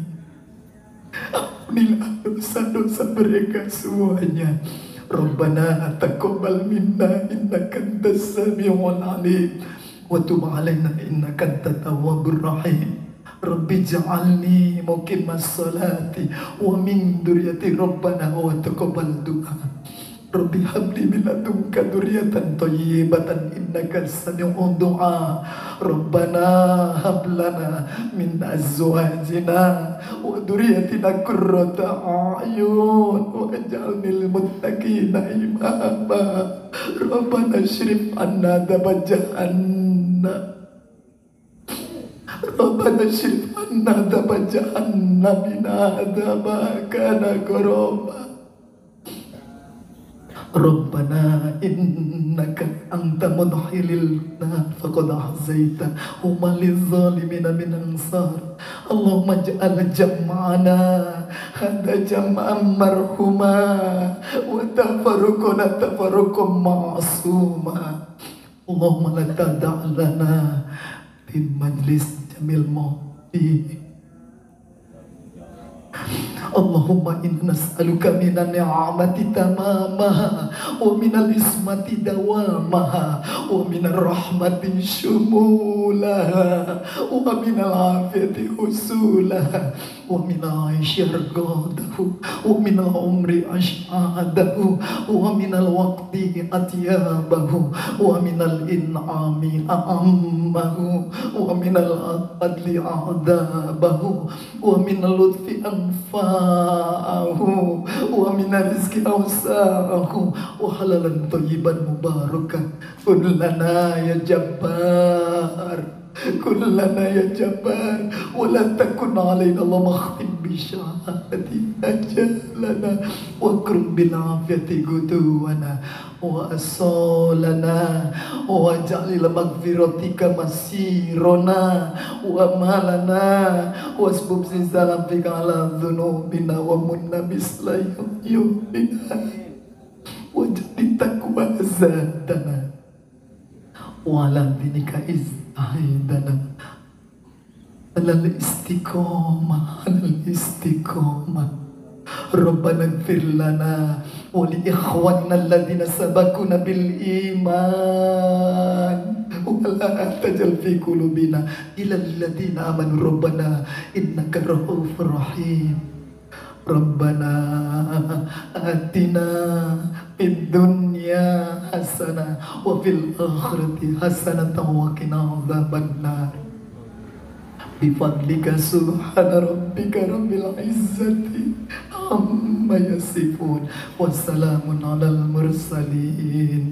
Ampunilah dosa-dosa mereka semuanya. Rabbana taqabbal minna innaka antas samiul alim wa tub alaina innaka antat tawwabur rahim. Rabbi ja'alni muqimas salati wa min dzurriyyati Rabbana wa taqabbal du'a. Rabbi habli min ladunka dzurriyyatan thayyibatan innaka sami'ud du'a. Rabbana hab lana min azwajina wa dzurriyyatina qurrata a'yun waj'alnil muttaqina imama. Rabbana shrif 'anna adzaban jahannam Rabbana shrif anna adaba jahannam inna adaba kana ghuraba. Rabbana innaka anta mudkhilil nar faqad ahzaita wa ma lizzalimina min ansar. Allahumma ij'al jam'ana hada jam'an marhuma wa tafarruqana tafarruqan ma'suma. Allahumma la tada' lana fi majlis jamil mawti. Allahumma inna nas'aluka minan ni'amati tamamaha wa minal ismati dawamaha wa minar rahmati syumulaha wa minal afiyati husulaha wa minal aisyir ghadahu wa minal umri ash'adahu wa minal waqti atyabahu wa minal in'ami a'ammahu wa minal adli a'dabahu wa minal lutfi anfa'ahu wa minar rizki awsa'ahu wa halalan thayyiban mubarakan kullana ya jabbar kullana ya jabbar wa la takun alaina Allah makhtim bi syahadati ajalana wa krum bil afiyati guduwana wa asolana wa ja'lil maghfiratika masirona wa malana wasbub zizalam fika ala dhunubina wa munna bislayum yubina wa jadi taqwa zadana wa ala dinika izahidana alal istiqomah Rabbana ighfir lana wa li ikhwanina alladhina sabaquna bil iman wa la tajal fi qulubina ila alladhina amanu Rabbana innaka ra'ufur rahim. Rabbana atina fid dunya hasanah wa fil akhirati hasanatan wa qina adzabannar. Bifadlika subhana rabbika rabbil izzati amma yasifun wassalamun alal mursalin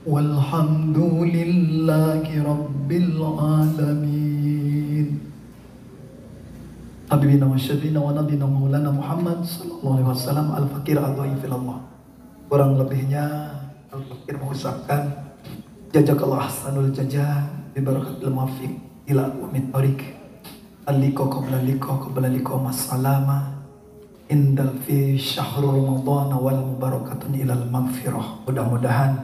walhamdulillahi rabbil alamin. Habibina wa syafina wa nabina maulana Muhammad sallallahu alaihi wasallam al-fakir al-dhaifil Allah. Kurang lebihnya al-fakir mengucapkan jazakallah ahsanul jazaa bi barakatil muwaffiq ila umit tariq. Aliko qabla liko masalama indal fi syahrul Ramadan wal mubarakatun ilal maghfirah. Mudah-mudahan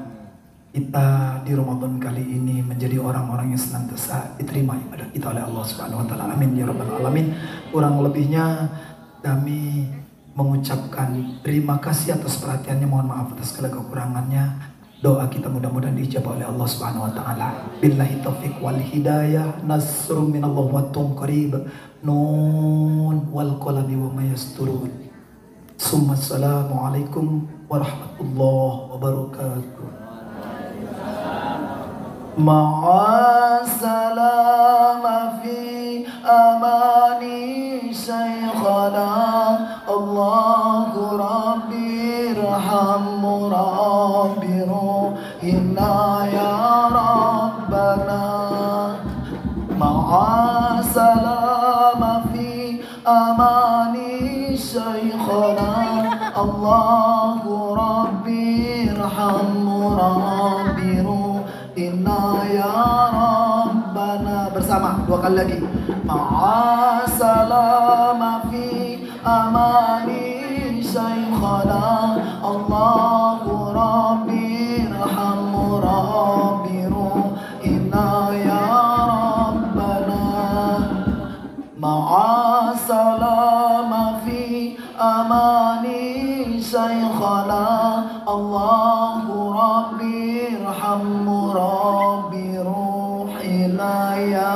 kita di Ramadan kali ini menjadi orang-orang yang senantiasa diterima ibadah kita oleh Allah Subhanahu wa taala. Amin ya rabbal alamin. Kurang lebihnya kami mengucapkan terima kasih atas perhatiannya, mohon maaf atas segala kekurangannya. Doa kita mudah-mudahan dijawab oleh Allah Subhanahu wa taala. Billahi taufiq wal hidayah, nasrun minallah wa tum qarib. Nun wal qalami wa ma yasturun. Summa assalamu alaikum warahmatullahi wabarakatuh. Ma'asalama fi amani syekhana Allahu Rabbi irhamhu Rabbi ruhina ya Rabbana. Ma'asalama fi amani syekhana Allahu Rabbi irhamhu Rabbi ruhina ya Rabbana. Bersama dua kali lagi. Ma'asalama fi amani syekhana Allahu Rabbi irhamhu Rabbi ruhina ya Rabbana. Ma'asalama fi amani syekhana Allahu Rabbi irhamhu Rabbi ruhina ya